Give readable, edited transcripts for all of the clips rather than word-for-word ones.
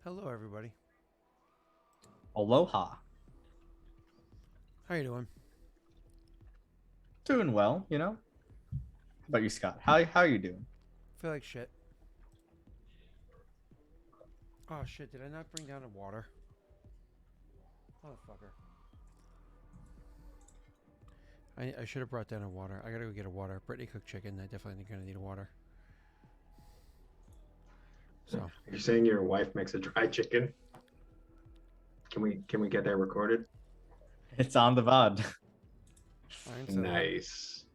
Hello, everybody. Aloha. How you doing? Doing well, you know? How about you, Scott? How are you doing? Feel like shit. Oh shit! Did I not bring down a water? Motherfucker. I should have brought down a water. I gotta go get a water. Brittany cooked chicken. I definitely gonna need a water. So You're saying your wife makes a dry chicken? Can we get that recorded? It's on the VOD. I didn't say that. Nice.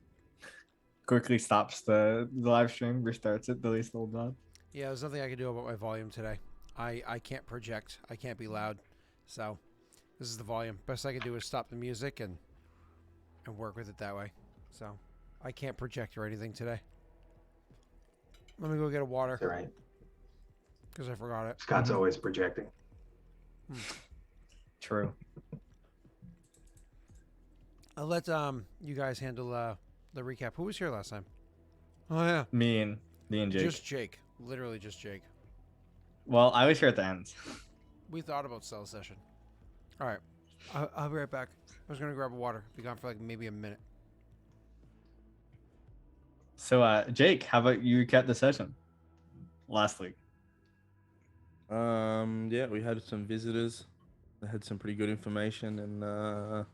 Quickly stops the live stream, restarts it, deletes the old VOD. Yeah, there's nothing I can do about my volume today. I can't project. I can't be loud. So this is the volume. Best I can do is stop the music and work with it that way. So I can't project or anything today. Let me go get a water It's all right. because I forgot it. Scott's always projecting. True. I'll let you guys handle the recap. Who was here last time? Oh yeah, Me and Jake. just Jake. Literally just Jake. Well, I was here at the end. We thought about cell session. All right, I'll be right back. I was gonna grab a water. Be gone for like maybe a minute. So, Jake, how about you recap the session last week? Yeah, we had some visitors. They had some pretty good information and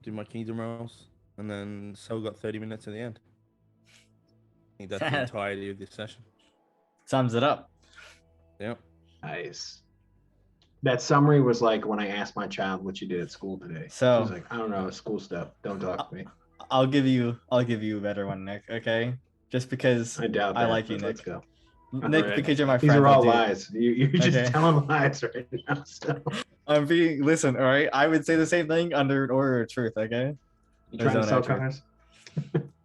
did my kingdom rolls. And then Cell got 30 minutes at the end. I think that's the entirety of this session. Sums it up. Yeah. Nice. That summary was like when I asked my child what you did at school today. So- she's like, I don't know, school stuff. Don't talk to me. I'll give you a better one, Nick, okay? Just because I doubt that. I like you, but Nick. Let's go. Nick, Alright. because you're my These friend. are I'll all do it. lies. You're just Okay. telling lies right now. So. I'm being listen, all right? I would say the same thing under an order of truth, okay? You There's trying to no sell nature.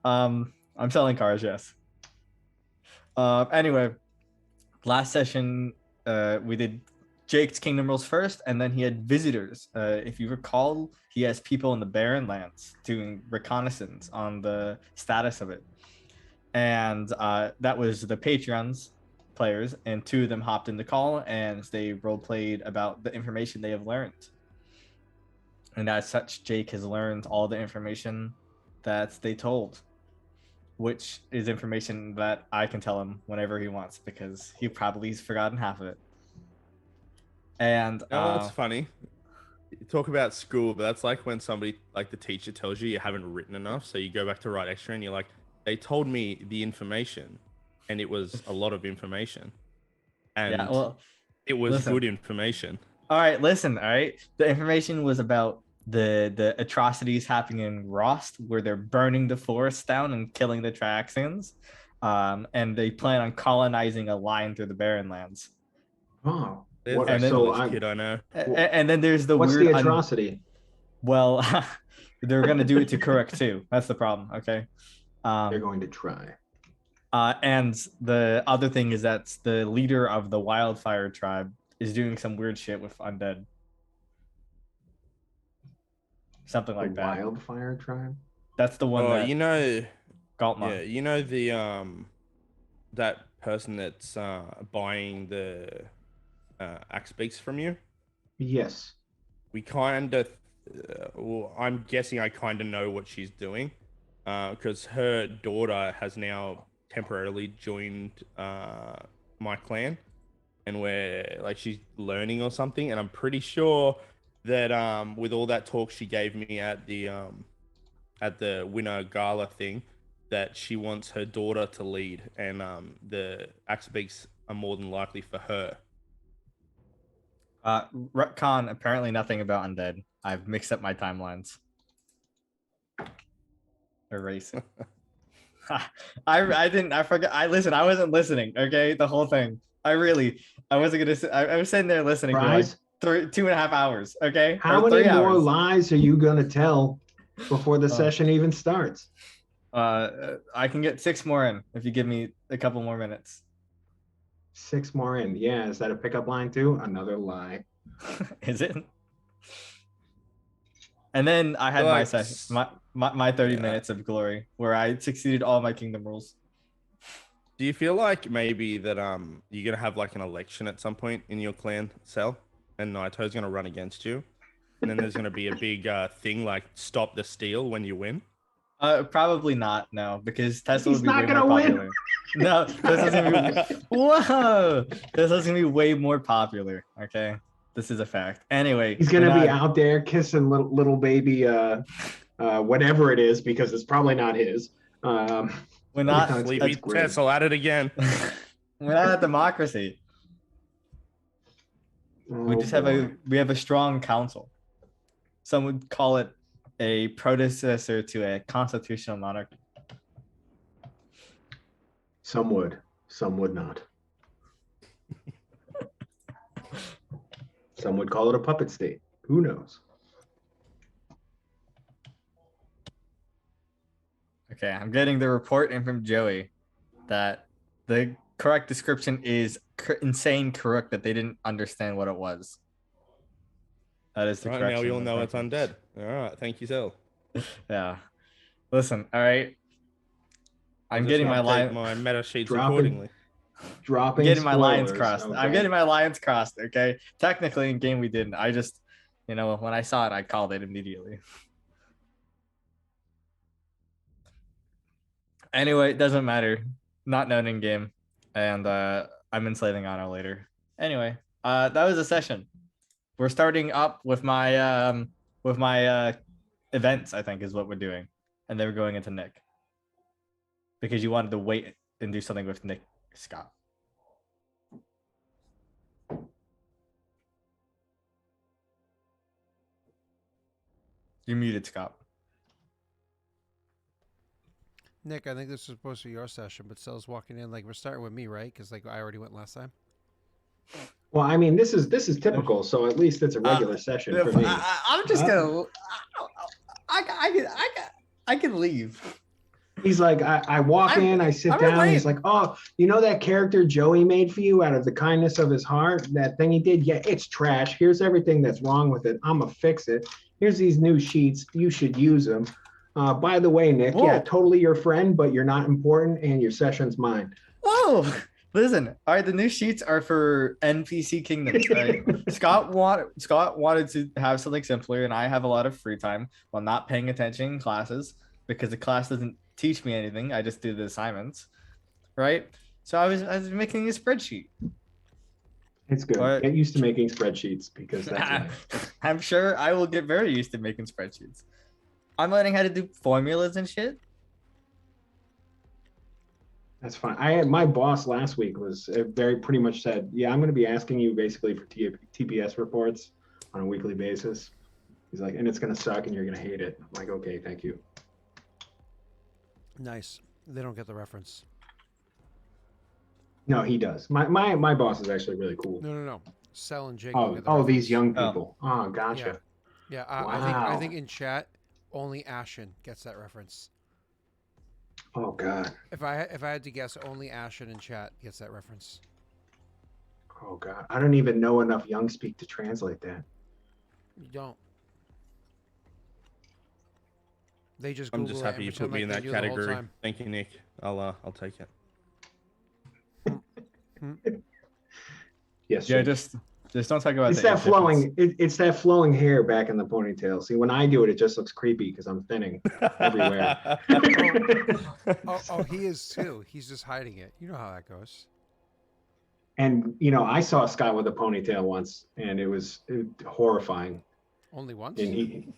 cars? I'm selling cars, yes. Anyway, last session, we did Jake's Kingdom Rules first, and then he had visitors. If you recall, he has people in the Barren Lands doing reconnaissance on the status of it. And that was the Patreons players, and two of them hopped in the call, and they role-played about the information they have learned. And as such, Jake has learned all the information that they told, which is information that I can tell him whenever he wants because he probably has forgotten half of it. And Oh, that's funny. You talk about school, but that's like when somebody, like the teacher tells you haven't written enough. So you go back to write extra and you're like, they told me the information and it was a lot of information. And yeah, well, it was listen. good information. all right, listen, all right. The information was about the atrocities happening in Rost, where they're burning the forest down and killing the Traxians. And they plan on colonizing a line through the Barren Lands. Oh. There's What, that then- college so kid I know. And then there's the what's weird the atrocity? well, they're gonna do it to Kuruk too. That's the problem. Okay. They're going to try. And the other thing is that the leader of the Wildfire tribe is doing some weird shit with undead. Something like The that. Wildfire tribe? That's the one Oh, that you know, Galtma. yeah, you know the that person that's buying the axe beaks from you. Yes. We kind of, well, I'm guessing I kind of know what she's doing, because her daughter has now temporarily joined my clan, and we're like she's learning or something, and I'm pretty sure that with all that talk she gave me at the winter gala thing, that she wants her daughter to lead, and the axe beaks are more than likely for her. Retcon, apparently nothing about undead. I've mixed up my timelines. Erase it. I didn't. I forgot. I wasn't listening. Okay, the whole thing. I wasn't gonna. I was sitting there listening Prize? for like 2.5 hours. Okay. How Or many 3 more hours. lies are you going to tell before the session even starts? I can get 6 more in if you give me a couple more minutes. 6 more in. Yeah, is that a pickup line too? Another lie. Is it? And then I had my Like, session, my 30 yeah. minutes of glory where I succeeded all my kingdom rules. Do you feel like maybe that you're gonna have like an election at some point in your clan cell, and Naito's gonna run against you, and then there's gonna be a big thing like stop the steal when you win? Probably not. No, because Tesla He's would be not way more gonna win. popular. No, Tesla's gonna be. Whoa, Tesla's gonna be way more popular. Okay, this is a fact. Anyway, He's gonna be out there kissing little baby, whatever it is, because it's probably not his. We're not that's Sleepy great. Tesla at it again. we're not a democracy. We Oh, just have boy. we have a strong council. Some would call it a predecessor to a constitutional monarchy. Some would not. Some would call it a puppet state. Who knows? Okay, I'm getting the report in from Joey that the correct description is insane correct, that they didn't understand what it was. That is the Right, correction. now we all of know it's Franklin. undead. All right, thank you, Zell. Yeah. Listen, all right. I'm I'll getting just my update line. my meta sheets Dropping- accordingly. I'm Dropping getting my lines spoilers, crossed. I'm okay. getting my lines crossed. Okay. Technically, in game we didn't. I just, when I saw it, I called it immediately. Anyway, it doesn't matter. Not known in game, and I'm enslaving Anno later. Anyway, that was a session. We're starting up with my events. I think is what we're doing, and then we're going into Nick because you wanted to wait and do something with Nick Scott. You're muted, Scott. Nick, I think this was supposed to be your session, but Cell's walking in like we're starting with me, right? Because like I already went last time. Well, I mean, this is typical, so at least it's a regular session for me. I'm just gonna. I can leave. He's like, I walk in, I sit I'm down, late. he's like, oh, you know that character Joey made for you out of the kindness of his heart? That thing he did? Yeah, it's trash. Here's everything that's wrong with it. I'm gonna fix it. Here's these new sheets. You should use them. By the way, Nick, yeah, Whoa. totally your friend, but you're not important and your session's mine. Whoa! Listen, all right. The new sheets are for NPC kingdoms. Right? Scott wanted to have something simpler, and I have a lot of free time while not paying attention in classes because the class doesn't teach me anything. I just do the assignments, right? So I was making a spreadsheet. It's good. All right. Get used to making spreadsheets because that's life. I'm sure I will get very used to making spreadsheets. I'm learning how to do formulas and shit. That's fine. My boss last week was very pretty much said, yeah, I'm going to be asking you basically for TPS reports on a weekly basis. He's like, and it's going to suck and you're going to hate it. I'm like, okay, thank you. Nice. They don't get the reference. No, he does. My boss is actually really cool. No. Cell and Jake. don't get the Oh, reference. these young people. Oh, gotcha. Yeah, Wow. I think in chat only Ashen gets that reference. Oh God. If I had to guess, only Ashen in chat gets that reference. Oh God. I don't even know enough young speak to translate that. You don't. They just. I'm Google just it and happy you pretend put me in like that they do the whole category. time. Thank you, Nick. I'll take it. Yes. Yeah, sir. just don't talk about It's the that age difference. flowing. It's that flowing hair back in the ponytail. See, when I do it, it just looks creepy because I'm thinning everywhere. Oh, he is too. He's just hiding it. You know how that goes. And I saw Scott with a ponytail once, and it was horrifying. Only once. And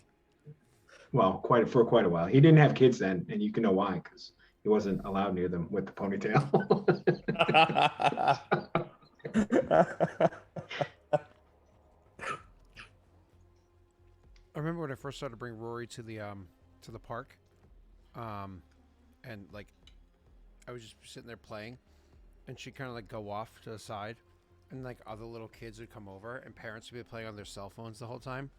for quite a while. He didn't have kids then, and you can know why, because he wasn't allowed near them with the ponytail. I remember when I first started to bring Rory to the park, and like I was just sitting there playing, and she'd kind of like go off to the side, and like other little kids would come over, and parents would be playing on their cell phones the whole time.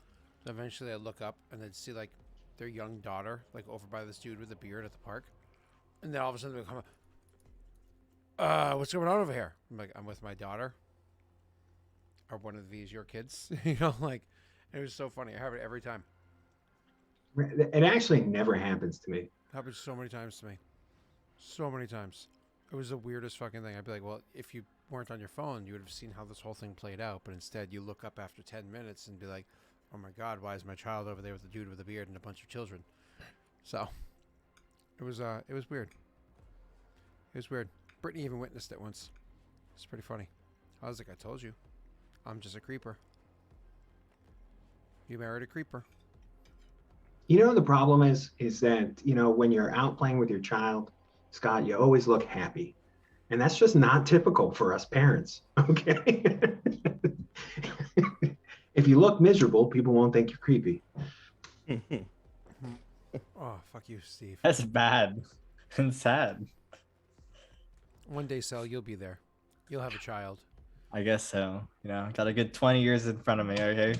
So eventually, I'd look up and they'd see like their young daughter like over by this dude with a beard at the park, and then all of a sudden they'd come, what's going on over here? I'm like, I'm with my daughter. Are one of these your kids? Like. It was so funny. I have it every time. It actually never happens to me. Happens so many times to me. So many times. It was the weirdest fucking thing. I'd be like, well, if you weren't on your phone, you would have seen how this whole thing played out. But instead, you look up after 10 minutes and be like, oh my God, why is my child over there with a dude with a beard and a bunch of children? So it was weird. It was weird. Brittany even witnessed it once. It's pretty funny. I was like, I told you, I'm just a creeper. You married a creeper. You know, the problem is that, you know, when you're out playing with your child, Scott, you always look happy. And that's just not typical for us parents. Okay. If you look miserable, people won't think you're creepy. Oh, fuck you, Steve. That's bad and sad. One day, Sel, you'll be there. You'll have a child. I guess so. You know, got a good 20 years in front of me. Okay.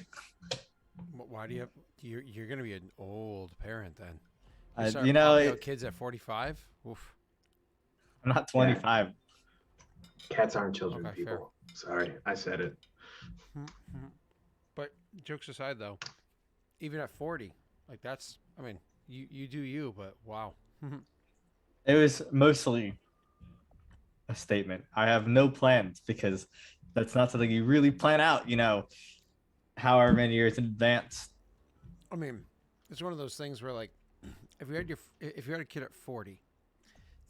Why do you have? You're gonna be an old parent then. You know, popping out kids at 45. Oof. I'm not 25. Cats aren't children, Okay, people. Sorry, I said it. But jokes aside, though, even at 40, like that's. I mean, you do you, but wow. It was mostly a statement. I have no plans because that's not something you really plan out, you know, however many years in advance. I mean, it's one of those things where, like, if you had a kid at 40,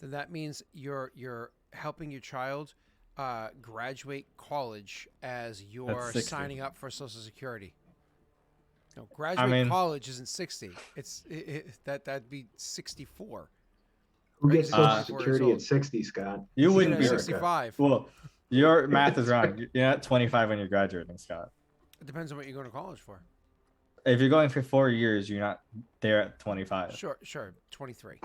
then that means you're helping your child graduate college as you're That's 60. signing up for Social Security. No, graduate college isn't 60. That'd be 64. Who Right, gets because Social he's 24 years Security old. at 60, Scott? You He's wouldn't at be. 65. Well, your math is wrong. You're not 25 when you're graduating, Scott. It depends on what you're going to college for. If you're going for 4 years, you're not there at 25. Sure, 23.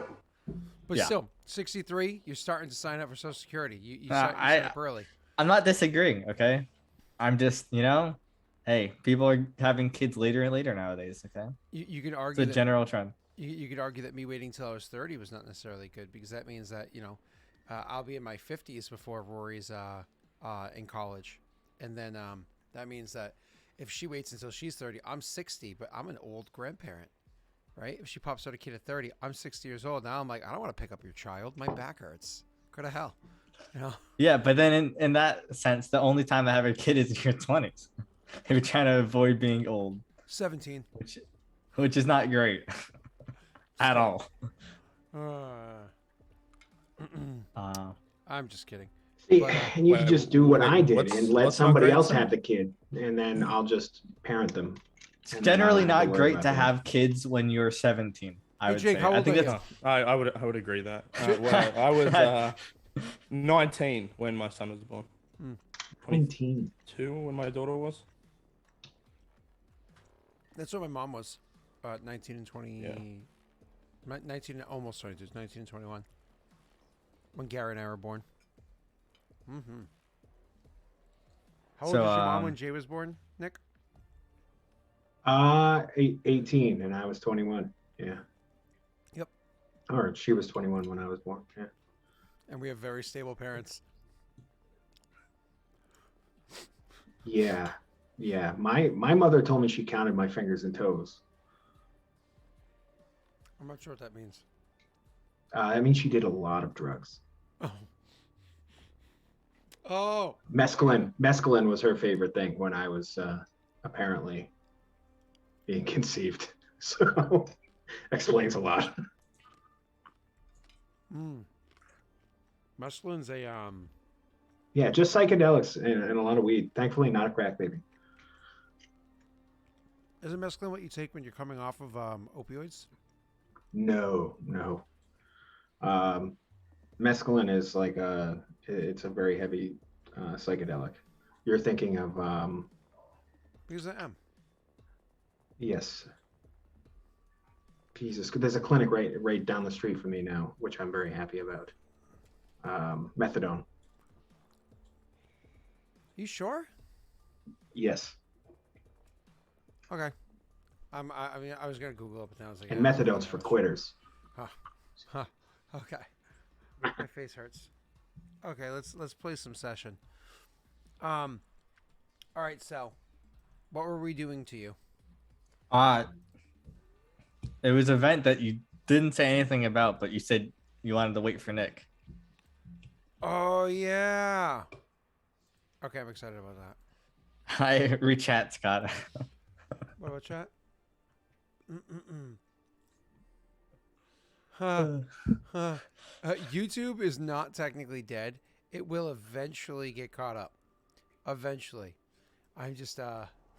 But Yeah. still, 63, you're starting to sign up for Social Security. You Nah, sign up early. I'm not disagreeing, okay? I'm just, you know, hey, people are having kids later and later nowadays, okay? You could It's argue a that general trend. you could argue that me waiting till I was 30 was not necessarily good because that means that I'll be in my 50s before Rory's in college, and then that means that if she waits until she's 30, I'm 60, but I'm an old grandparent, right? If she pops out a kid at 30, I'm 60 years old. Now I'm like, I don't want to pick up your child. My back hurts. Go to hell, you know? Yeah, but then in that sense, the only time to have a kid is in your 20s. If you're trying to avoid being old, 17. which is not great at all. I'm just kidding. See, But, and you can just do what I did what's- and let what's my somebody else grandson? have the kid, and then I'll just parent them. It's And then I generally don't have to not worry great about to them. have kids when you're 17. I Hey, would Jake, say. how I old think are that's you? I would agree that. Well, I was 19 when my son was born. 19. 22 when my daughter was. That's what my mom was, 19 and 20. Yeah. 19 and almost 22, 19 and 21. When Gary and I were born. Mm-hmm. How old So, was your mom when Jay was born, Nick? 18, and I was 21. Yeah. Yep. Or she was 21 when I was born. Yeah. And we have very stable parents. Yeah. Yeah. My mother told me she counted my fingers and toes. I'm not sure what that means. I mean, she did a lot of drugs. Oh. Oh. Mescaline was her favorite thing when I was apparently being conceived. So explains a lot. Mescaline's a Yeah, just psychedelics and a lot of weed. Thankfully, not a crack baby. Isn't mescaline what you take when you're coming off of opioids? No. Mescaline is like it's a very heavy psychedelic. You're thinking of Because I am. yes. Jesus, there's a clinic right down the street from me now, which I'm very happy about. Methadone. You sure? Yes. Okay. I mean, I was gonna Google it, but then I was like, And methadone's for quitters. Huh. Okay. My face hurts. Okay, let's play some session. All right, Sal. What were we doing to you? It was an event that you didn't say anything about, but you said you wanted to wait for Nick. Oh yeah. Okay, I'm excited about that. I rechat Scott. What about chat? Mm-mm-mm. Huh. Huh. YouTube is not technically dead. It will eventually get caught up. Eventually. I'm just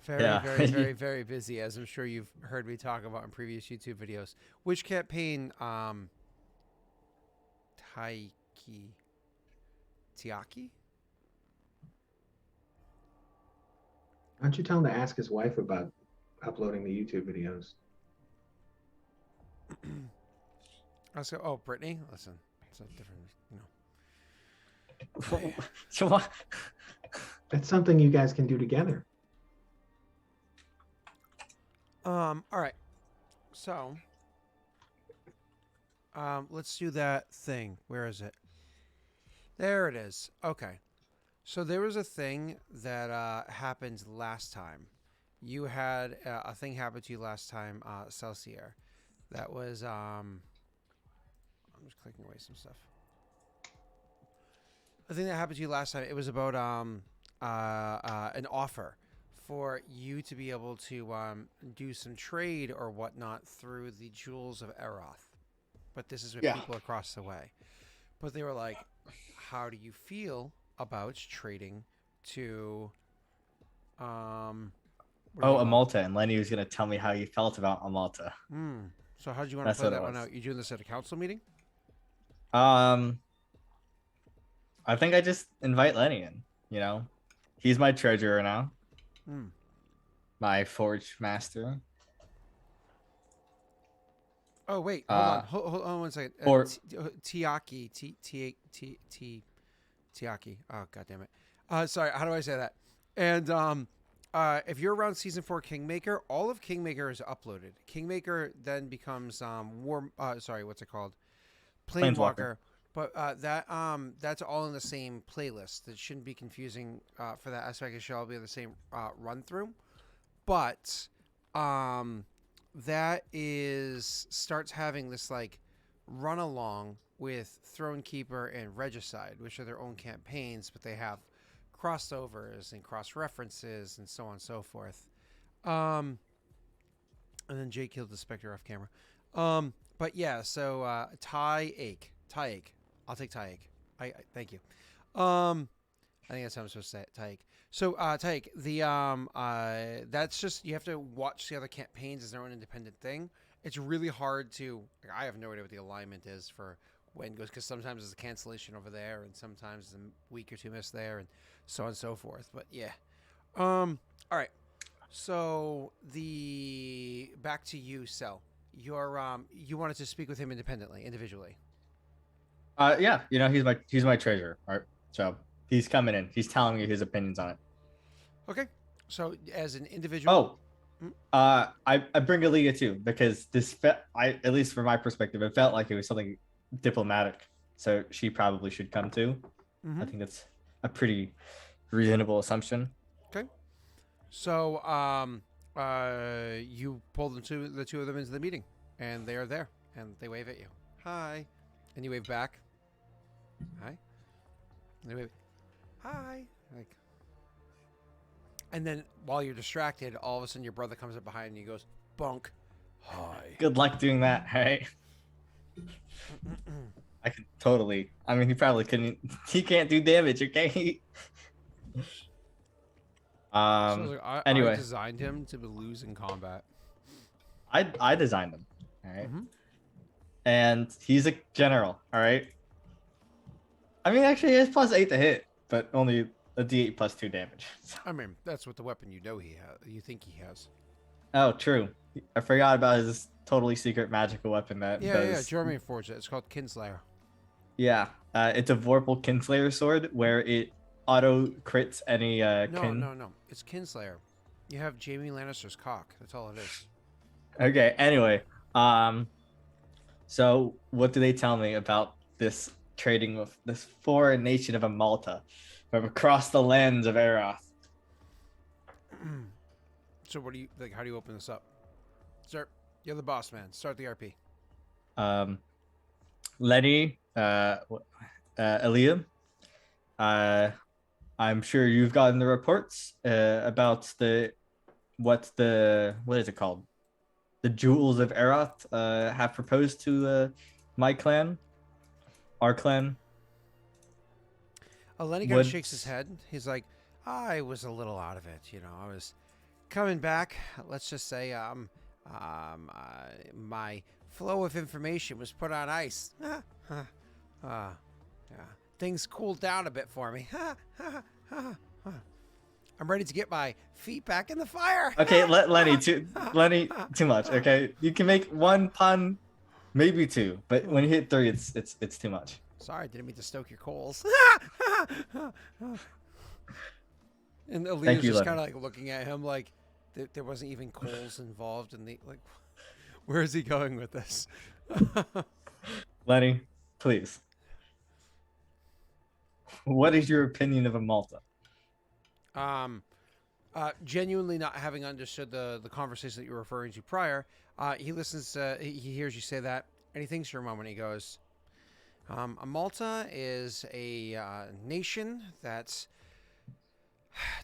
very, Yeah. very, very, very busy, as I'm sure you've heard me talk about in previous YouTube videos. Which campaign Taiki Tiaki? Why don't you tell him to ask his wife about uploading the YouTube videos? I was oh, Brittany, listen, it's a different, So what? That's something you guys can do together. All right. So, let's do that thing. Where is it? There it is. Okay. So there was a thing that happened last time. You had a thing happen to you last time, Celsier. That was I'm just clicking away some stuff. The thing that happened to you last time, it was about an offer for you to be able to do some trade or whatnot through the Jewels of Eroth. But this is with people across the way. But they were like, how do you feel about trading to Amalta, and Lenny was gonna tell me how you felt about Amalta. So how did you want That's to play what it that one was. out? You doing this at a council meeting? I think I just invite Lenny in. You know, he's my treasurer now, my forge master. Oh wait, hold on one second. Or Tiaki, Tiaki. Oh god damn it. Sorry, how do I say that? And if you're around season 4 Kingmaker, all of Kingmaker is uploaded. Kingmaker then becomes what's it called? Planeswalker. But that's all in the same playlist. It shouldn't be confusing for that aspect. It should all be the same run through. But that starts having this like run along with Thronekeeper and Regicide, which are their own campaigns, but they have crossovers and cross references and so on and so forth. And then Jake killed the Spectre off camera. But yeah, so Ty Ake. I'll take Tyake. I thank you. I think that's how I'm supposed to say it. Tyake. So Tyake, that's just you have to watch the other campaigns as their own independent thing. It's really hard to. I have no idea what the alignment is for when it goes because sometimes there's a cancellation over there and sometimes a week or two missed there and so on and so forth. But yeah. All right. So the back to you, Cell. You wanted to speak with him individually. Yeah, you know, he's my treasurer, right? So he's coming in. He's telling me his opinions on it. Okay. So as an individual. I bring Aaliyah too because at least from my perspective, it felt like it was something diplomatic. So she probably should come too. I think that's a pretty reasonable assumption. Okay. So you pull the two of them into the meeting, and they are there, and they wave at you. Hi, and you wave back. Hi. And they wave. Hi. Like. And then while you're distracted, all of a sudden your brother comes up behind you and he goes, "Bunk." Hi. Good luck doing that, right? I could totally. I mean, he probably couldn't. He can't do damage, okay? Anyway, I designed him to lose in combat. I designed him, all right? And he's a general, all right? I mean, actually, he has +8 to hit, but only a D8 +2 damage. So. I mean, that's what the weapon he has. You think he has. Oh, true. I forgot about his totally secret magical weapon that does... Yeah, Jeremy forged it. It's called Kinslayer. Yeah, it's a Vorpal Kinslayer sword where it auto crits any No. It's Kinslayer. You have Jaime Lannister's cock. That's all it is. Okay, anyway. So what do they tell me about this trading with this foreign nation of Amalta from across the lands of Eroth? So what do you like? How do you open this up? Sir, you're the boss man. Start the RP. Lenny, Aaliyah, Uh, I'm sure you've gotten the reports about what is it called? The Jewels of Eroth have proposed to my clan, our clan. Lenny kind of What? shakes his head. He's like, I was a little out of it. I was coming back. Let's just say, my flow of information was put on ice. Yeah. Things cooled down a bit for me. I'm ready to get my feet back in the fire. Okay, Lenny, too much. Okay, you can make one pun, maybe two, but when you hit three, it's too much. Sorry, didn't mean to stoke your coals. And Thank Aaliyah's you, just Lenny. kind of like looking at him like there wasn't even coals involved in the like. Where is he going with this? Lenny, please. What is your opinion of a Malta? Genuinely not having understood the conversation that you were referring to prior, he listens. He hears you say that, and he thinks for a moment. He goes, "Malta is a nation that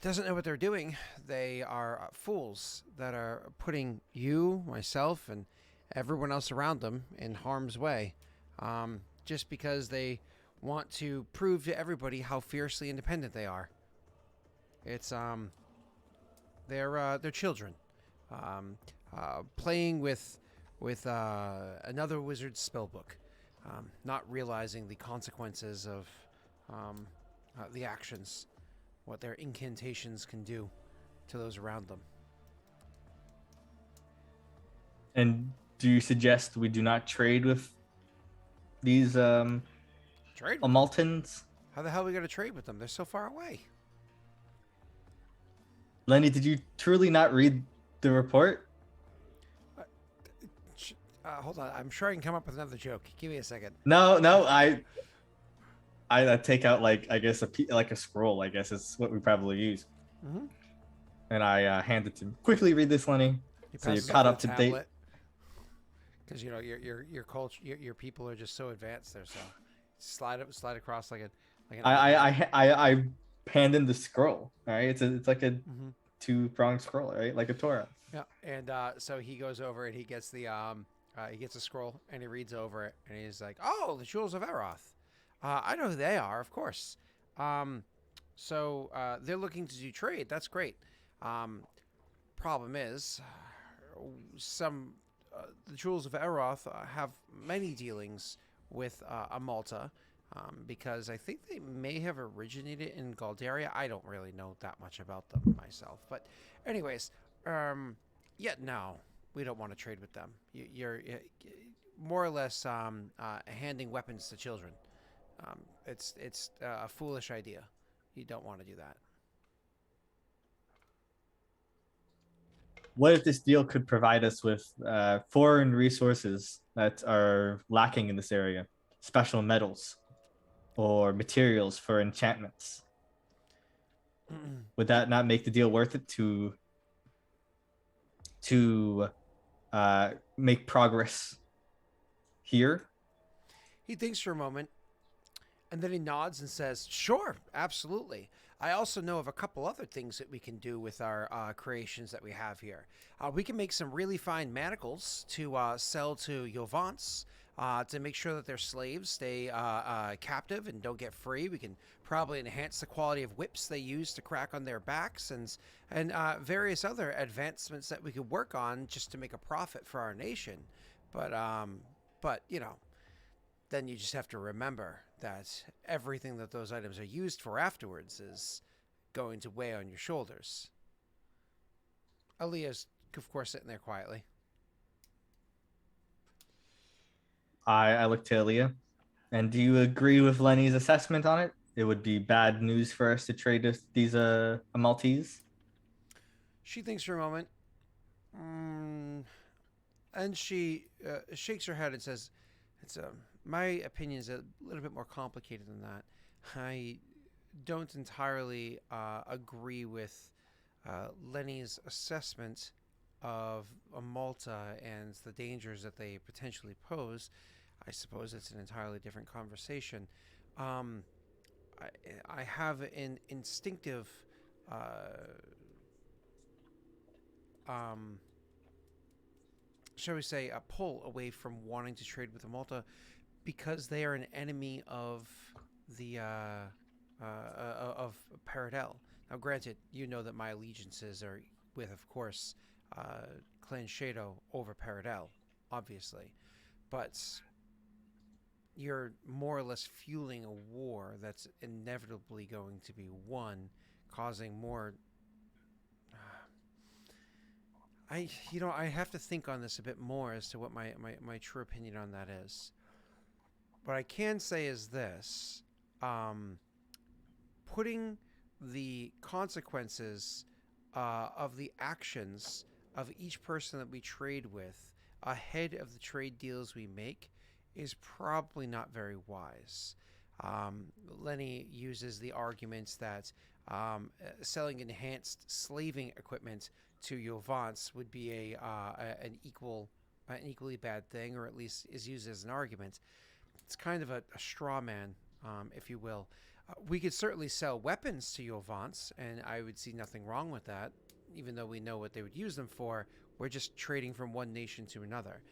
doesn't know what they're doing. They are fools that are putting you, myself, and everyone else around them in harm's way, just because they want to prove to everybody how fiercely independent they are. It's they're children, playing with another wizard's spellbook, not realizing the consequences of the actions, what their incantations can do to those around them." And do you suggest we do not trade with these Trade with them? Maltans? How the hell are we going to trade with them? They're so far away. Lenny, did you truly not read the report? Hold on. I'm sure I can come up with another joke. Give me a second. No, I take out like I guess like a scroll. I guess is what we probably use. Mm-hmm. And I hand it to him. Quickly read this, Lenny. So you're caught up to date. Because your culture, your people are just so advanced there. So slide across like an I hand him the scroll. All right, it's like a Mm-hmm. two-pronged scroll, right? Like a Torah. Yeah, and so he goes over and he gets he gets a scroll and he reads over it and he's like, "Oh, the Jewels of Eroth. I know who they are, of course. So they're looking to do trade. That's great. Problem is, the Jewels of Eroth have many dealings with Malta." Because I think they may have originated in Galdaria. I don't really know that much about them myself. But anyways, no, we don't want to trade with them. You're more or less handing weapons to children. It's a foolish idea. You don't want to do that. What if this deal could provide us with foreign resources that are lacking in this area? Special metals or materials for enchantments. Would that not make the deal worth it to make progress here? He thinks for a moment, and then he nods and says, "Sure, absolutely. I also know of a couple other things that we can do with our creations that we have here. We can make some really fine manacles to sell to Yovants, to make sure that their slaves stay captive and don't get free. We can probably enhance the quality of whips they use to crack on their backs, and various other advancements that we could work on just to make a profit for our nation. But then you just have to remember that everything that those items are used for afterwards is going to weigh on your shoulders." Aaliyah's, of course, sitting there quietly. I look to Aaliyah. And do you agree with Lenny's assessment on it? It would be bad news for us to trade these Maltese. She thinks for a moment, and she shakes her head and says, "It's my opinion is a little bit more complicated than that. I don't entirely agree with Lenny's assessment of Malta and the dangers that they potentially pose. I suppose it's an entirely different conversation. I have an instinctive um, shall we say, a pull away from wanting to trade with the Malta because they are an enemy of the of Paradel. Now, granted, you know that my allegiances are with, of course, Clan Shadow over Paradel, obviously, but you're more or less fueling a war that's inevitably going to be won, causing more. I have to think on this a bit more as to what my true opinion on that is. What I can say is this: putting the consequences of the actions of each person that we trade with ahead of the trade deals we make is probably not very wise. Lenny uses the arguments that selling enhanced slaving equipment to Yovance would be an equally bad thing, or at least is used as an argument. It's kind of a straw man, if you will. We could certainly sell weapons to Yovance, and I would see nothing wrong with that, even though we know what they would use them for. We're just trading from one nation to another.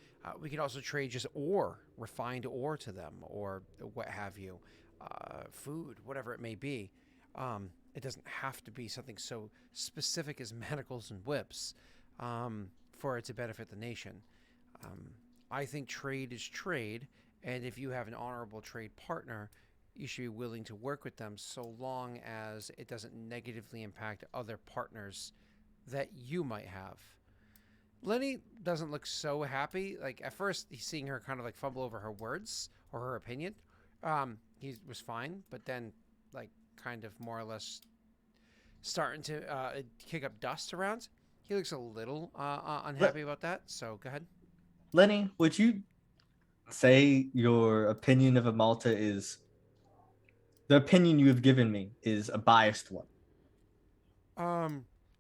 We could also trade just ore, refined ore to them, or what have you, food, whatever it may be. It doesn't have to be something so specific as manacles and whips for it to benefit the nation. I think trade is trade, and if you have an honorable trade partner, you should be willing to work with them so long as it doesn't negatively impact other partners that you might have. Lenny doesn't look so happy. Like, at first, he's seeing her kind of like fumble over her words or her opinion. He was fine, but then, like, kind of more or less starting to kick up dust around. He looks a little unhappy about that, so go ahead. Lenny, would you say your opinion of a Malta is the opinion you have given me is a biased one?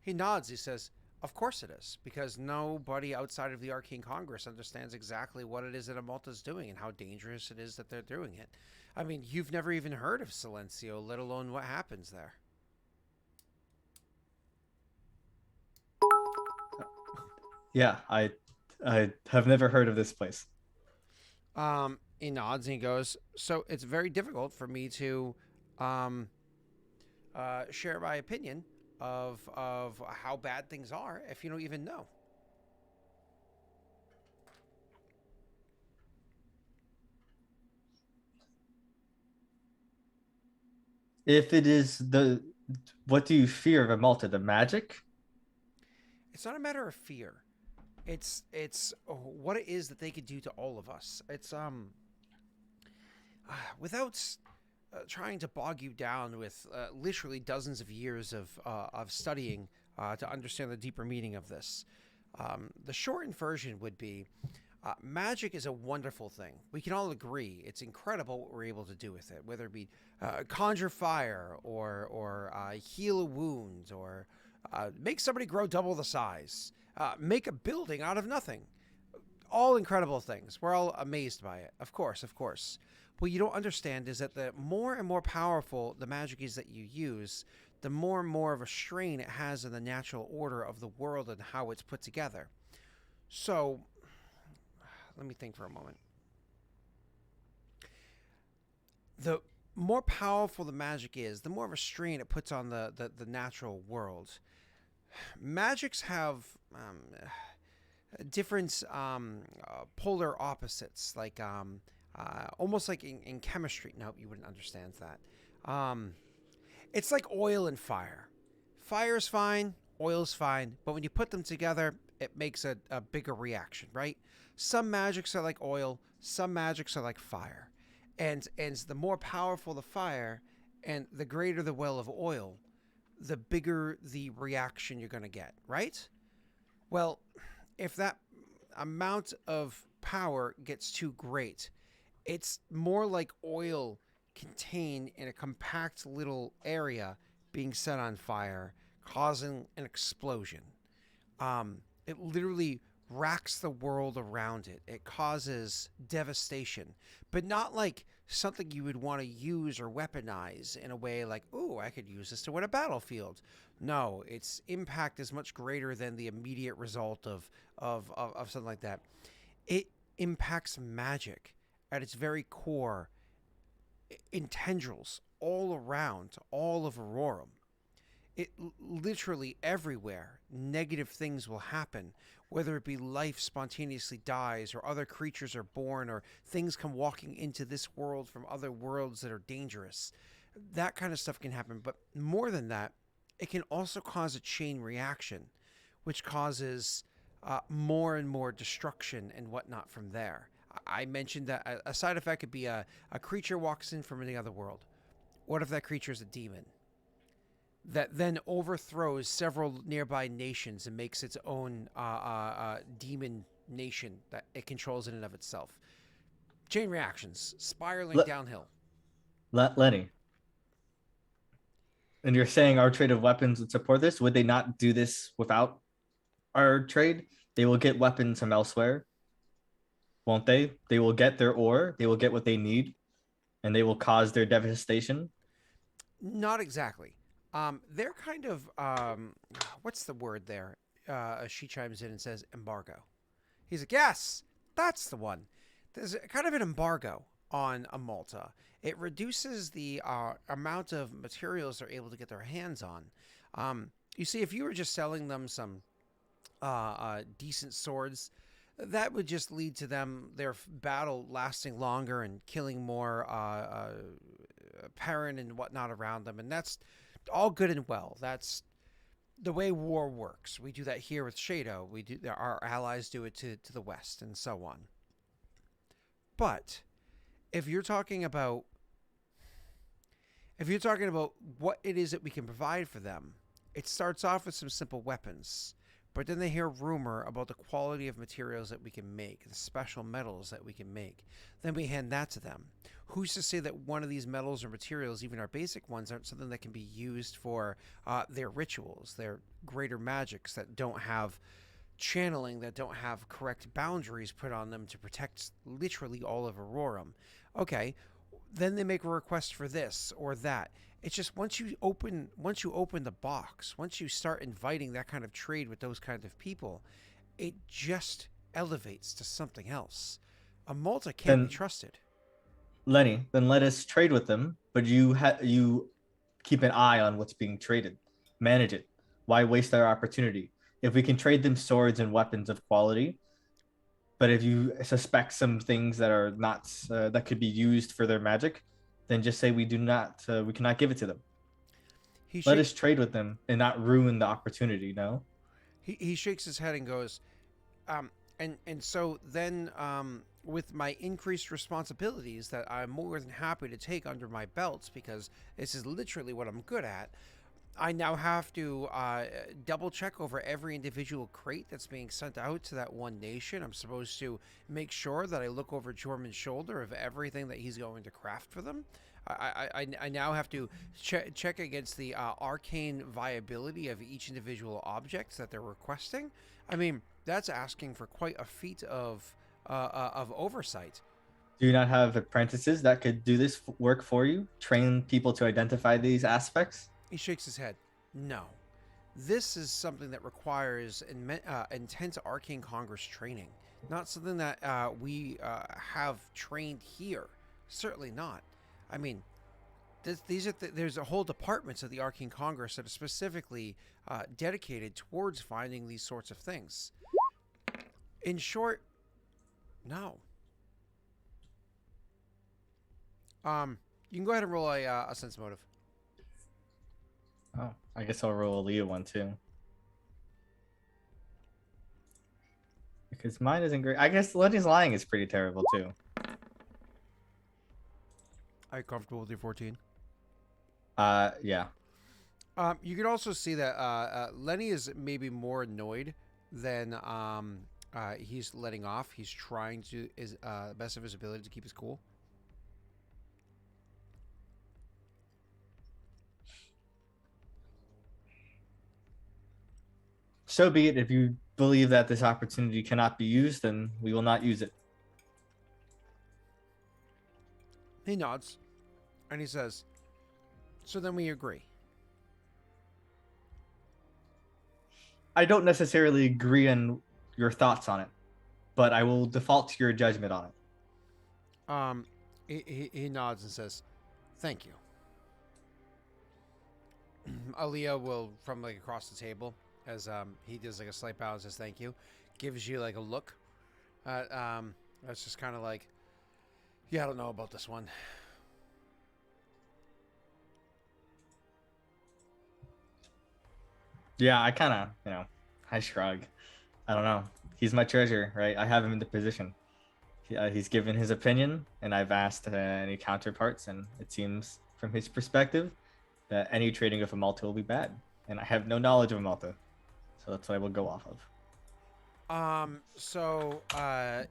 He nods. He says, "Of course it is, because nobody outside of the Arcane Congress understands exactly what it is that a Malta's doing and how dangerous it is that they're doing it. I mean, you've never even heard of Silencio, let alone what happens there." Yeah, I have never heard of this place. He nods and he goes, "So it's very difficult for me to share my opinion of how bad things are if you don't even know." If it is what do you fear of a Malta? The magic? It's not a matter of fear. It's what it is that they could do to all of us. It's without trying to bog you down with literally dozens of years of studying to understand the deeper meaning of this. The shortened version would be magic is a wonderful thing. We can all agree it's incredible what we're able to do with it, whether it be conjure fire or heal a wound or make somebody grow double the size, make a building out of nothing. All incredible things. We're all amazed by it. Of course, of course. What you don't understand is that the more and more powerful the magic is that you use, the more and more of a strain it has on the natural order of the world and how it's put together. So, let me think for a moment. The more powerful the magic is, the more of a strain it puts on the natural world. Magics have different polar opposites, like almost like in chemistry. Nope, you wouldn't understand that. It's like oil and fire. Fire's fine, oil's fine, but when you put them together, it makes a bigger reaction, right? Some magics are like oil, some magics are like fire. And the more powerful the fire and the greater the well of oil, the bigger the reaction you're going to get, right? Well, if that amount of power gets too great, it's more like oil contained in a compact little area being set on fire, causing an explosion. It literally racks the world around it. It causes devastation, but not like something you would want to use or weaponize in a way like, oh, I could use this to win a battlefield. No, its impact is much greater than the immediate result of something like that. It impacts magic at its very core in tendrils all around all of Aurorum. It literally everywhere negative things will happen, whether it be life spontaneously dies or other creatures are born or things come walking into this world from other worlds that are dangerous. That kind of stuff can happen, but more than that, it can also cause a chain reaction, which causes more and more destruction and whatnot from there. I mentioned that a side effect could be a creature walks in from any other world. What if that creature is a demon that then overthrows several nearby nations and makes its own demon nation that it controls in and of itself? Chain reactions, spiraling downhill. Lenny, and you're saying our trade of weapons would support this? Would they not do this without our trade? They will get weapons from elsewhere, won't they? They will get their ore, they will get what they need, and they will cause their devastation. Not exactly. They're kind of what's the word there? She chimes in and says embargo. He's like, yes, that's the one. There's kind of an embargo on a Malta. It reduces the amount of materials they're able to get their hands on. You see, if you were just selling them some decent swords, that would just lead to their battle lasting longer and killing more Perrin and whatnot around them, and that's all good and well. That's the way war works. We do that here with Shadow. Our allies do it to the west, and so on. But if you're talking about what it is that we can provide for them, it starts off with some simple weapons. But then they hear rumor about the quality of materials that we can make, the special metals that we can make. Then we hand that to them. Who's to say that one of these metals or materials, even our basic ones, aren't something that can be used for their rituals, their greater magics that don't have channeling, that don't have correct boundaries put on them to protect literally all of Aurorum? Okay, then they make a request for this or that. It's just once you open the box, once you start inviting that kind of trade with those kinds of people, it just elevates to something else. A Malta can't be trusted. Lenny, then let us trade with them, but you keep an eye on what's being traded. Manage it. Why waste our opportunity? If we can trade them swords and weapons of quality, but if you suspect some things that are not that could be used for their magic, then just say we cannot give it to them. Let us trade with them and not ruin the opportunity. No. He shakes his head and goes, and so then with my increased responsibilities that I'm more than happy to take under my belts, because this is literally what I'm good at, I now have to double check over every individual crate that's being sent out to that one nation. I'm supposed to make sure that I look over Jorman's shoulder of everything that he's going to craft for them. I now have to check against the arcane viability of each individual object that they're requesting. I mean, that's asking for quite a feat of oversight. Do you not have apprentices that could do this work for you? Train people to identify these aspects? He shakes his head. No. This is something that requires intense Arcane Congress training. Not something that we have trained here. Certainly not. I mean, there's a whole departments of the Arcane Congress that are specifically dedicated towards finding these sorts of things. In short, no. You can go ahead and roll a sense motive. Oh, I guess I'll roll a Leo one too. Because mine isn't great. I guess Lenny's lying is pretty terrible too. Are you comfortable with your 14? Yeah. You can also see that Lenny is maybe more annoyed than he's letting off. He's trying to the best of his ability to keep his cool. So be it. If you believe that this opportunity cannot be used, then we will not use it. He nods, and he says, "So then we agree." I don't necessarily agree on your thoughts on it, but I will default to your judgment on it. He nods and says, "Thank you." Aaliyah will, from like across the table, as he does like a slight bow and says, "Thank you," gives you like a look. That's just kind of like, yeah, I don't know about this one. Yeah, I kind of, I shrug. I don't know. He's my treasure, right? I have him in the position. He's given his opinion, and I've asked any counterparts, and it seems from his perspective that any trading of a Malta will be bad. And I have no knowledge of a Malta, so that's what I will go off of. So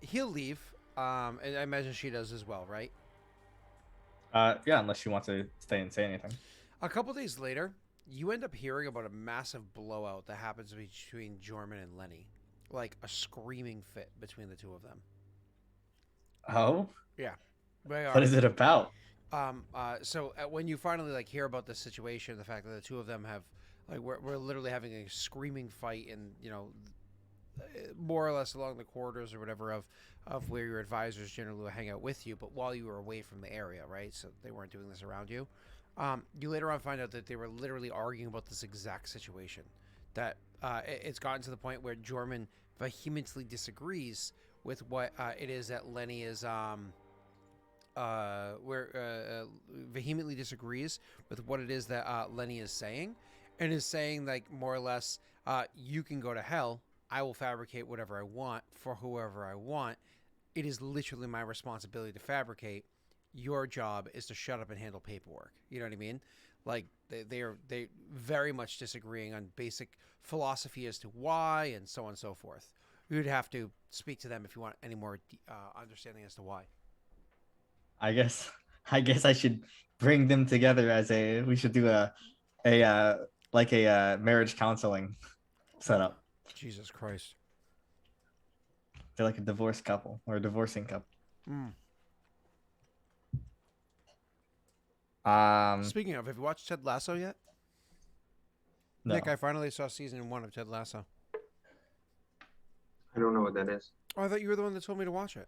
he'll leave. And I imagine she does as well, right? Yeah, unless you want to stay and say anything. A couple days later, you end up hearing about a massive blowout that happens between Jorman and Lenny. Like a screaming fit between the two of them. Oh? Yeah. They are. What is it about? So when you finally like hear about this situation, the fact that the two of them have like we're literally having a screaming fight, and more or less along the corridors or whatever of where your advisors generally will hang out with you, but while you were away from the area, right? So they weren't doing this around you. You later on find out that they were literally arguing about this exact situation. That it's gotten to the point where Jorman vehemently disagrees with what it is that Lenny is vehemently disagrees with what it is that Lenny is saying, and is saying like more or less, you can go to hell. I will fabricate whatever I want for whoever I want. It is literally my responsibility to fabricate. Your job is to shut up and handle paperwork. You know what I mean? Like they very much disagreeing on basic philosophy as to why, and so on and so forth. You'd have to speak to them if you want any more understanding as to why. I guess I should bring them together as we should do a marriage counseling setup. Jesus Christ. They're like a divorced couple or a divorcing couple. Speaking of, have you watched Ted Lasso yet? No. Nick, I finally saw season 1 of Ted Lasso. I don't know what that is. Oh, I thought you were the one that told me to watch it.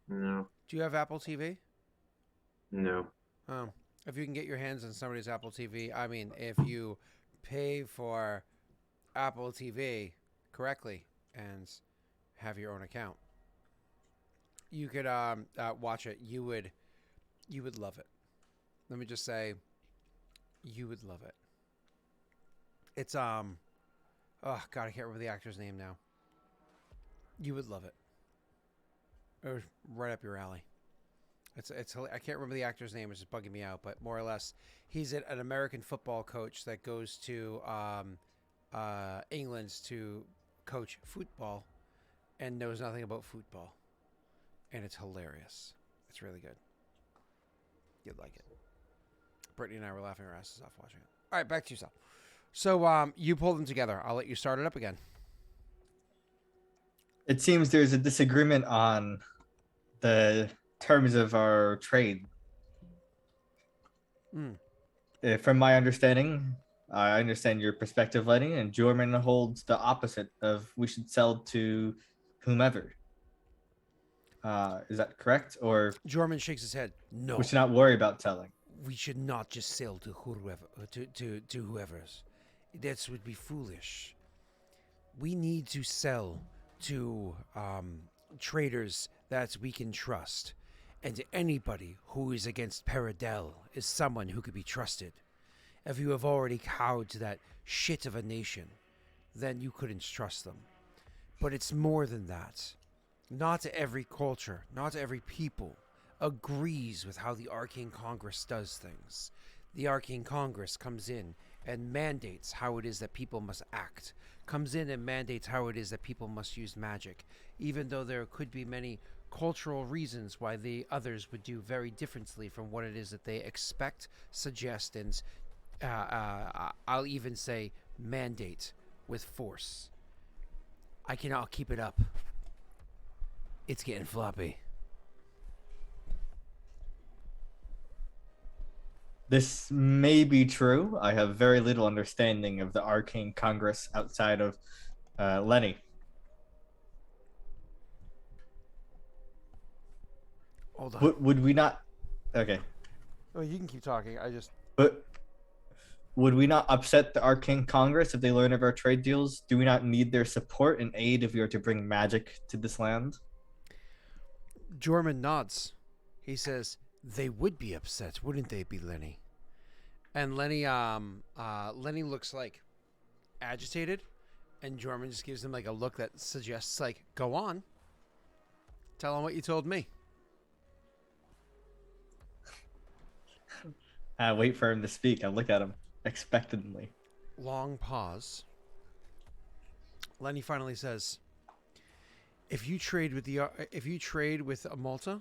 No. Do you have Apple TV? No. Oh, if you can get your hands on somebody's Apple TV, I mean, if you pay for Apple TV correctly and have your own account, you could watch it. You would love it. Let me just say, you would love it. It's oh God, I can't remember the actor's name now. You would love it. It was right up your alley. It's I can't remember the actor's name, which is bugging me out, but more or less, he's an American football coach that goes to England to coach football and knows nothing about football, and it's hilarious. It's really good. You'd like it. Brittany and I were laughing our asses off watching it. All right, back to yourself. So you pull them together. I'll let you start it up again. It seems there's a disagreement on the terms of our trade. From my understanding, I understand your perspective, Lenny, and Jorman holds the opposite of we should sell to whomever. Is that correct? Or Jorman shakes his head. No. We should not worry about selling. We should not just sell to whoever, to whoever's. That would be foolish. We need to sell to traders that we can trust. And anybody who is against Paradel is someone who could be trusted. If you have already cowed to that shit of a nation, then you couldn't trust them. But it's more than that. Not every culture, not every people agrees with how the Arcane Congress does things. The Arcane Congress comes in and mandates how it is that people must act, comes in and mandates how it is that people must use magic, even though there could be many cultural reasons why the others would do very differently from what it is that they expect, suggest, and I'll even say mandate with force. I cannot keep it up. It's getting floppy. This may be true. I have very little understanding of the Arcane Congress outside of Lenny. Hold on. Would we not? Okay, Oh, you can keep talking. but would we not upset the Arcane Congress if they learn of our trade deals? Do we not need their support and aid if we are to bring magic to this land? Jorman nods. He says, "They would be upset, wouldn't they be, Lenny?" And Lenny looks like agitated, and Jorman just gives him like a look that suggests like, "Go on, tell him what you told me." I wait for him to speak. I look at him expectantly. Long pause. Lenny finally says, if you trade with Malta,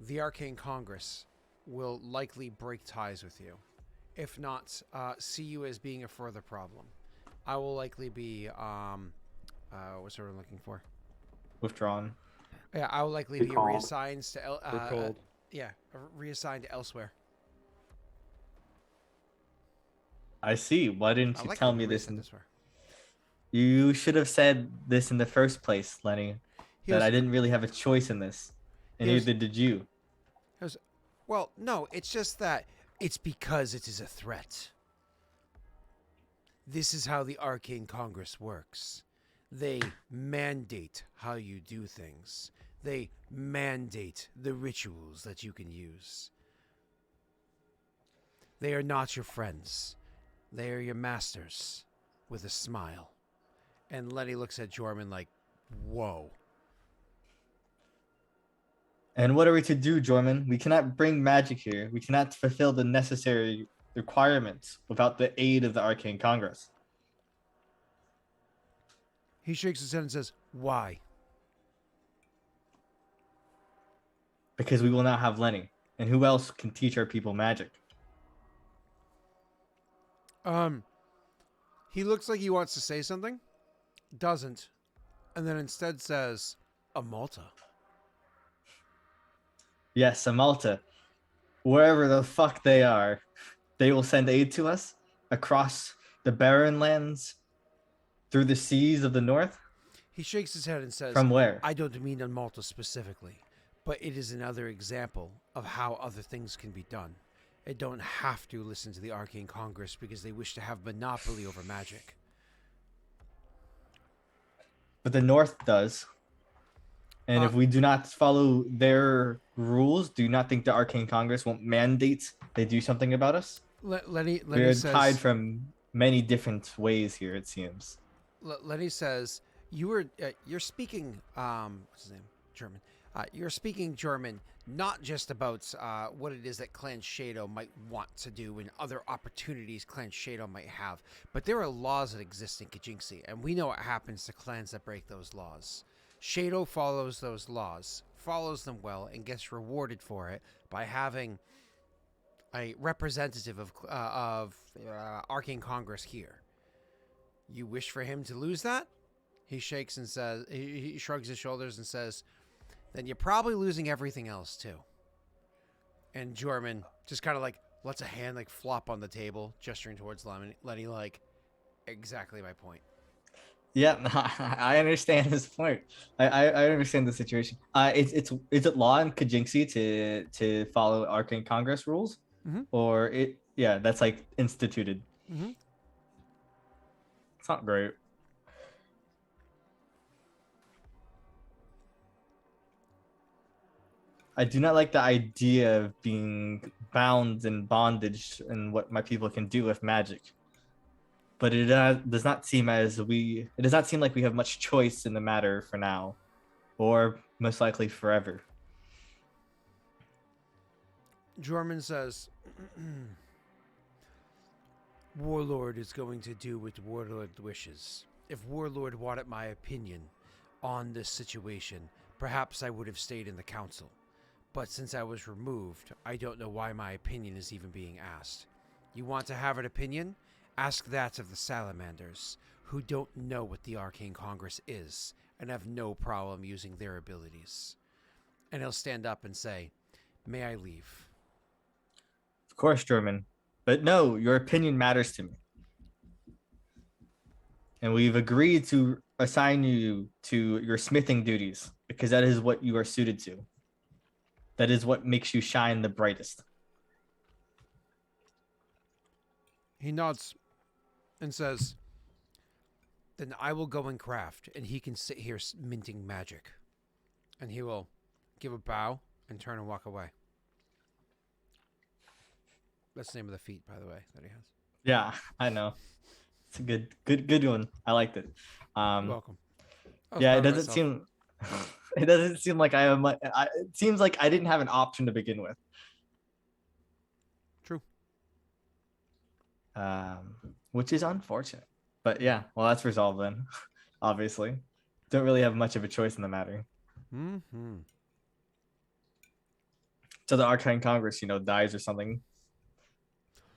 the Arcane Congress will likely break ties with you. If not, see you as being a further problem. I will likely be what's the word I'm looking for? Withdrawn. Yeah, I will likely be Recalled. reassigned to Recalled. reassigned elsewhere. I see. Why didn't I you like tell how me you this? said this were. You should have said this in the first place, Lenny. He That goes, I didn't really have a choice in this, and He goes- neither did you. well, no, it's just that it's because it is a threat. This is how the Arcane Congress works. They mandate how you do things. They mandate the rituals that you can use. They are not your friends. They are your masters, with a smile. And Lenny looks at Jorman like, whoa. And what are we to do, Jorman? We cannot bring magic here. We cannot fulfill the necessary requirements without the aid of the Arcane Congress. He shakes his head and says, why? Because we will not have Lenny. And who else can teach our people magic? He looks like he wants to say something, doesn't, and then instead says, a Malta. Yes, Amalta. Wherever the fuck they are, they will send aid to us across the barren lands, through the seas of the north. He shakes his head and says, From where? I don't mean on Malta specifically, but it is another example of how other things can be done. They don't have to listen to the Arcane Congress because they wish to have monopoly over magic. But the north does. And if we do not follow their rules, do you not think the Arcane Congress won't mandate they do something about us? Lenny We're says, tied from many different ways here, it seems. Lenny says, you're speaking, what's his name? German. You're speaking German, not just about what it is that Clan Shadow might want to do and other opportunities Clan Shadow might have, but there are laws that exist in Kajinxi, and we know what happens to clans that break those laws. Shadow follows those laws, follows them well, and gets rewarded for it by having a representative of Arcane Congress here. You wish for him to lose that? He shakes and says, he shrugs his shoulders and says, then you're probably losing everything else too. And Jorman just kind of like lets a hand like flop on the table, gesturing towards Lenny, like, exactly my point. Yeah, no, I understand his point. I understand the situation. Is it law in Kajinxi to follow Arcane Congress rules, or that's like instituted. Mm-hmm. It's not great. I do not like the idea of being bound in bondage and what my people can do with magic. But it does not seem like we have much choice in the matter for now, or most likely forever. Jorman says, Warlord is going to do what Warlord wishes. If Warlord wanted my opinion on this situation, perhaps I would have stayed in the council. But since I was removed, I don't know why my opinion is even being asked. You want to have an opinion? Ask that of the Salamanders, who don't know what the Arcane Congress is and have no problem using their abilities. And he'll stand up and say, may I leave? Of course, German. But no, your opinion matters to me. And we've agreed to assign you to your smithing duties because that is what you are suited to. That is what makes you shine the brightest. He nods and says, "Then I will go and craft, and he can sit here minting magic." And he will give a bow and turn and walk away. That's the name of the feat, by the way, that he has. Yeah, I know. It's a good one. I liked it. You're welcome. Yeah, it doesn't seem it doesn't seem like I have much. It seems like I didn't have an option to begin with. True. Which is unfortunate. But yeah, well, that's resolved then. Obviously, don't really have much of a choice in the matter. Mm-hmm. So the Arcane Congress, dies or something.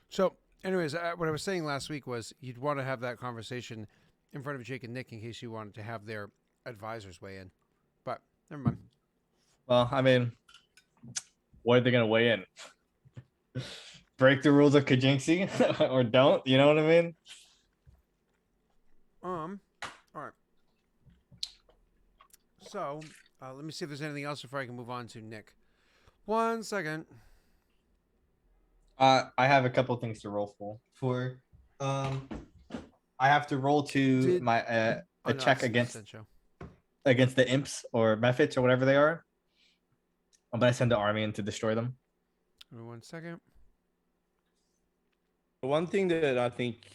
So, anyways, what I was saying last week was you'd want to have that conversation in front of Jake and Nick in case you wanted to have their advisors weigh in. But never mind. Well, I mean, what are they gonna weigh in? Break the rules of Kajinksi or don't? You know what I mean? All right. So, let me see if there's anything else before I can move on to Nick. 1 second. I have a couple things to roll for. I have to roll to my a check against the imps or mephits or whatever they are. I'm gonna send the army in to destroy them. Give me 1 second. The one thing that I think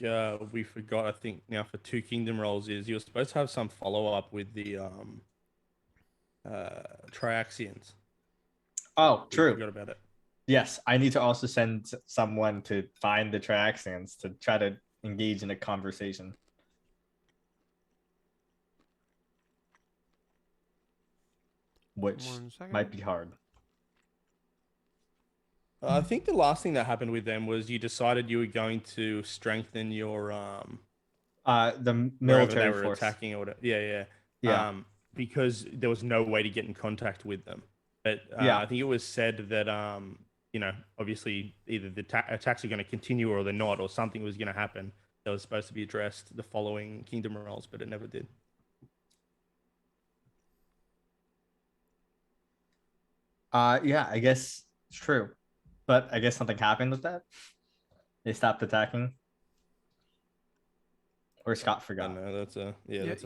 we forgot, I think now for 2 kingdom rolls is you're supposed to have some follow up with the Triaxians. Oh, true. We forgot about it. Yes, I need to also send someone to find the Triaxians to try to engage in a conversation. Which might be hard. I think the last thing that happened with them was you decided you were going to strengthen your the military they were force attacking or whatever. Yeah. because there was no way to get in contact with them. But I think it was said that obviously either the attacks are going to continue or they're not, or something was going to happen that was supposed to be addressed the following kingdom rolls, but it never did. Yeah, I guess it's true. But I guess something happened with that. They stopped attacking. Or Scott forgot. No, that's a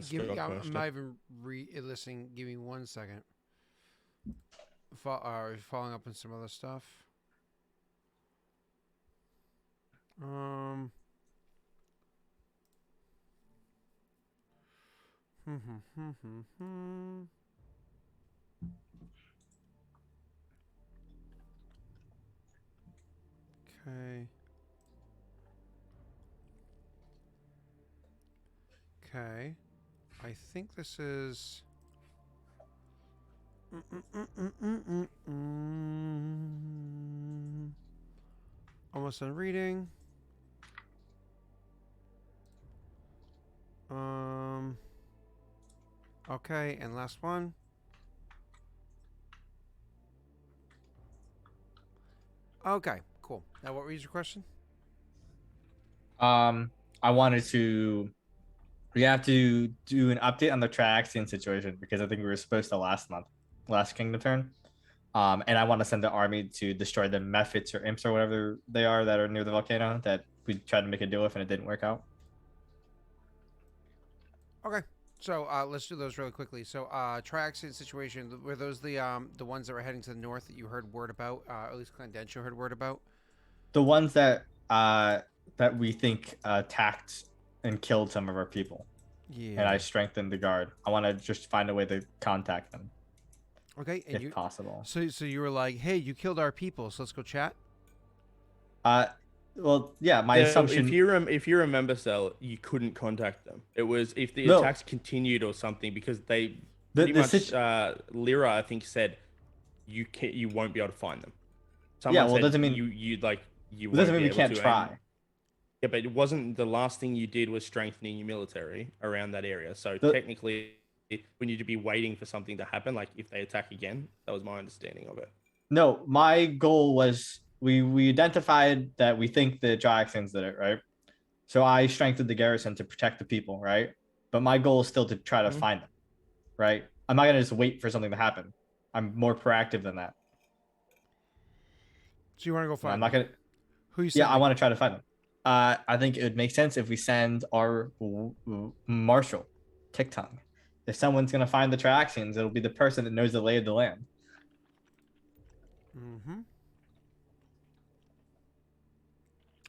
Scott question. I'm not even listening. Give me 1 second. Following up on some other stuff. Okay. Okay. I think this is. Almost done reading. Okay, and last one. Okay, cool. Now, what was your question? I wanted to. We have to do an update on the Triaxian situation because I think we were supposed to last Kingdom turn. And I want to send the army to destroy the mephits or imps or whatever they are that are near the volcano that we tried to make a deal with and it didn't work out. Okay, so let's do those really quickly. So, Triaxian situation, were those the ones that were heading to the north that you heard word about, or at least Clan Densho heard word about? The ones that we think attacked and killed some of our people. Yeah. And I strengthened the guard. I want to just find a way to contact them. Okay, and if possible. So you were like, "Hey, you killed our people, so let's go chat." Well, yeah. My assumption. If you remember, Sal, you couldn't contact them. It was if the attacks continued or something because they Lyra, I think, said you won't be able to find them. Someone it doesn't mean you It doesn't mean we can't try. Yeah, but it wasn't the last thing you did was strengthening your military around that area. So technically, we need to be waiting for something to happen. Like if they attack again, that was my understanding of it. No, my goal was we identified that we think the Jacksons did it, right? So I strengthened the garrison to protect the people, right? But my goal is still to try to Mhm. find them, right? I'm not gonna just wait for something to happen. I'm more proactive than that. So you want to go You know, I'm find not them? gonna. Who you Yeah, I sending? want to try to find them. I think it would make sense if we send our marshal, TikTok. If someone's gonna find the Triaxians, it'll be the person that knows the lay of the land. Mm-hmm.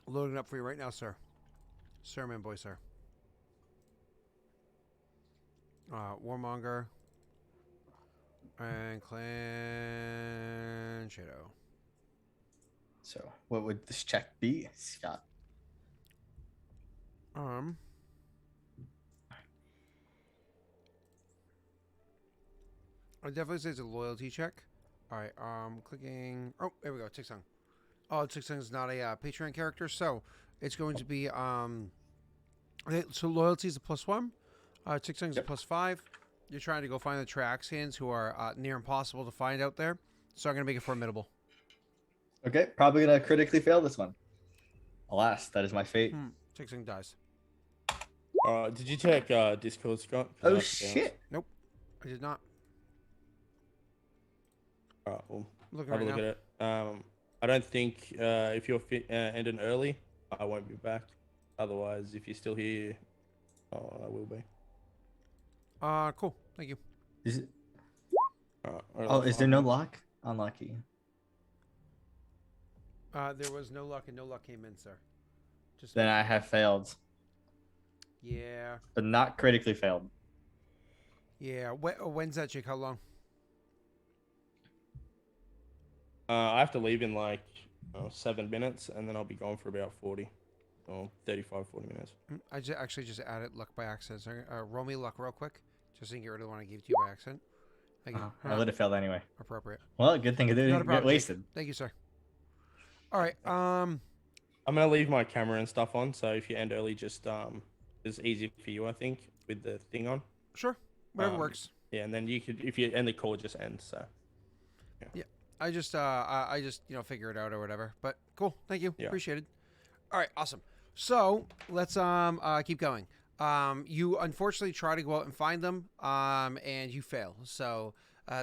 Loading up for you right now, sir. Sir, man, boy, sir. Warmonger and Clan Shadow. So, what would this check be, Scott? I definitely say it's a loyalty check. All right, clicking. Oh, there we go. Tixung. Oh, Tixung is not a Patreon character, so it's going to be okay, so loyalty is a +1. Tixung is a Yep. +5. You're trying to go find the Traxians who are near impossible to find out there, so I'm gonna make it formidable. Okay, probably gonna critically fail this one. Alas, that is my fate. Tixung dies. Did you check Discord, Scott? 'Cause Oh I have to bounce. shit! Nope, I did not. All right, well, Looking have a right look now. at it. I don't think if you're ending early, I won't be back. Otherwise, if you're still here, I will be. Cool. Thank you. Is it, Alright, oh, is there no I'm- lock? Unlucky. There was no luck, and no luck came in, sir. Just Then I have failed, yeah, but not critically failed. yeah. When's that, Jake? How long? I have to leave in like 7 minutes, and then I'll be gone for about 40 or 35, 40 minutes. I actually just added luck by accident. So roll me luck real quick, just so you can get rid of the one I gave to you by accident. Thank you. I let it fail anyway. Appropriate. Well, good thing it Not a didn't problem, get Jake. wasted. Thank you, sir. All right. I'm gonna leave my camera and stuff on, so if you end early, just it's easy for you, I think, with the thing on. Sure. Whatever Um, works. Yeah, and then you could, if you end the call, just ends. So I just figure it out or whatever. But cool. Thank you. Yeah. Appreciate it. All right. Awesome. So let's keep going. You unfortunately try to go out and find them, and you fail. So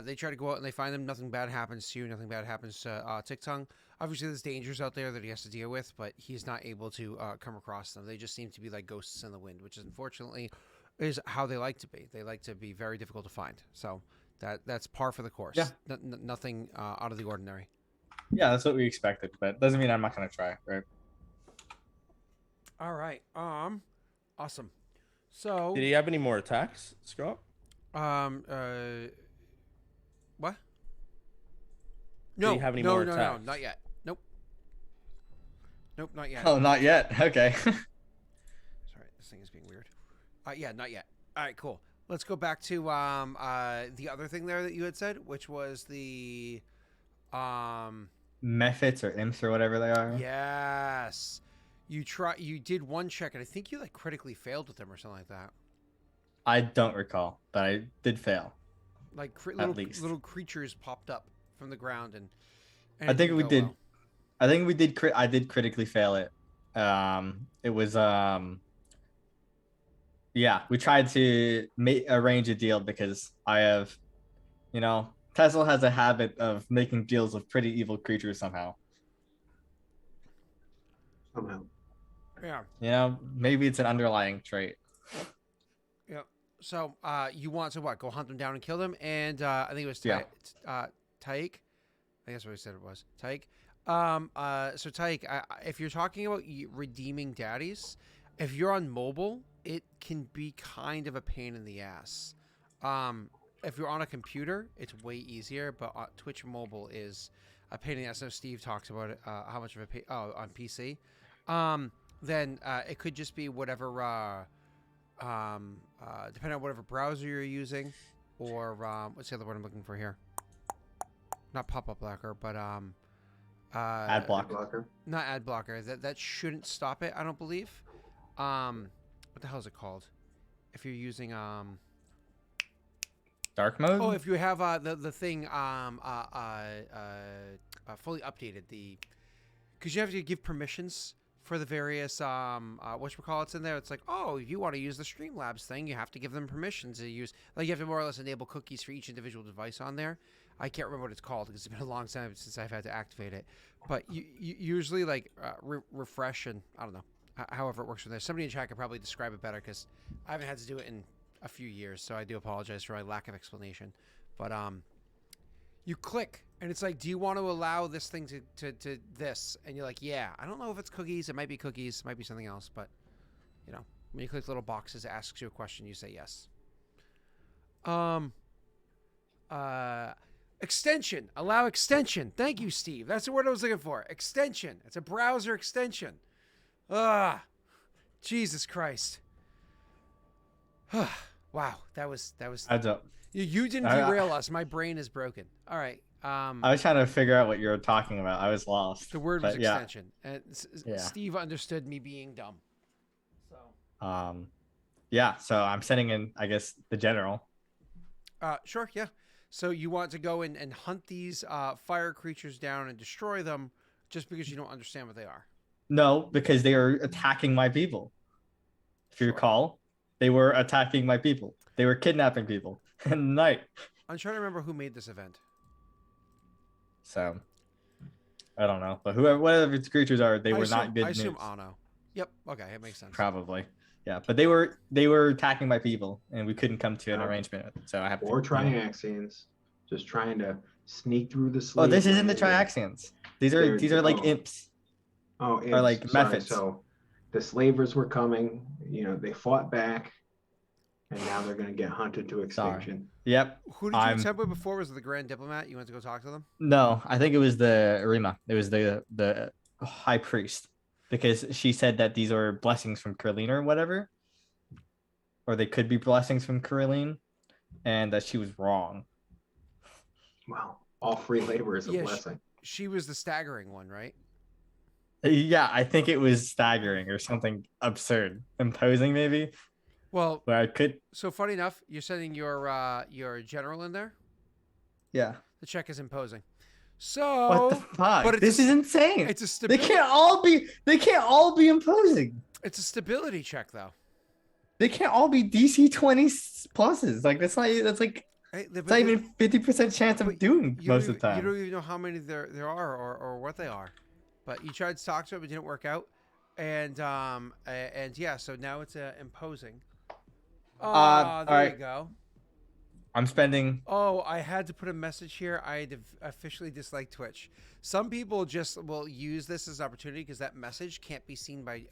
they try to go out and they find them. Nothing bad happens to you. Nothing bad happens to Tiktung. Obviously, there's dangers out there that he has to deal with, but he's not able to come across them. They just seem to be like ghosts in the wind, which is unfortunately is how they like to be. They like to be very difficult to find. So that's par for the course. Yeah. Nothing out of the ordinary. Yeah, that's what we expected, but doesn't mean I'm not gonna try, right? All right. Awesome. So did he have any more attacks, Scott? what? Did No, he have any no, more no, attacks? no, not yet. Nope. Nope, not yet. Oh, not yet. Okay. Sorry, this thing is being weird. Yeah, not yet. All right, cool. Let's go back to the other thing there that you had said, which was the Mephits or imps or whatever they are. yes. You did one check and I think you like critically failed with them or something like that. I don't recall, but I did fail. Like least. little creatures popped up from the ground and I it think didn't we go did. well. I think we did. I did critically fail it. It was yeah. We tried to arrange a deal because I have, Tesla has a habit of making deals with pretty evil creatures somehow. Somehow. Yeah. Maybe it's an underlying trait. Yeah. So you want to what? Go hunt them down and kill them, and I think it was Yeah. Taik. I guess what I said it was Taik. So Taik, if you're talking about redeeming daddies, if you're on mobile, it can be kind of a pain in the ass. If you're on a computer, it's way easier, but Twitch mobile is a pain in the ass. So Steve talks about it. How much of a on PC. Then it could just be whatever. Depending on whatever browser you're using, or what's the other word I'm looking for here? Not pop-up blocker, but Ad block. Blocker. not ad blocker. That shouldn't stop it, I don't believe. What the hell is it called? If you're using Dark mode. oh, if you have the thing fully updated, because you have to give permissions for the various whatchamacallits in there. It's like, oh, if you want to use the Streamlabs thing, you have to give them permission to use. Like you have to more or less enable cookies for each individual device on there. I can't remember what it's called because it's been a long time since I've had to activate it. But you usually like refresh and I don't know. However it works from there. Somebody in chat could probably describe it better because I haven't had to do it in a few years, so I do apologize for my lack of explanation. But you click and it's like, do you want to allow this thing to this? And you're like, yeah. I don't know if it's cookies. It might be cookies. It might be something else. But you know, when you click little boxes, it asks you a question. You say yes. Extension. Allow extension. Thank you, Steve. That's the word I was looking for. Extension. It's a browser extension. Jesus Christ. Wow, that was. Adds up. You didn't derail us. My brain is broken. All right. I was trying to figure out what you were talking about. I was lost. The word was yeah. extension, and Steve understood me being dumb. So. Yeah. So I'm sending in, I guess, the general. Sure. Yeah. So you want to go in and hunt these fire creatures down and destroy them, just because you don't understand what they are. No, because they are attacking my people. If you recall, they were attacking my people. They were kidnapping people in the night. I'm trying to remember who made this event. So, I don't know. But whatever its creatures are, they were not good news. I assume Anno. Yep. Okay, it makes sense. Probably. Yeah, but they were attacking my people, and we couldn't come to an arrangement. So I have or Triaxians, just trying to sneak through the sleep. Oh, this isn't the Triaxians. These are like imps. Oh, imps. Or like methods. So the slavers were coming. You know, they fought back, and now they're going to get hunted to extinction. Sorry. Yep. Who did you attempt with before? Was it the Grand Diplomat? You went to go talk to them? No, I think it was the Rima. It was the high priest, because she said that these are blessings from Caroline or whatever, or they could be blessings from Caroline, and that she was wrong. Well, all free labor is a blessing. She was the staggering one, right? Yeah, I think it was staggering or something absurd, imposing maybe. Well, where I could. So funny enough, you're sending your general in there. Yeah. The check is imposing. So what the fuck? But this is insane. It's a stability. They can't all be imposing. It's a stability check though. They can't all be DC 20 pluses. Like that's not even 50% chance of doing most of the time. You don't even know how many there are or what they are. But you tried to talk to it, but it didn't work out. And yeah, so now it's imposing. Oh, there you go. I'm spending. Oh, I had to put a message here. I officially dislike Twitch. Some people just will use this as an opportunity because that message can't be seen by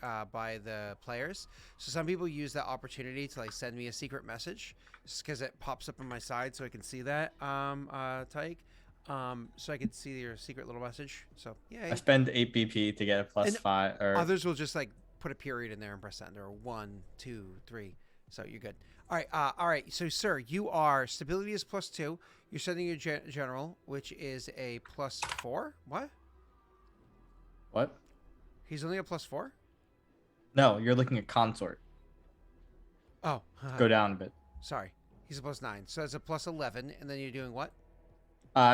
the players. So some people use that opportunity to like send me a secret message just because it pops up on my side so I can see that, Tyke. So I can see your secret little message. So yeah. I spend 8 BP to get a +5. Or others will just like put a period in there and press send, or 1, 2, 3. So you're good. All right. So, sir, you are stability is +2. You're sending your general, which is a +4. What? He's only a +4? No, you're looking at consort. Oh. Go down a bit. Sorry. He's a +9. So it's a +11. And then you're doing what?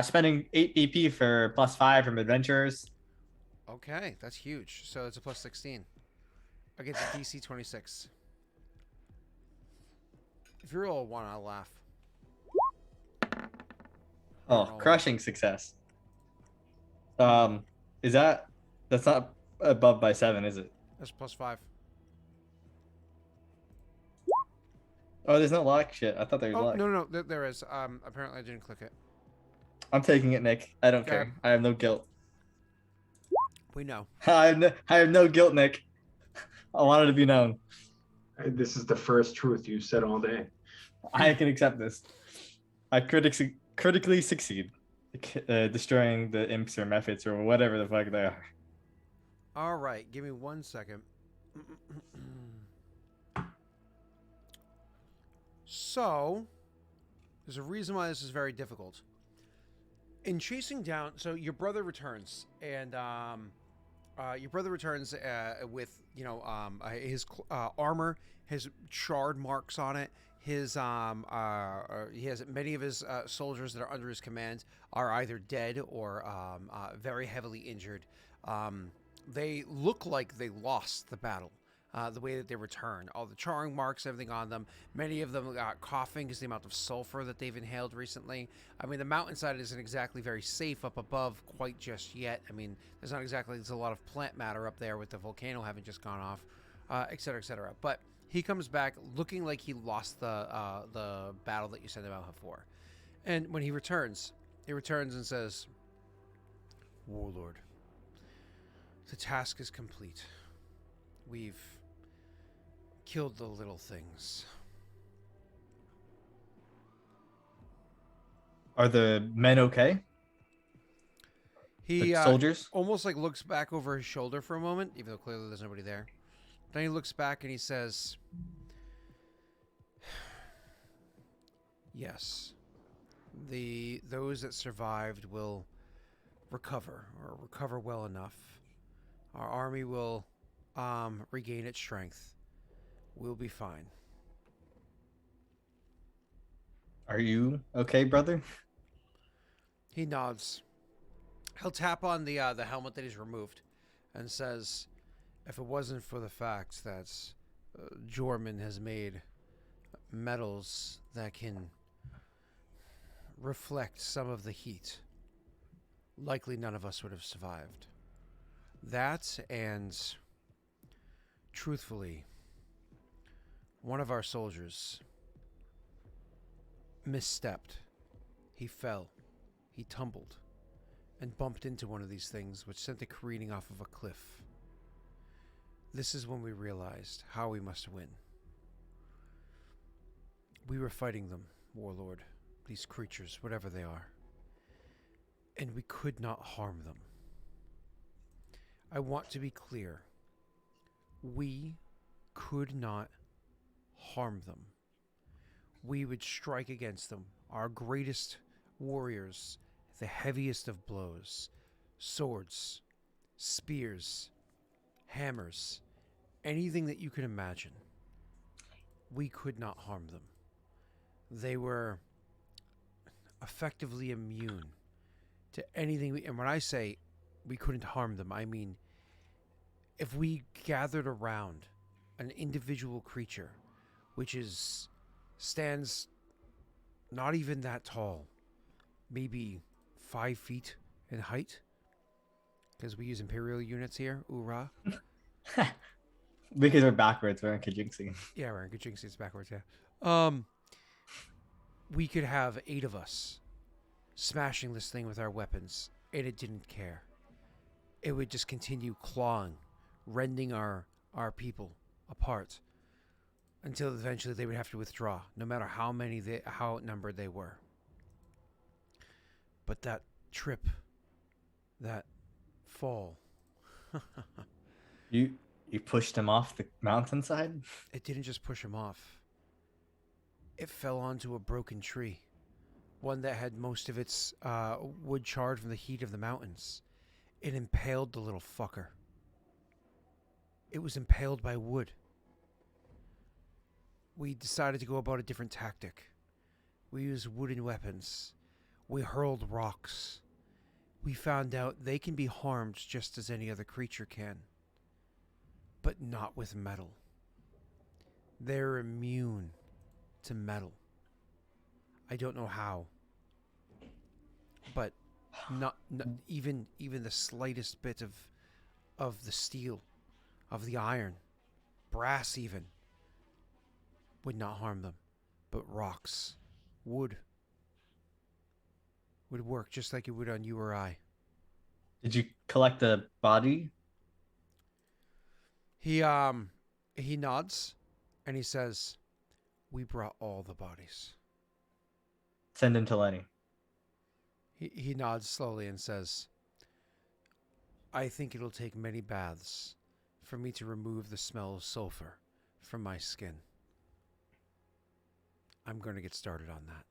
Spending 8 BP for +5 from adventurers. Okay. That's huge. So it's a +16 against a DC 26. If you roll a 1, I'll laugh. Oh, crushing success. That's not above by 7, is it? That's +5. Oh, there's no lock shit. I thought there was lock. No, there is. Apparently I didn't click it. I'm taking it, Nick. I don't care. I have no guilt. We know. I have no guilt, Nick. I want it to be known. This is the first truth you've said all day. I can accept this. I critically succeed, destroying the imps or methods or whatever the fuck they are. All right, give me 1 second. So, there's a reason why this is very difficult. In chasing down, so your brother returns, and with his armor has charred marks on it. His he has many of his soldiers that are under his command are either dead or very heavily injured. they look like they lost the battle. The way that they return, all the charring marks, everything on them. Many of them got coughing because the amount of sulfur that they've inhaled recently. I mean, the mountainside isn't exactly very safe up above quite just yet. I mean, there's a lot of plant matter up there with the volcano having just gone off, et cetera, et cetera. But he comes back looking like he lost the battle that you sent him out for. And when he returns and says, "Warlord, the task is complete. We've killed the little things." Are the men okay? He The soldiers? almost like looks back over his shoulder for a moment, even though clearly there's nobody there. Then he looks back and he says, "Yes, those that survived will recover well enough. Our army will regain its strength. We'll be fine." Are you okay, brother? He nods. He'll tap on the helmet that he's removed, and says, "If it wasn't for the fact that Jorman has made metals that can reflect some of the heat, likely none of us would have survived. That, and truthfully, one of our soldiers misstepped. He fell. He tumbled and bumped into one of these things, which sent it careening off of a cliff. This is when we realized how we must win. We were fighting them, Warlord, these creatures, whatever they are, and we could not harm them. I want to be clear. We could not harm them. We would strike against them, our greatest warriors, the heaviest of blows, swords, spears, hammers, anything that you can imagine. We could not harm them. They were effectively immune to anything. And when I say we couldn't harm them, I mean if we gathered around an individual creature, which stands not even that tall, maybe 5 feet in height, because we use Imperial units here, Ura. Because we're backwards, we're in Kajinxi. Yeah, we're in Kajinxi, it's backwards, yeah. We could have 8 of us smashing this thing with our weapons, and it didn't care. It would just continue clawing, rending our people apart until eventually they would have to withdraw, no matter how outnumbered they were. But that trip, that fall, You pushed him off the mountainside? it didn't just push him off. It fell onto a broken tree, one that had most of its wood charred from the heat of the mountains. It impaled the little fucker. It was impaled by wood. We decided to go about a different tactic. We used wooden weapons. We hurled rocks. We found out they can be harmed just as any other creature can, but not with metal. They're immune to metal. I don't know how, but not even the slightest bit of the steel, of the iron, brass even, would not harm them. But rocks, wood, would work just like it would on you or I. Did you collect the body? He nods and he says, "We brought all the bodies." Send him to Lenny. He nods slowly and says, "I think it'll take many baths for me to remove the smell of sulfur from my skin. I'm going to get started on that."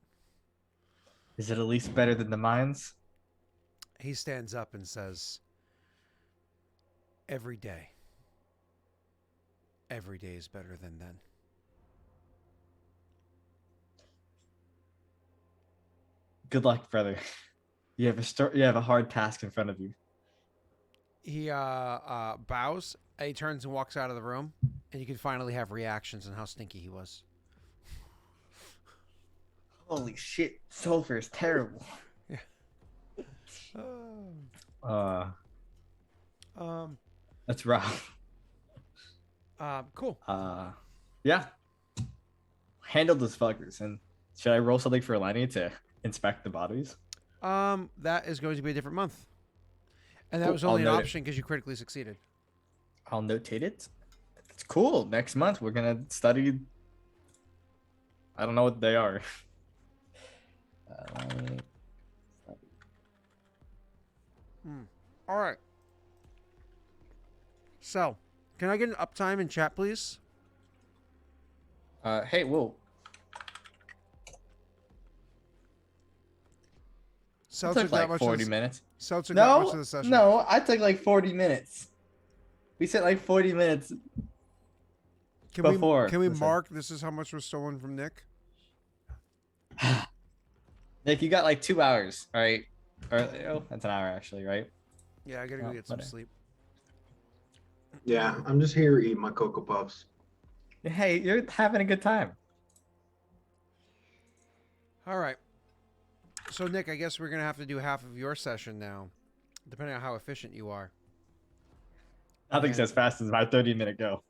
Is it at least better than the mines? He stands up and says, Every day is better than then." Good luck, brother. You have a hard task in front of you. he bows. And he turns and walks out of the room, and you can finally have reactions on how stinky he was. Holy shit, sulfur is terrible. Yeah. That's rough. Cool. Yeah. Handle those fuckers. And should I roll something for Lenny to inspect the bodies? That is going to be a different month, and that Cool. was only an I'll note it. option because you critically succeeded. I'll notate it. It's cool. Next month we're gonna study. I don't know what they are. All right. So, can I get an uptime in chat, please? Hey, whoa. It Seltzer took got like much 40 of the, minutes. Seltzer got much No, of the session. no, I took like 40 minutes. We said like 40 minutes. Can before, we listen. mark this is how much was stolen from Nick? Nick, you got like 2 hours, right? Or that's an hour actually, right? Yeah, I gotta go Oh, get some whatever. sleep. Yeah, I'm just here eating my Cocoa Puffs. Hey, you're having a good time. All right. So, Nick, I guess we're gonna have to do half of your session now, depending on how efficient you are. Nothing's as fast as my 30-minute go.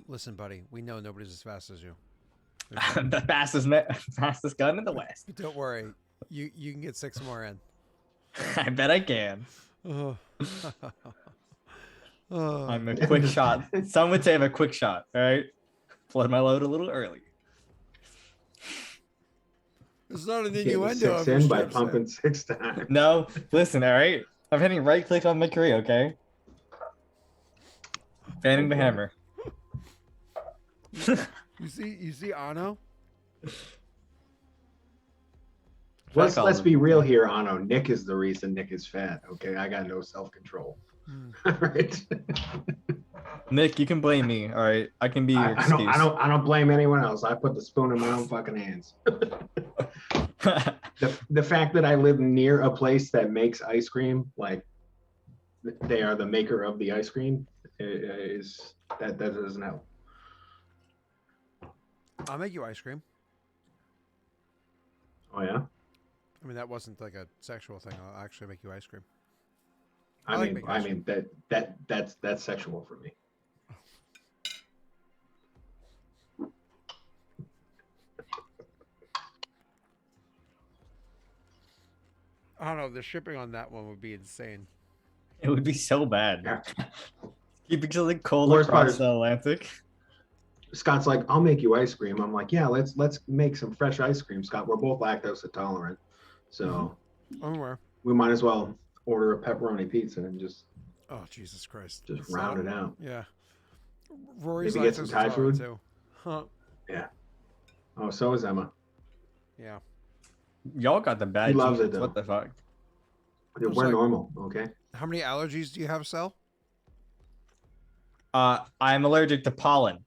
Listen, buddy, we know nobody's as fast as you. The fastest gun in the West. But don't worry, you can get 6 more in. I bet I can. Oh. I'm a quick shot. Some would say I'm a quick shot. All right, flood my load a little early. It's not an Getting innuendo. 6 in by pumping 6 times. No, listen. All right, I'm hitting right click on McCree. Okay, fanning the hammer. You see, Ano. Let's be real here, Ano. Nick is the reason Nick is fat. Okay, I got no self-control. Right? Nick, you can blame me. All right, I can be your excuse. I don't blame anyone else. I put the spoon in my own fucking hands. The fact that I live near a place that makes ice cream, like they are the maker of the ice cream, is that doesn't help. I'll make you ice cream. Oh yeah. I mean, that wasn't like a sexual thing. I'll actually make you ice cream. I like mean, making ice cream. that's sexual for me. I don't know. The shipping on that one would be insane. It would be so bad. Yeah. Keeping something cold Worst part across is- the Atlantic. Scott's like, I'll make you ice cream. I'm like, yeah, let's make some fresh ice cream, Scott. We're both lactose intolerant, so Anywhere. we might as well order a pepperoni pizza and just Oh, Jesus Christ. just round it out. Yeah. Rory's Maybe get some lactose Thai intolerant, food? too. Huh. Oh, so is Emma. Yeah. Y'all got the bad He loves genes. it, though. What the fuck? We're like- normal, okay? How many allergies do you have, Sel? I'm allergic to pollen.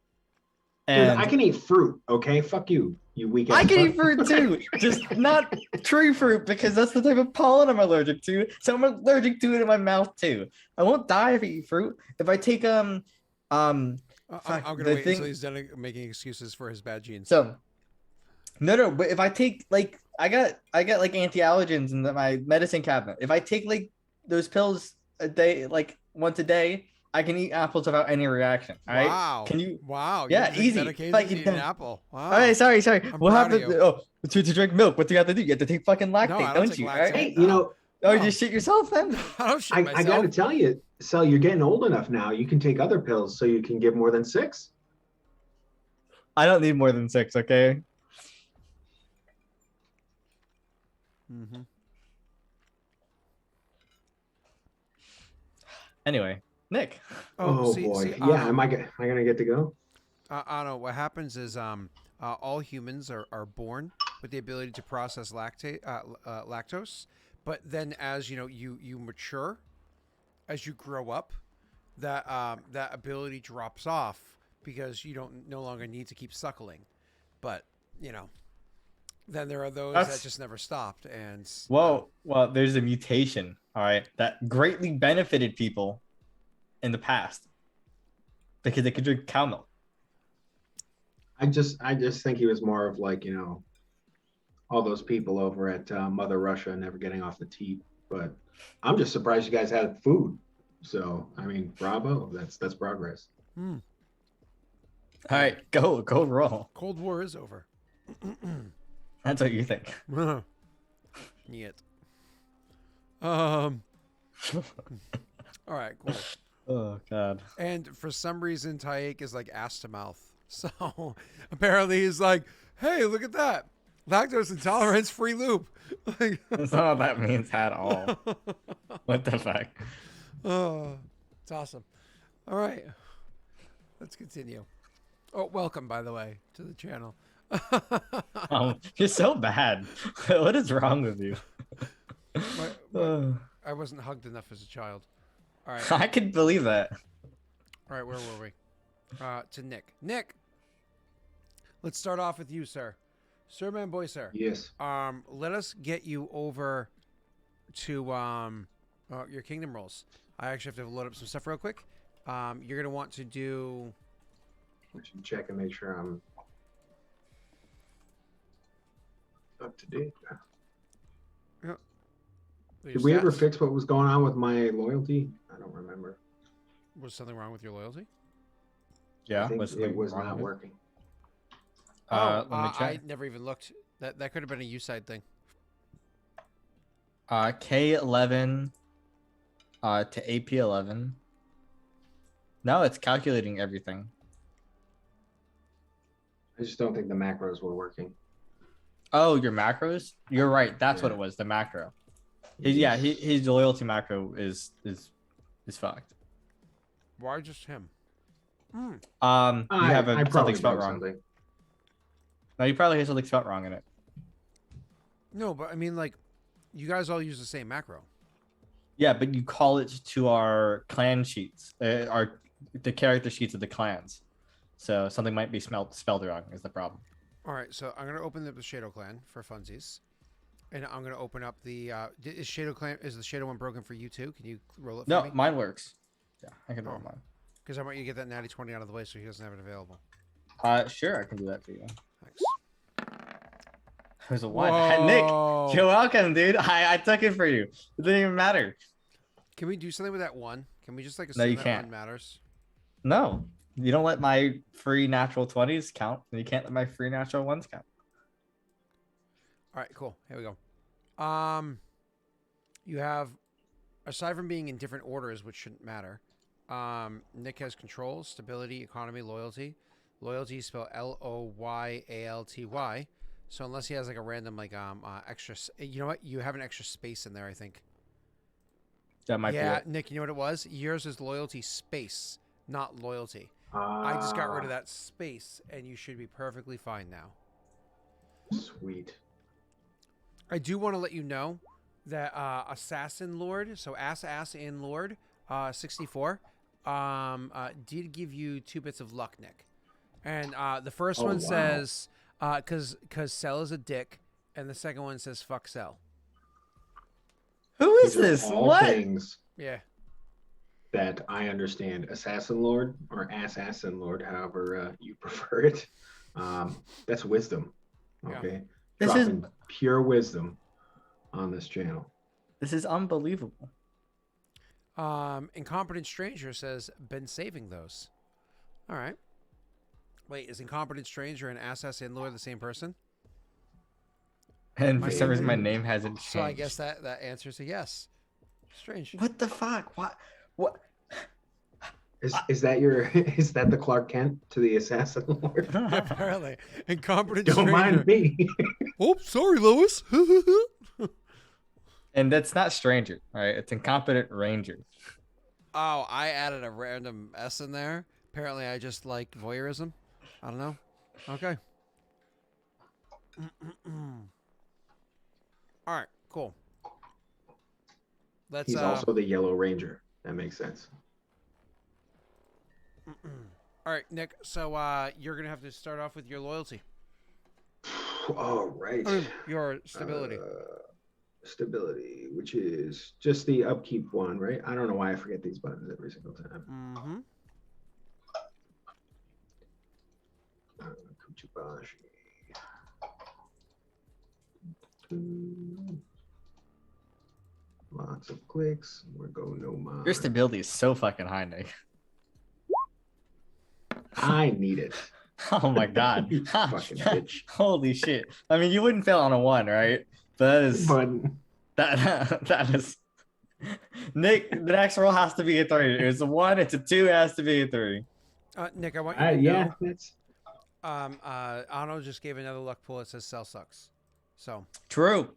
Dude, And I can eat fruit, okay? Fuck you, you weak I ass can fuck. eat fruit too, just not tree fruit because that's the type of pollen I'm allergic to. So I'm allergic to it in my mouth too. I won't die if I eat fruit. If I take I'm Fuck, gonna the wait thing- until he's done making excuses for his bad genes. so no, but if I take like I got like anti-allergens in my medicine cabinet. If I take like those pills a day, like once a day, I can eat apples without any reaction. All right? Wow. Can you? Wow. Yeah, you take easy. medications Like, to eat an apple. Wow. All right, sorry. I'm What proud of happened? you. Oh, to drink milk. What do you have to do? You have to take fucking lactate, I don't don't take you? Lactate. All right? Hey, you know, Oh, No. you shit yourself then? I don't shit I myself. gotta tell you, Sal, you're getting old enough now. You can take other pills so you can give more than 6. I don't need more than 6, okay? Mm-hmm. Anyway, Nick. Oh, see, boy. See, Yeah, am I gonna get to go? Anna, what happens is all humans are born with the ability to process lactose, but then as you mature, as you grow up, that ability drops off because you no longer need to keep suckling. But then there are those that That's- just never stopped. And Well, there's a mutation, all right, that greatly benefited people in the past because they could drink cow milk. I just think he was more of like, all those people over at Mother Russia never getting off the teat. But I'm just surprised you guys had food. So I mean, bravo. That's progress. All right, go roll. Cold War is over. That's what you think. Yet. All right, cool. Oh God. And for some reason, Tyake is like ass to mouth. So apparently he's like, hey, look at that. Lactose intolerance free loop. Like, That's not what that means at all. What the fuck? oh, it's awesome. All right. Let's continue. Oh, welcome, by the way, to the channel. Oh, you're so bad. What is wrong with you? I wasn't hugged enough as a child. All right. I could believe that. All right, where were we? To Nick. Nick, let's start off with you, sir. Sir, man, boy, sir. Yes. Let us get you over to your kingdom rolls. I actually have to load up some stuff real quick. You're gonna want to do. I should check and make sure I'm up to date. Did we ever fix what was going on with my loyalty? I don't remember. Was something wrong with your loyalty? Yeah, I think what's it was wrong not with it? working. Let me I check. never even looked. That could have been a U-side thing. K11 to AP11. No, it's calculating everything. I just don't think the macros were working. Oh, your macros? You're right. That's what Yeah. it was. The macro. His loyalty macro is fucked. Why just him? You have I something probably spelled broke wrong. something. No, you probably have something spelled wrong in it. No, but I mean, like, you guys all use the same macro. Yeah, but you call it to our clan sheets, the character sheets of the clans. So something might be spelled wrong is the problem. All right, so I'm gonna open up the Shadow Clan for funsies, and I'm gonna open up the. Is the Shadow one broken for you too? Can you roll it for No, me? mine works. Yeah, I can roll Oh. mine. Because I want you to get that natty 20 out of the way so he doesn't have it available. Sure, I can do that for you. Thanks. There's a one. Nick, Whoa. you're welcome, dude. I took it for you. It didn't even matter. Can we do something with that one? Can we just like No, assume you that can't. one matters? No, you don't let my free natural 20s count. And you can't let my free natural ones count. All right, cool. Here we go. You have, aside from being in different orders, which shouldn't matter, Nick has control, stability, economy, loyalty. Loyalty is spelled Loyalty. So unless he has like a random like extra, you know what? You have an extra space in there, I think. That might be it. Nick, you know what it was? Yours is loyalty space, not loyalty. I just got rid of that space, and you should be perfectly fine now. Sweet. I do want to let you know that Assassin Lord, so Assassin Lord, 64, did give you 2 bits of luck, Nick. And the first Oh, one wow. says, because Cell is a dick, and the second one says, fuck Cell. Who is These are this? all What? things Yeah. that I understand. Assassin Lord or Assassin Lord, however you prefer it. That's wisdom. Yeah. Okay. This is- Dropping pure wisdom on this channel. This is unbelievable. Incompetent Stranger says, been saving those. All right. Wait, is Incompetent Stranger and Assassin Lord the same person? And for My some reason, my name- name hasn't changed. So I guess that answers a yes. Strange. What the fuck? What? Is that is that the Clark Kent to the Assassin Lord? Apparently. Incompetent Don't Stranger. mind me. Oh, sorry, Lois. And that's not stranger, right? It's incompetent ranger. Oh, I added a random S in there. Apparently, I just like voyeurism. I don't know. Okay. All right, cool. Let's. He's also the Yellow Ranger. That makes sense. All right, Nick. So you're gonna have to start off with your loyalty. Oh, right. Your stability. Stability, which is just the upkeep one, right? I don't know why I forget these buttons every single time. Mm-hmm. Kuchibashi. Lots of clicks. We're going no mind. Your stability is so fucking high, Nick. I need it. Oh my god. You fucking bitch. Holy shit. I mean, you wouldn't fail on a 1, right? That is But that is Nick, the next roll has to be a 3. It's a 1, it's a 2, it has to be a 3. Nick, I want you to yeah, know. that's Anno just gave another luck pool that says Cell sucks. So. True.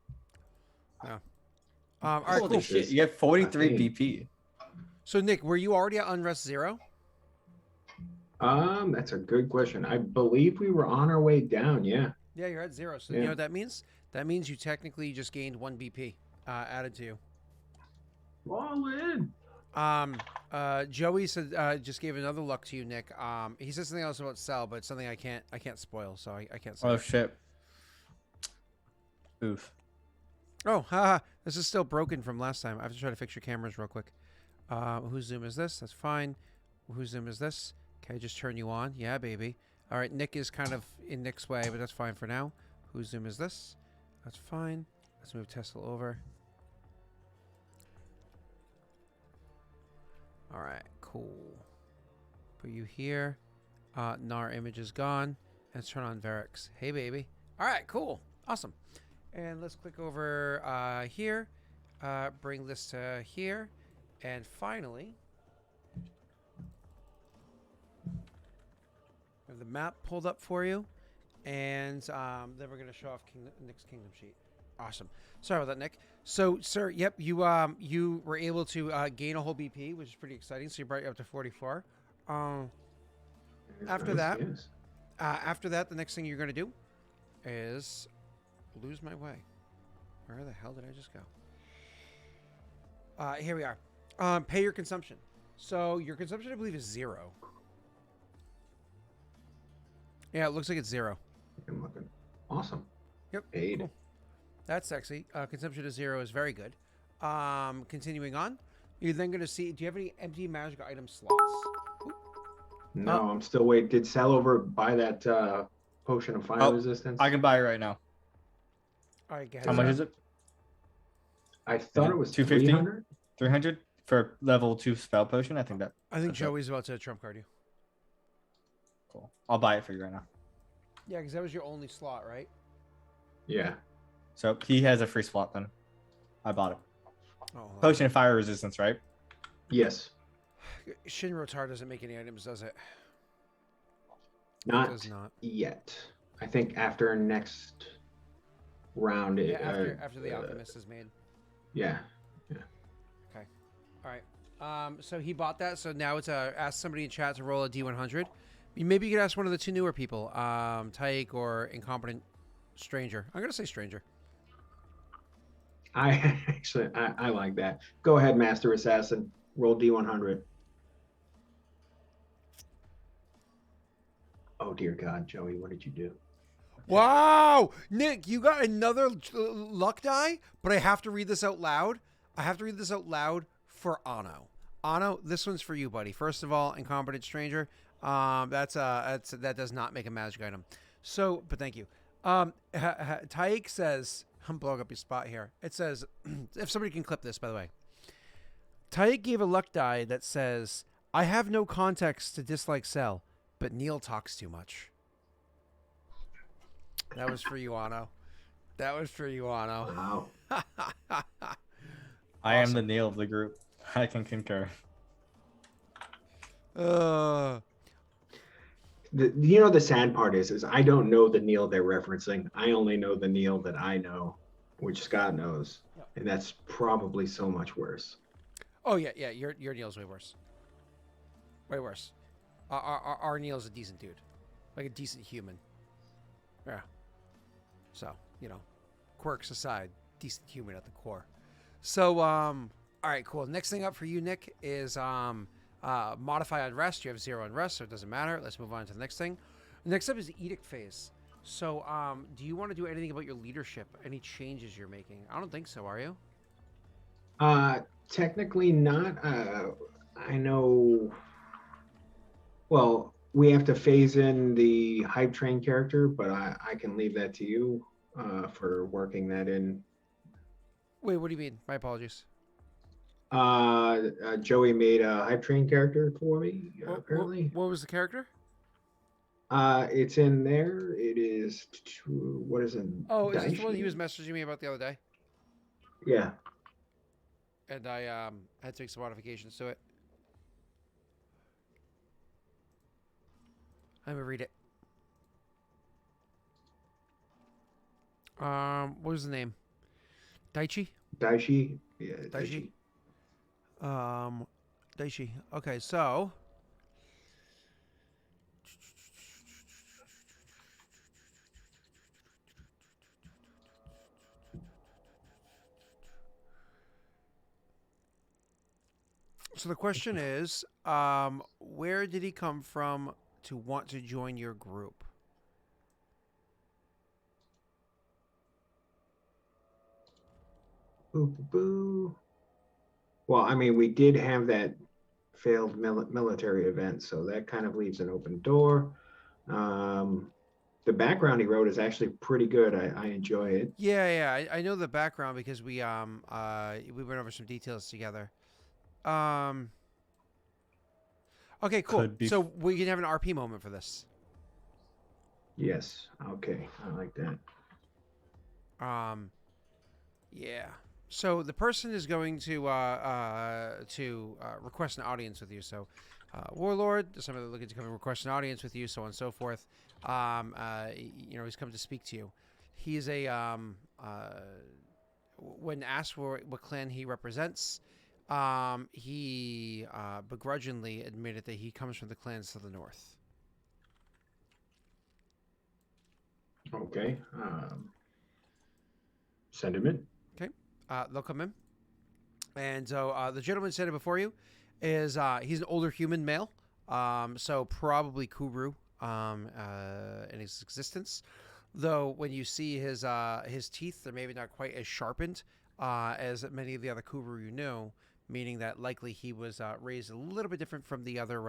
Yeah. All right, Holy cool. shit, you get 43 Okay. BP. So Nick, were you already at Unrest 0? that's a good question. I believe we were on our way down. Yeah. Yeah, you're at 0. So Yeah. you know what that means? That means you technically just gained 1 BP added to you. All in. Joey said just gave another luck to you, Nick. He said something else about Cell, but it's something I can't spoil, so I can't say. Oh it. shit. Oof. Oh, haha. This is still broken from last time. I have to try to fix your cameras real quick. Whose Zoom is this? That's fine. Whose Zoom is this? Okay, just turn you on. Yeah, baby. All right, Nick is kind of in Nick's way, but that's fine for now. Whose Zoom is this? That's fine. Let's move Tesla over. All right, cool. Put you here. NAR image is gone. Let's turn on Verix. Hey, baby. All right, cool. Awesome. And let's click over here. Bring this to here. And finally, we have the map pulled up for you. And then we're going to show off Nick's Kingdom sheet. Awesome. Sorry about that, Nick. So, sir, yep, you were able to gain a whole BP, which is pretty exciting. So you brought you up to 44. After that, the next thing you're going to do is lose my way. Where the hell did I just go? Here we are. Pay your consumption. So your consumption, I believe, is 0. Yeah, it looks like it's 0. I'm looking. Awesome. Yep. Paid. Cool. That's sexy. Consumption of 0 is very good. Continuing on, you're then going to see. Do you have any empty magic item slots? Ooh. No, I'm still waiting. Did Salover buy that potion of fire resistance? I can buy it right now. All right, guys. How much is it? I thought it was 250? 300. 300 for level 2 spell potion? I think I think that's it. Joey's about to trump card you. Cool. I'll buy it for you right now. Yeah, because that was your only slot, right? Yeah. So he has a free slot then. I bought it. Oh, hold on. Potion of fire resistance, right? Yes. Shinrotar doesn't make any items, does it? Not, It does not. yet. I think after next round. Yeah, after the alchemist is made. Yeah. All right. So he bought that. So now it's ask somebody in chat to roll a D100. Maybe you could ask one of the 2 newer people, Tyke or Incompetent Stranger. I'm gonna say Stranger. I like that. Go ahead, Master Assassin. Roll D100. Oh dear God, Joey, what did you do? Wow, Nick, you got another luck die, but I have to read this out loud. I have to read this out loud for Anno. Anno, this one's for you, buddy. First of all, Incompetent Stranger. That does not make a magic item. So, but thank you. Taik says, I'm blowing up your spot here. It says, if somebody can clip this, by the way. Taik gave a luck die that says, I have no context to dislike Cell, but Neil talks too much. That was for you, Anno. That was for you, Anno. Wow. I am the Neil of the group. I can concur. The sad part is I don't know the Neil they're referencing. I only know the Neil that I know, which Scott knows, and that's probably so much worse. Oh yeah. Your Neil's way worse. Way worse. Our Neil's a decent dude, like a decent human. Yeah. So quirks aside, decent human at the core. So all right, cool. Next thing up for you, Nick, is modify unrest. You have 0 unrest, so it doesn't matter. Let's move on to the next thing. Next up is the edict phase. So, do you want to do anything about your leadership? Any changes you're making? I don't think so. Are you? Uh, Technically not. I know. Well, we have to phase in the hype train character, but I can leave that to you for working that in. Wait, what do you mean? My apologies. Joey made a hype train character for me, What what apparently. what was the character? It's in there. It is what is it? Oh, is this the one he was Daishi? messaging me about the other day? Yeah. And I had to make some modifications to it. Let me read it. What was the name? Daichi? Daishi. Yeah, Daichi? Daishi. Daichi. Okay, so the question is, where did he come from to want to join your group? Boo, boo, boo. Well, I mean, we did have that failed military event, so that kind of leaves an open door. Um, the background he wrote is actually pretty good. I enjoy it. Yeah, I know the background because we went over some details together. Um, okay, cool. Could be. So we can have an RP moment for this. Yes. Okay. I like that. Yeah. So the person is going to request an audience with you. So, Warlord, somebody looking to come and request an audience with you, so on and so forth. He's come to speak to you. He's when asked what clan he represents, he begrudgingly admitted that he comes from the clans to the north. Okay. Send him in. Okay. They'll come in. And so the gentleman seated before you is he's an older human male, so probably Kuru in his existence. Though when you see his teeth, they're maybe not quite as sharpened as many of the other Kuru you know, meaning that likely he was raised a little bit different from the other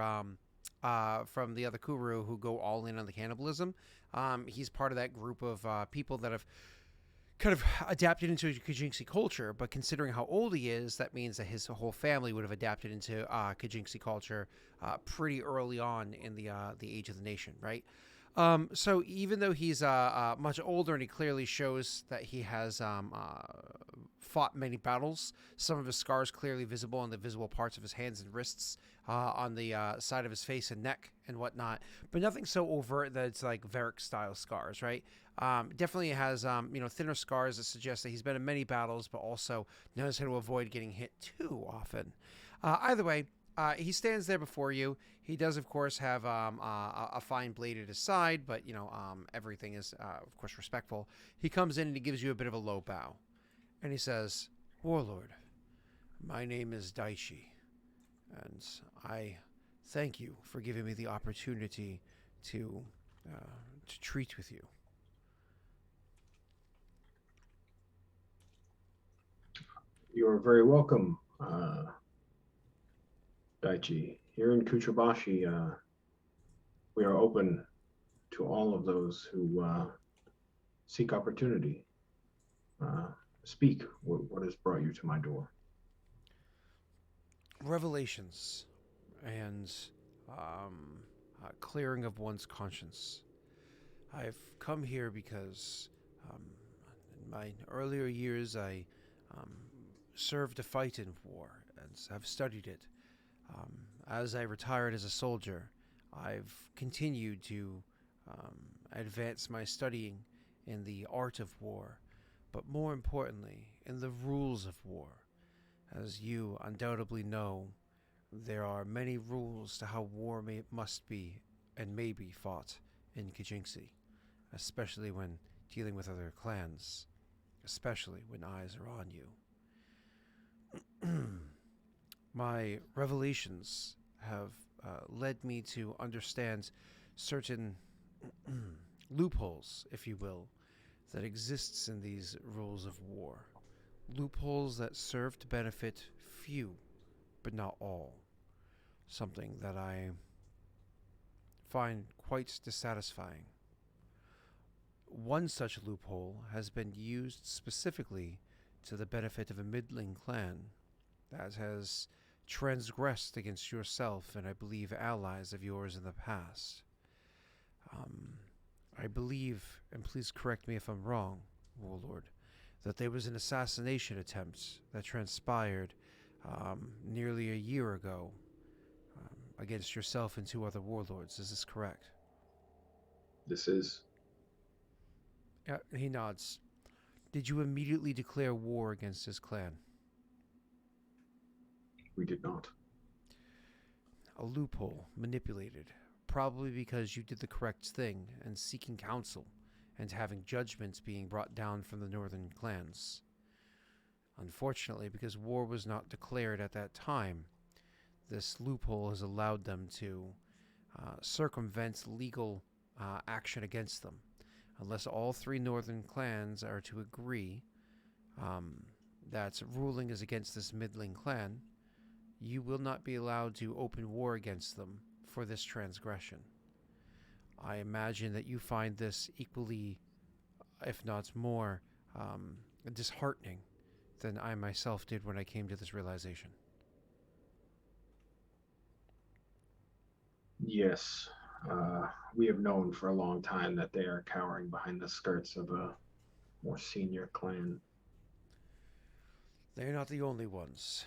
Kuru who go all in on the cannibalism. He's part of that group of people that have kind of adapted into Kajinksi culture, but considering how old he is, that means that his whole family would have adapted into Kajinksi culture pretty early on in the age of the nation, right? So even though he's much older and he clearly shows that he has fought many battles, some of his scars clearly visible on the visible parts of his hands and wrists, on the side of his face and neck and whatnot, but nothing so overt that it's like Varric style scars, right? Definitely has thinner scars that suggest that he's been in many battles, but also knows how to avoid getting hit too often. Either way, he stands there before you. He does, of course, have a fine blade at his side, but everything is, of course, respectful. He comes in and he gives you a bit of a low bow, and he says, "Warlord, my name is Daichi, and I thank you for giving me the opportunity to treat with you." You're very welcome, Daichi. Here in Kuchabashi, we are open to all of those who seek opportunity. Speak. What has brought you to my door? Revelations and clearing of one's conscience. I've come here because in my earlier years I served a fight in war and have studied it. As I retired as a soldier, I've continued to advance my studying in the art of war, but more importantly, in the rules of war. As you undoubtedly know, there are many rules to how war must be and may be fought in Kijinksi, especially when dealing with other clans, especially when eyes are on you. My revelations have led me to understand certain loopholes, if you will, that exists in these rules of war. Loopholes that serve to benefit few, but not all. Something that I find quite dissatisfying. One such loophole has been used specifically to the benefit of a middling clan that has transgressed against yourself and I believe allies of yours in the past. I believe, and please correct me if I'm wrong, Warlord, that there was an assassination attempt that transpired nearly a year ago against yourself and two other warlords. Is this correct? This is. Yeah, he nods. Did you immediately declare war against his clan? We did not. A loophole manipulated, probably because you did the correct thing and seeking counsel and having judgments being brought down from the northern clans. Unfortunately, because war was not declared at that time, this loophole has allowed them to circumvent legal action against them. Unless all three northern clans are to agree that ruling is against this middling clan, you will not be allowed to open war against them for this transgression. I imagine that you find this equally, if not more, disheartening than I myself did when I came to this realization. Yes. We have known for a long time that they are cowering behind the skirts of a more senior clan. They're not the only ones.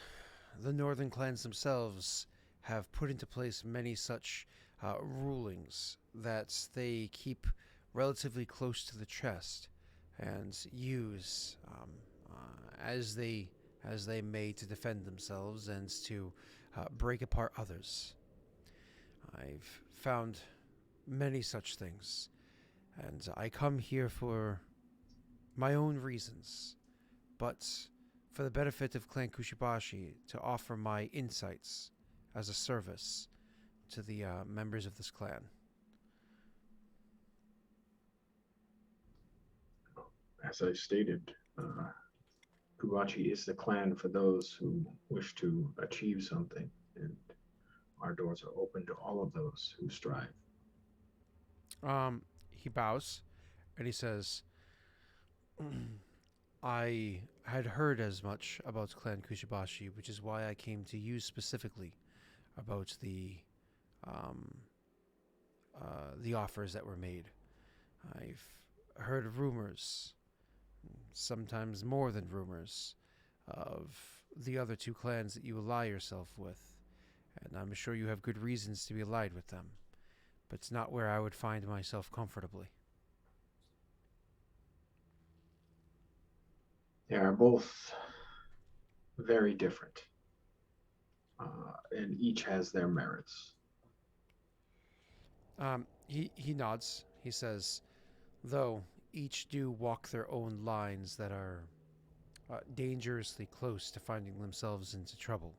The northern clans themselves have put into place many such rulings that they keep relatively close to the chest and use as they may to defend themselves and to break apart others. I've found many such things, and I come here for my own reasons, but for the benefit of Clan Kushibashi to offer my insights as a service to the members of this clan. As I stated, Kubachi is the clan for those who wish to achieve something, and our doors are open to all of those who strive. He bows, and he says, I had heard as much about Clan Kushibashi, which is why I came to you specifically about the offers that were made. I've heard rumors, sometimes more than rumors, of the other two clans that you ally yourself with, and I'm sure you have good reasons to be allied with them, but it's not where I would find myself comfortably. They are both very different, and each has their merits. He nods. He says, though each do walk their own lines that are dangerously close to finding themselves into trouble.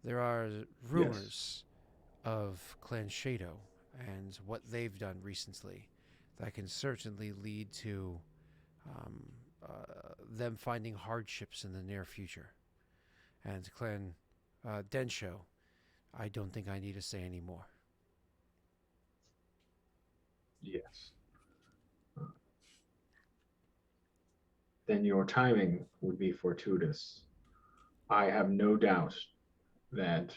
There are rumors of Clan Shadow and what they've done recently that can certainly lead to them finding hardships in the near future. And Clan Densho, I don't think I need to say any more. Yes. Then your timing would be fortuitous. I have no doubt that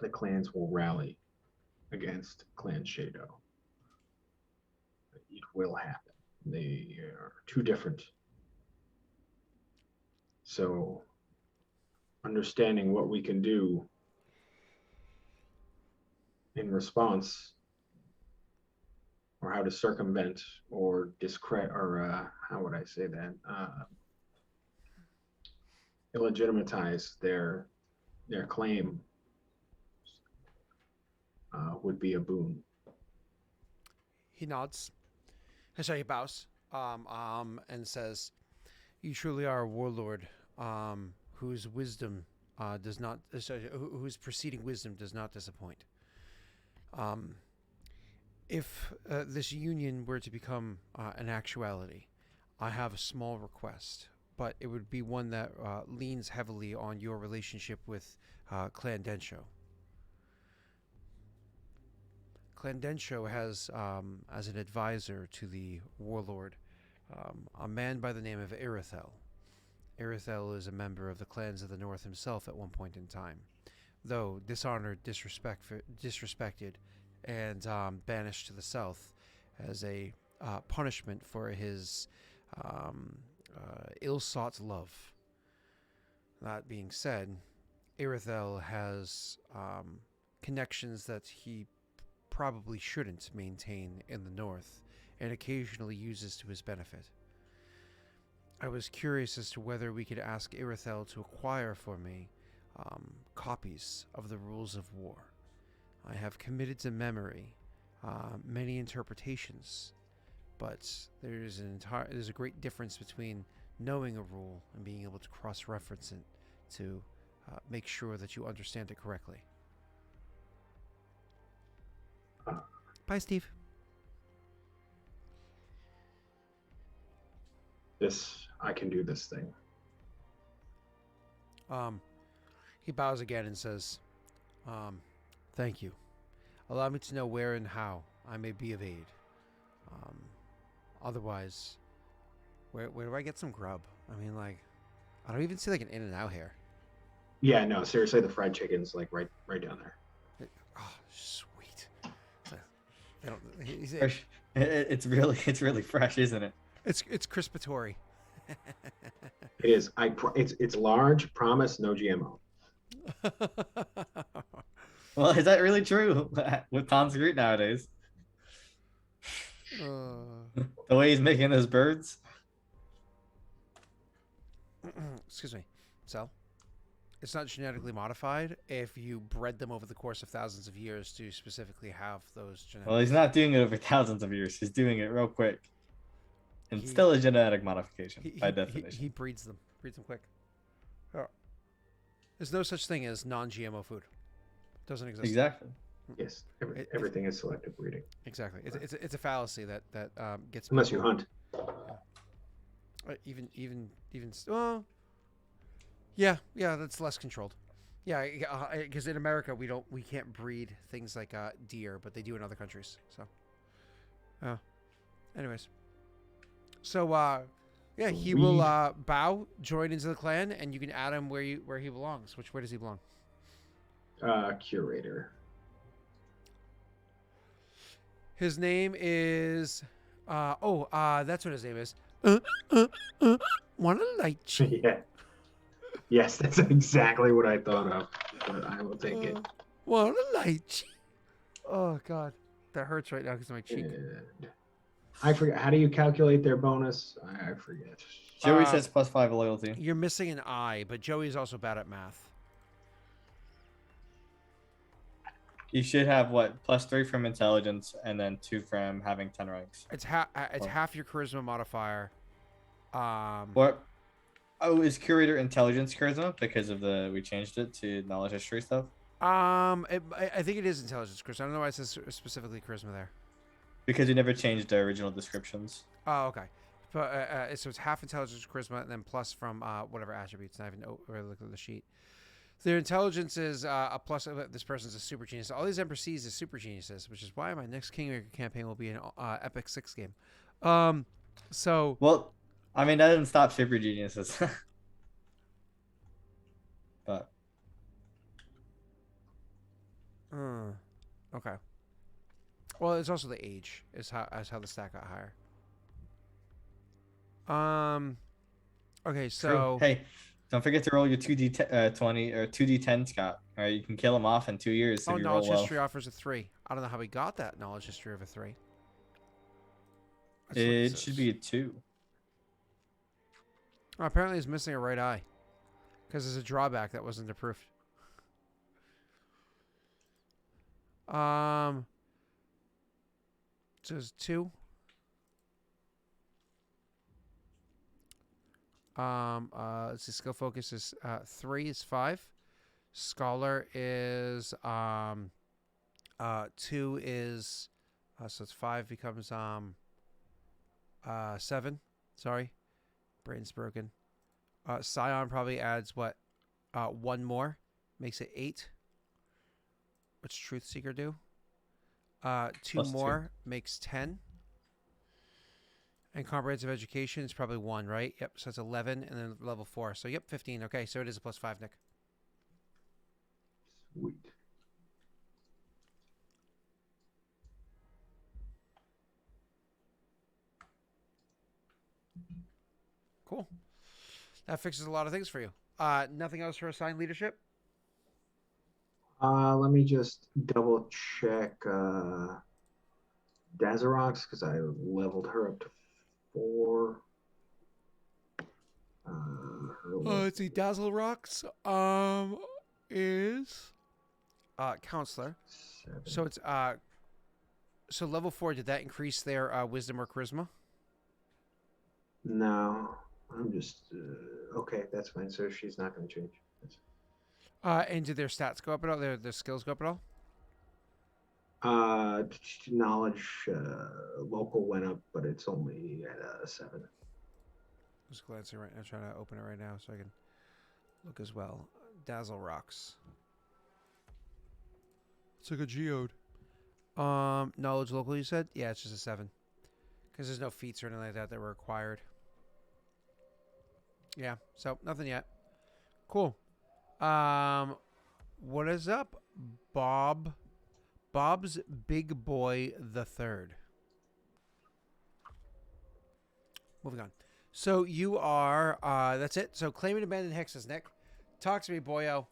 the clans will rally against Clan Shadow. It will happen. They are too different. So, understanding what we can do in response, or how to circumvent or discredit, or how would I say that? Illegitimize their claim would be a boon. He nods. Sorry, he bows. And says, "You truly are a warlord, whose wisdom does not, whose preceding wisdom does not disappoint. If this union were to become an actuality, I have a small request, but it would be one that leans heavily on your relationship with Clan Densho. Clan Densho has, as an advisor to the warlord, a man by the name of Irithel. Irithel is a member of the clans of the North himself at one point in time, though dishonored, disrespected, and banished to the South as a punishment for his ill-sought love. That being said, Irithel has connections that he probably shouldn't maintain in the North, and occasionally uses to his benefit. I was curious as to whether we could ask Irithel to acquire for me copies of the Rules of War. I have committed to memory many interpretations, but there's a great difference between knowing a rule and being able to cross-reference it to make sure that you understand it correctly. Bye, Steve. I can do this thing. He bows again and says, thank you. Allow me to know where and how I may be of aid. Otherwise, where do I get some grub? I mean, like, I don't even see like an In and Out here. Yeah, no, seriously, the fried chicken's like right down there. Oh, sweet. They don't, Fresh. It's really fresh, isn't it? it's crispatory. It is. It's large. Promise, no GMO. Well, is that really true with Tom's Root nowadays? The way he's making those birds. Excuse me. So, it's not genetically modified if you bred them over the course of thousands of years to specifically have those genetics. Well, he's not doing it over thousands of years. He's doing it real quick. And still a genetic modification by definition. He breeds them quick. Oh. There's no such thing as non-GMO food. It doesn't exist. Exactly. Yes, everything is selective breeding. Exactly. It's a fallacy that gets Unless you hunt. Well, yeah, that's less controlled. Yeah, because in America we can't breed things like deer, but they do in other countries. So, anyways, so yeah, he will bow, join into the clan, and you can add him where he belongs. Where does he belong? Curator. His name is that's what his name is. Want a light? Yeah. Yes, that's exactly what I thought of. But I will take it. Want a light? Oh God, that hurts right now because of my cheek. And I forget. How do you calculate their bonus? I forget. Joey says +5 loyalty. You're missing an I, but Joey's also bad at math. You should have what? +3 from intelligence and then 2 from having 10 ranks. It's half your charisma modifier. What? Oh, is curator intelligence charisma because of we changed it to knowledge history stuff? I think it is intelligence charisma. I don't know why it says specifically charisma there. Because you never changed the original descriptions. Oh, okay. But so it's half intelligence charisma and then plus from whatever attributes. Not even really look at the sheet. Their intelligence is a plus. This person's a super genius. All these NPCs is super geniuses, which is why my next Kingmaker campaign will be an epic 6 game. So well, I mean that didn't stop super geniuses. But okay. Well, it's also the age is how the stat got higher. Okay, so true. Hey, don't forget to roll your 2d20 or 2d10, Scott. All right, you can kill him off in 2 years if you roll knowledge well. history offers a 3. I don't know how we got that knowledge history of a 3. It should be a 2. Oh, apparently he's missing a right eye because there's a drawback that wasn't approved. So it's 2. Let's see, skill focus is 3 is 5. Scholar is 2 is So it's 5 becomes 7. Sorry, brain's broken. Scion probably adds what? 1 more, makes it 8. What's Truth Seeker do? 2 Plus more makes 10. And comprehensive education is probably 1, right? Yep. So it's 11, and then level 4. So yep, 15. Okay, so it is a +5, Nick. Sweet. Cool. That fixes a lot of things for you. Nothing else for assigned leadership? Let me just double check Dazarox because I leveled her up to 4. Let's see. Dazzle Rocks is counselor. 7. So it's so level 4. Did that increase their wisdom or charisma? No, I'm just okay. That's fine. So she's not going to change. And did their stats go up at all? Their skills go up at all? Knowledge local went up, but it's only at 7. Just glancing right now, trying to open it right now so I can look as well. Dazzle Rocks. It's like a geode. Knowledge local, you said? Yeah, it's just a 7. Because there's no feats or anything like that that were required. Yeah, so nothing yet. Cool. What is up, Bob? Bob's Big Boy the Third. Moving on. So you are, that's it. So claiming abandoned hexes, Nick. Talk to me, boyo.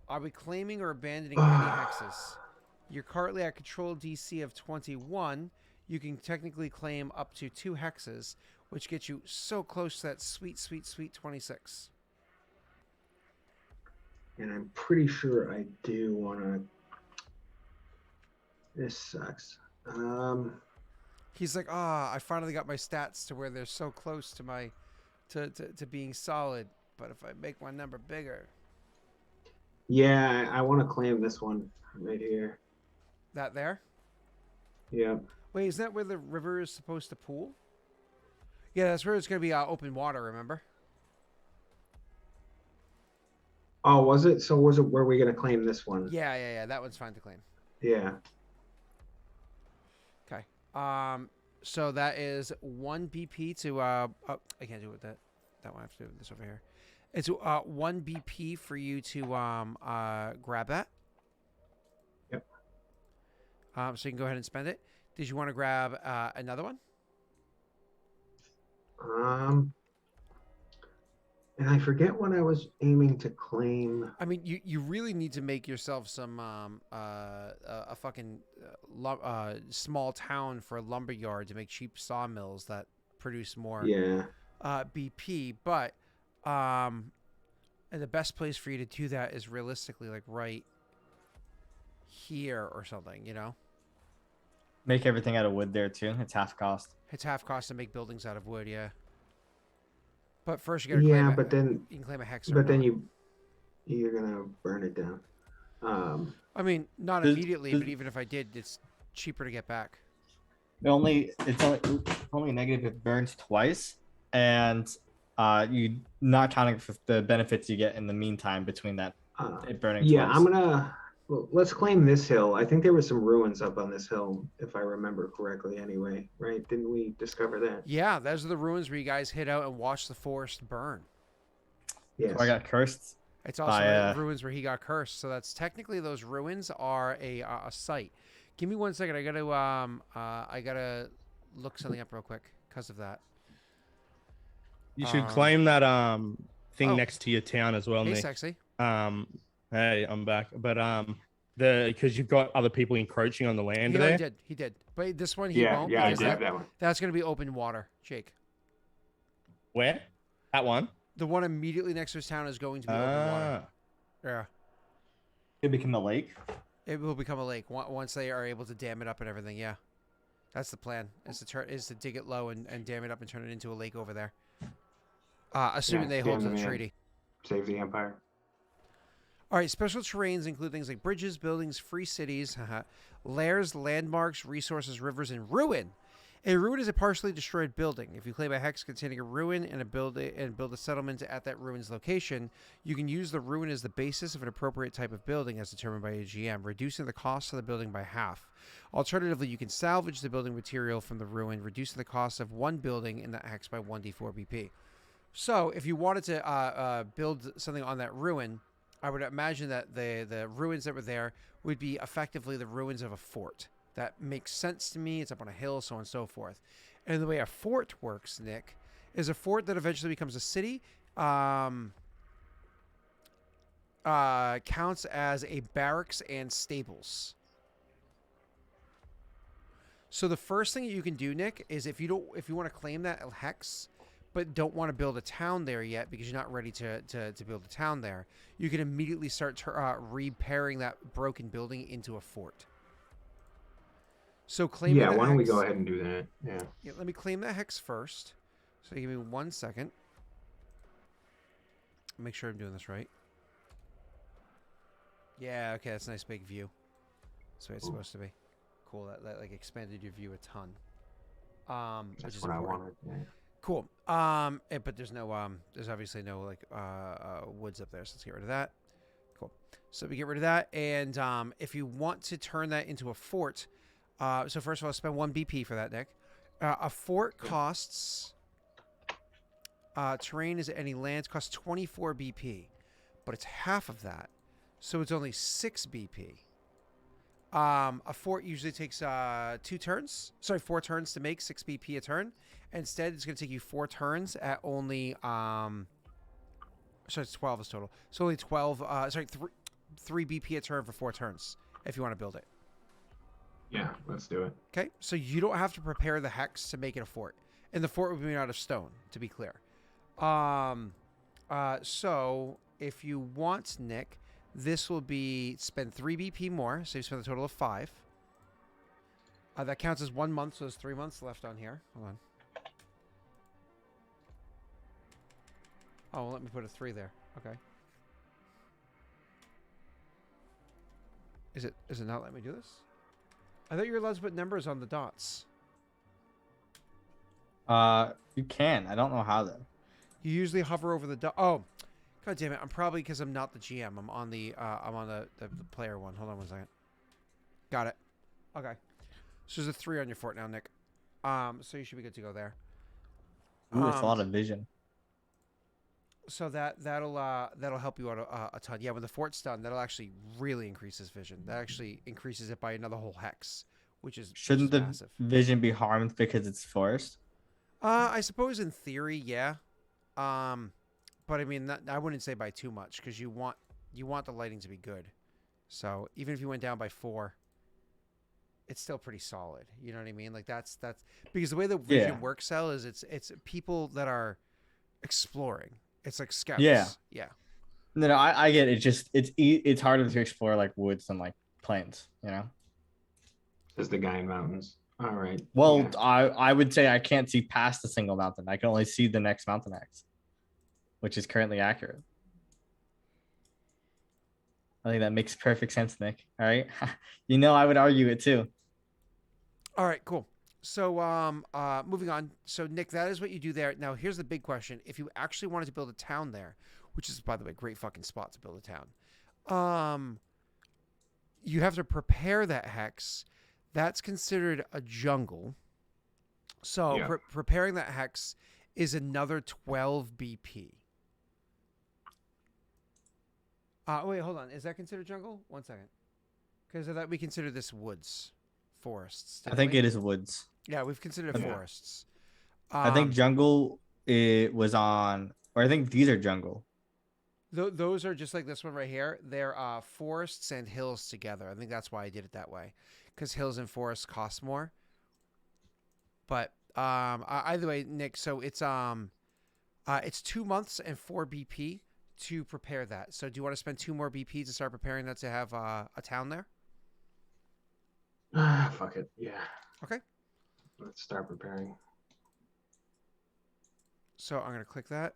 Are we claiming or abandoning any hexes? You're currently at control DC of 21. You can technically claim up to 2 hexes, which gets you so close to that sweet, sweet, sweet 26. And I'm pretty sure I do want to. This sucks. He's like, I finally got my stats to where they're so close to my, to being solid. But if I make my number bigger. Yeah, I want to claim this one right here. That there? Yeah. Wait, is that where the river is supposed to pool? Yeah, that's where it's going to be open water, remember? Oh, was it? So was it where we going to claim this one? Yeah. That one's fine to claim. Yeah. Okay. So that is 1 BP to I can't do it with that. That one I have to do this over here. It's 1 BP for you to grab that. Yep. So you can go ahead and spend it. Did you want to grab another one? And I forget what I was aiming to claim. I mean, you really need to make yourself some a fucking small town for a lumber yard to make cheap sawmills that produce more BP. But and the best place for you to do that is realistically like right here or something, you know? Make everything out of wood there too. It's half cost. It's half cost to make buildings out of wood, yeah. But first you gotta claim but then you can claim a hex. But then you're gonna burn it down. I mean, not immediately, but even if I did, it's cheaper to get back. It's only negative if it burns twice, and you not counting for the benefits you get in the meantime between that it burning twice. Let's claim this hill. I think there were some ruins up on this hill, if I remember correctly anyway, right? Didn't we discover that? Yeah, those are the ruins where you guys hid out and watched the forest burn. Yes. So I got cursed. It's also the ruins where he got cursed. So that's technically those ruins are a site. Give me 1 second. I gotta look something up real quick because of that. You should claim that thing next to your town as well, Hey, Nick. sexy. Hey, I'm back. But because you've got other people encroaching on the land there. He did. But this one he won't. Yeah, I because did that one. That's gonna be open water, Jake. Where? That one? The one immediately next to his town is going to be open water. Yeah. It became a lake. It will become a lake once they are able to dam it up and everything. Yeah, that's the plan. Is to dig it low and dam it up and turn it into a lake over there. Assuming they hold to the treaty. Save the empire. All right, special terrains include things like bridges, buildings, free cities, lairs, landmarks, resources, rivers, and ruin. A ruin is a partially destroyed building. If you claim a hex containing a ruin and build a settlement at that ruin's location, you can use the ruin as the basis of an appropriate type of building as determined by a GM, reducing the cost of the building by half. Alternatively, you can salvage the building material from the ruin, reducing the cost of one building in that hex by 1d4 BP. So, if you wanted to build something on that ruin, I would imagine that the ruins that were there would be effectively the ruins of a fort. That makes sense to me. It's up on a hill, so on and so forth. And the way a fort works, Nick, is a fort that eventually becomes a city counts as a barracks and stables. So the first thing that you can do, Nick, is if you want to claim that hex, but don't want to build a town there yet because you're not ready to build a town there, you can immediately start repairing that broken building into a fort. So claim. Yeah, why don't we go ahead and do that? Yeah. Let me claim that hex first. So give me 1 second. Make sure I'm doing this right. Yeah, okay, that's a nice big view. That's the way it's supposed to be. Cool, that like expanded your view a ton. Which is what important. I wanted. Yeah. Cool. But there's no there's obviously no like woods up there, so let's get rid of that. Cool. So we get rid of that, and if you want to turn that into a fort, so first of all, spend 1 BP for that, Nick. A fort costs terrain is any lands costs 24 BP, but it's half of that, so it's only 6 BP. A fort usually takes 4 turns to make, 6 BP a turn. Instead, it's going to take you 4 turns at only it's 12 is total. So only 12. 3 BP a turn for 4 turns if you want to build it. Yeah, let's do it. Okay, so you don't have to prepare the hex to make it a fort, and the fort will be made out of stone, to be clear. So if you want, Nick, this will be spend 3 BP more, so you spend a total of 5. That counts as 1 month, so there's 3 months left on here. Hold on. Oh, well, let me put a 3 there. Okay. Is it not letting me do this? I thought you were allowed to put numbers on the dots. You can. I don't know how though. You usually hover over the dot. Oh, god damn it! I'm probably because I'm not the GM. I'm on the player one. Hold on 1 second. Got it. Okay. So there's a 3 on your fort now, Nick. So you should be good to go there. Ooh, it's a lot of vision. So that'll help you out a ton. Yeah, when the fort's done, that'll actually really increase his vision. That actually increases it by another whole hex, which is massive. Vision be harmed because it's forest? I suppose in theory, yeah. But I mean, I wouldn't say by too much because you want the lighting to be good. So even if you went down by 4, it's still pretty solid. You know what I mean? Like that's because the way the vision works, Cell, is it's people that are exploring. It's like scouts. Yeah. No, I get it. It's harder to explore like woods than like plains, you know. Says the guy in mountains. All right. Well, yeah. I would say I can't see past a single mountain. I can only see the next mountain X, which is currently accurate. I think that makes perfect sense, Nick. All right. I would argue it too. All right, cool. So, moving on. So, Nick, that is what you do there. Now, here's the big question. If you actually wanted to build a town there, which is, by the way, a great fucking spot to build a town, you have to prepare that hex. That's considered a jungle. So, preparing that hex is another 12 BP. Wait, hold on. Is that considered jungle? 1 second. Because I thought we consider this woods. Forests. I think it is woods. Yeah, we've considered forests. I think jungle was on, or I think these are jungle. Those are just like this one right here. They're forests and hills together. I think that's why I did it that way, because hills and forests cost more. But either way, Nick. So it's 2 months and 4 BP to prepare that. So do you want to spend 2 more BP to start preparing that to have a town there? Fuck it. Yeah. Okay. Let's start preparing. So I'm going to click that.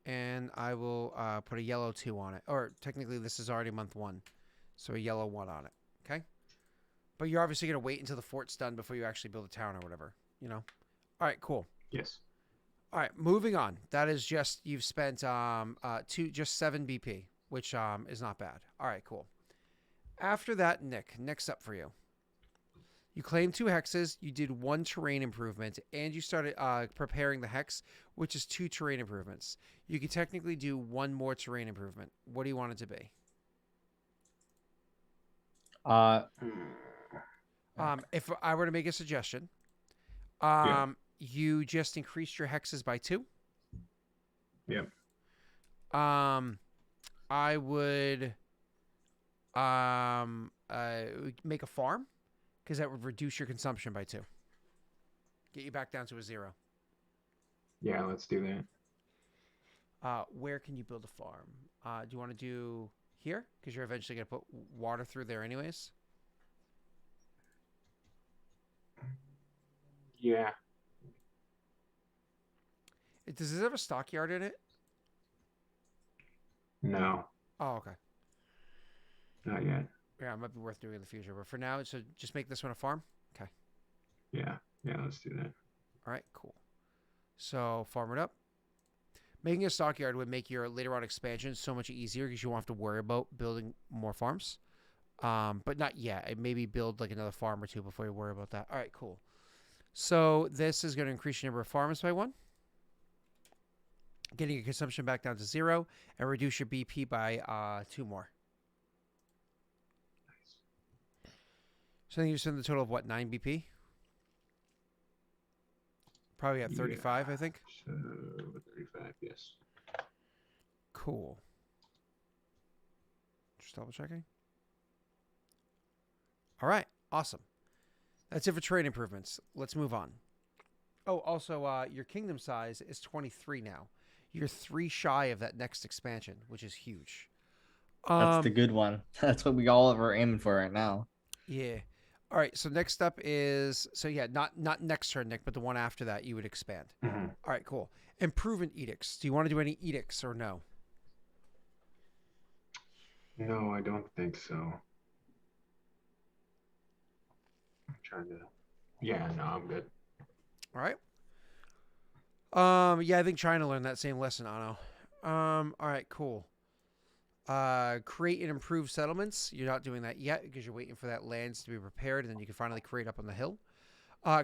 And I will put a yellow 2 on it. Or technically, this is already month 1. So a yellow 1 on it. Okay? But you're obviously going to wait until the fort's done before you actually build a town or whatever. You know? All right, cool. Yes. All right, moving on. That is just, you've spent just 7 BP, which is not bad. All right, cool. After that, Nick, next up for you. You claimed 2 hexes, you did 1 terrain improvement, and you started preparing the hex, which is 2 terrain improvements. You could technically do 1 more terrain improvement. What do you want it to be? If I were to make a suggestion, you just increased your hexes by 2. Yep. I would make a farm, because that would reduce your consumption by 2. Get you back down to a 0. Yeah, let's do that. Where can you build a farm? Do you want to do here? Because you're eventually going to put water through there anyways. Yeah. Does this have a stockyard in it? No, Oh, okay. not yet. Yeah, it might be worth doing in the future. But for now, so just make this one a farm? Okay. Yeah. Yeah, let's do that. All right, cool. So farm it up. Making a stockyard would make your later on expansion so much easier because you won't have to worry about building more farms. But not yet. Maybe build like another farm or 2 before you worry about that. All right, cool. So this is going to increase your number of farms by 1. Getting your consumption back down to 0 and reduce your BP by 2 more. So then you spend the total of what, 9 BP? Probably at 35, I think. So 35, yes. Cool. Just double checking. All right, awesome. That's it for trade improvements. Let's move on. Oh, also, your kingdom size is 23 now. You're 3 shy of that next expansion, which is huge. That's the good one. That's what we all are aiming for right now. Yeah. All right. So next up is not next turn, Nick, but the one after that you would expand. Mm-hmm. All right, cool. Improvement edicts. Do you want to do any edicts or no? No, I don't think so. I'm trying to. Yeah, no, I'm good. All right. Yeah, I think China learned that same lesson, Anno. All right, cool. Create and improve settlements. You're not doing that yet because you're waiting for that lands to be prepared, and then you can finally create up on the hill.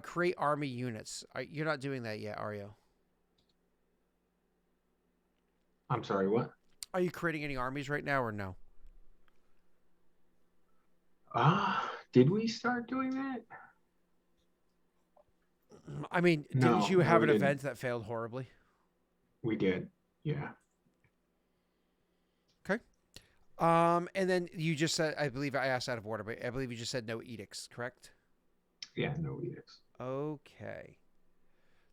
Create army units. You're not doing that yet, are you? I'm sorry, what? Are you creating any armies right now or no? Did we start doing that? I mean, No, didn't you no, have we an didn't. event that failed horribly? We did. Yeah. Okay. And then you just said, I believe I asked out of order, but I believe you just said no edicts, correct? Yeah, no edicts. Okay.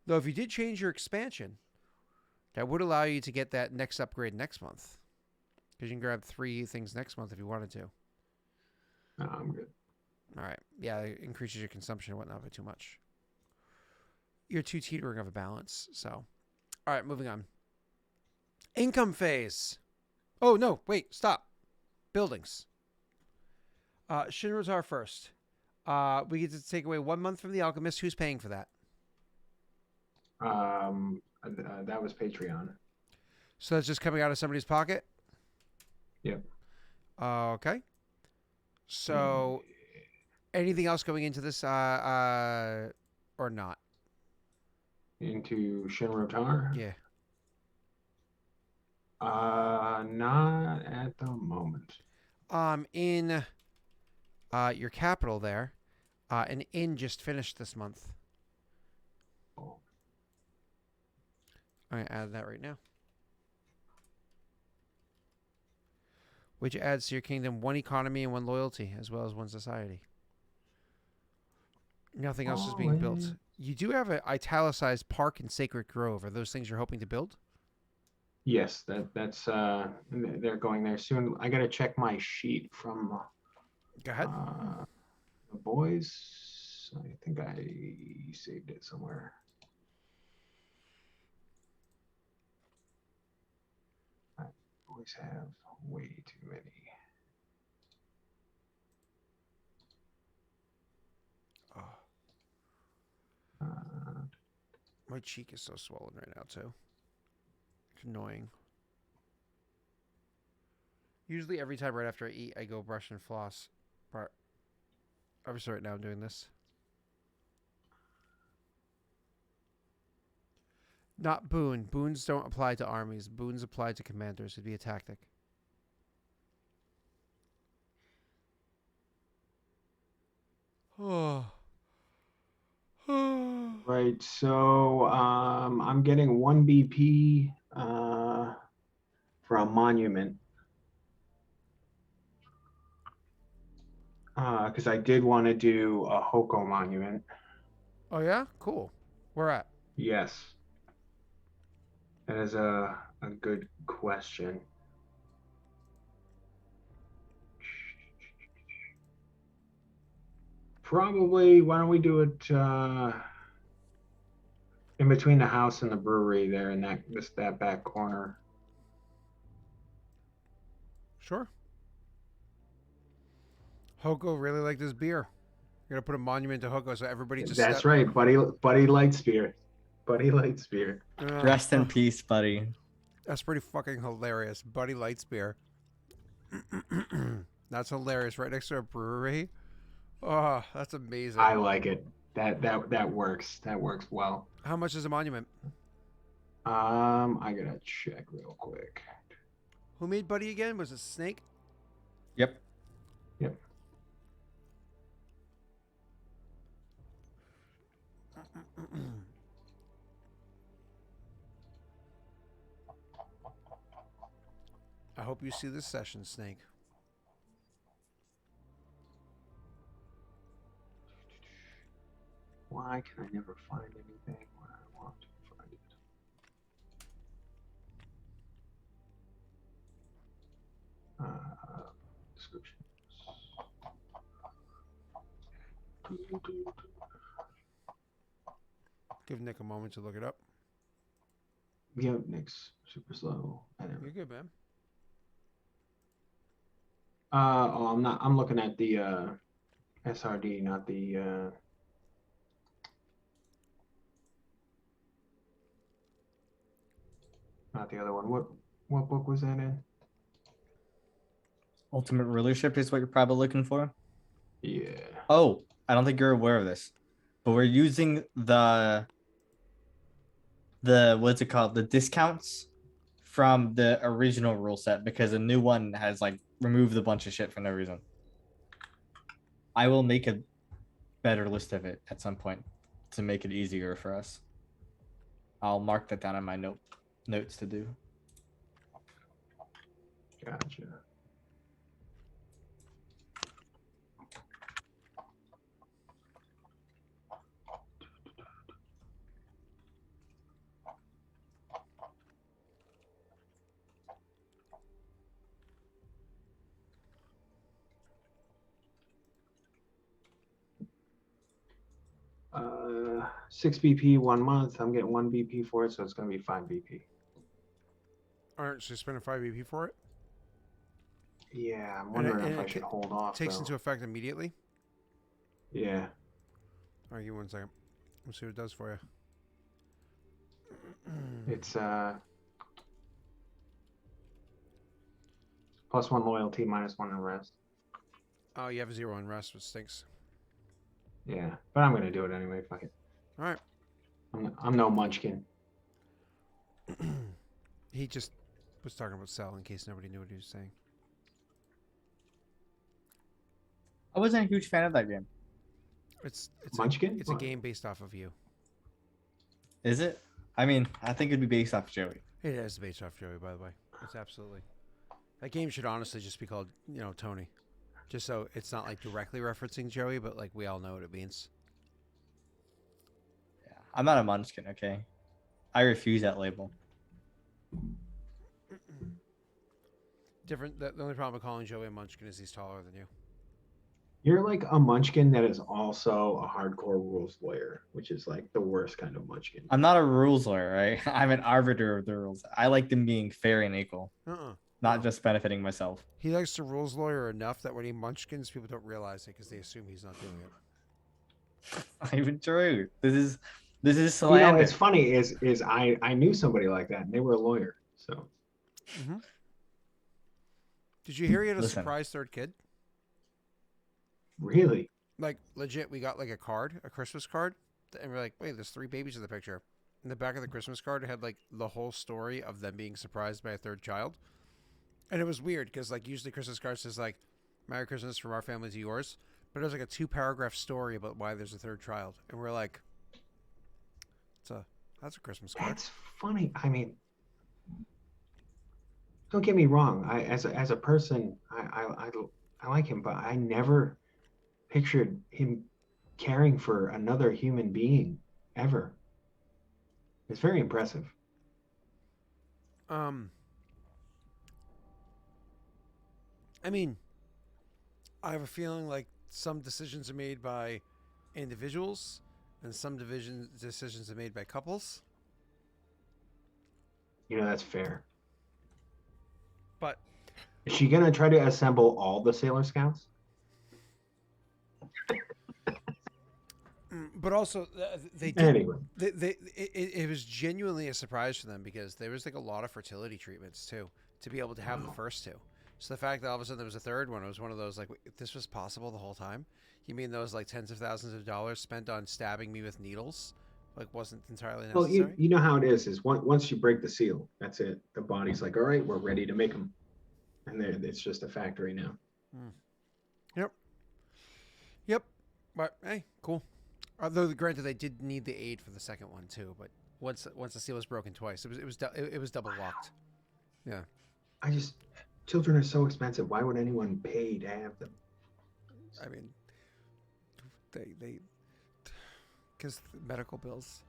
Though if you did change your expansion, that would allow you to get that next upgrade next month. Because you can grab 3 things next month if you wanted to. No, I'm good. All right. Yeah, it increases your consumption and whatnot by too much. You're too teetering of a balance. So, all right, moving on. Income phase. Oh, no, wait, stop. Buildings. Shinrotar first. We get to take away 1 month from the alchemist. Who's paying for that? That was Patreon. So that's just coming out of somebody's pocket? Yep. Okay. So, anything else going into this, or not? Into Shinrotar? Yeah. Not at the moment. In your capital there, an inn just finished this month. Oh. I'm gonna add that right now. Which adds to your kingdom 1 economy and 1 loyalty, as well as 1 society. Nothing else is being built. You do have an italicized park and sacred grove. Are those things you're hoping to build? Yes, that's they're going there soon. I gotta check my sheet from Go ahead. the boys. I think I saved it somewhere. always have way too many. Oh, Uh, my cheek is so swollen right now too. It's annoying. Usually every time right after I eat, I go brush and floss. But obviously right now I'm doing this. Not boon. Boons don't apply to armies. Boons apply to commanders. It'd be a tactic. Oh. right. So I'm getting 1 BP for a monument. Because I did want to do a Hoko monument. Oh yeah? Cool. Where at? Yes. That is a good question. Probably, why don't we do it in between the house and the brewery there in that back corner? Sure. Hoko really liked this beer. You're gonna put a monument to Hoko so everybody just That's right, Buddy Lightspear. Buddy Lightspear. Rest in peace, buddy. That's pretty fucking hilarious. Buddy Lightspear. That's hilarious. Right next to a brewery. Oh, that's amazing. I like it. That works. That works well. How much is a monument? I gotta check real quick. Who made Buddy again? Was it Snake? Yep. Yep. I hope you see this session, Snake. Why can I never find anything where I want to find it? Description. Give Nick a moment to look it up. Yep, Nick's super slow. You're good, man. I'm not. I'm looking at the SRD, not the. Not the other one. What book was that in? Ultimate rulership is what you're probably looking for. Yeah. Oh, I don't think you're aware of this, but we're using the what's it called? The discounts from the original rule set because a new one has like removed a bunch of shit for no reason. I will make a better list of it at some point to make it easier for us. I'll mark that down in my notes to do. Gotcha. Uh, 6 BP 1 month. I'm getting 1 BP for it, so it's going to be 5 BP. Alright, so you're spending 5 EP for it? Yeah, I'm wondering and if I it should hold off. Takes though. into effect immediately? Yeah. Alright, give me 1 second. Let's see what it does for you. It's +1 loyalty, -1 arrest. Oh, you have 0 on rest, which stinks. Yeah, but I'm gonna do it anyway. Fuck it. Alright. I'm no munchkin. He just was talking about Cell in case nobody knew what he was saying. I wasn't a huge fan of that game. It's Munchkin? It's a game based off of you. Is it? I mean, I think it'd be based off Joey. It is based off Joey, by the way. It's absolutely. That game should honestly just be called, Tony. Just so it's not like directly referencing Joey, but like we all know what it means. Yeah, I'm not a munchkin, okay? I refuse that label. Different. The only problem with calling Joey a munchkin is he's taller than you. You're like a munchkin that is also a hardcore rules lawyer, which is like the worst kind of munchkin. I'm not a rules lawyer, right? I'm an arbiter of the rules. I like them being fair and equal. not just benefiting myself. He likes the rules lawyer enough that when he munchkins, people don't realize it because they assume he's not doing it. Not even true. This is You slander. know, it's funny is I knew somebody like that, and they were a lawyer. So Mm-hmm. Did you hear he had a Listen. surprise third kid? really, Like legit, we got like a card, a Christmas card, and we're like, wait, there's 3 babies in the picture. In the back of the Christmas card, it had like the whole story of them being surprised by a third child, and it was weird because like usually Christmas card says like, "Merry Christmas from our family to yours," but it was like a 2-paragraph story about why there's a third child, and we're like, that's a Christmas card. that's funny. I mean, don't get me wrong. I as a person, I like him, but I never pictured him caring for another human being ever. It's very impressive. I mean, I have a feeling like some decisions are made by individuals and some decisions are made by couples. You know, that's fair. But Is she gonna try to assemble all the Sailor Scouts? but also they did, Anyway, it was genuinely a surprise for them because there was like a lot of fertility treatments too to be able to have the first 2. So the fact that all of a sudden there was a third one, it was one of those like, if this was possible the whole time. You mean those like tens of thousands of dollars spent on stabbing me with needles, like wasn't entirely well, necessary? you know how it is once you break the seal, that's it. The body's like, all right, we're ready to make them, and it's just a factory now. Yep. But hey, cool. Although granted, they did need the aid for the second one too. But once the seal was broken twice, it was double locked. Yeah. Children are so expensive. Why would anyone pay to have them? I mean, they because medical bills.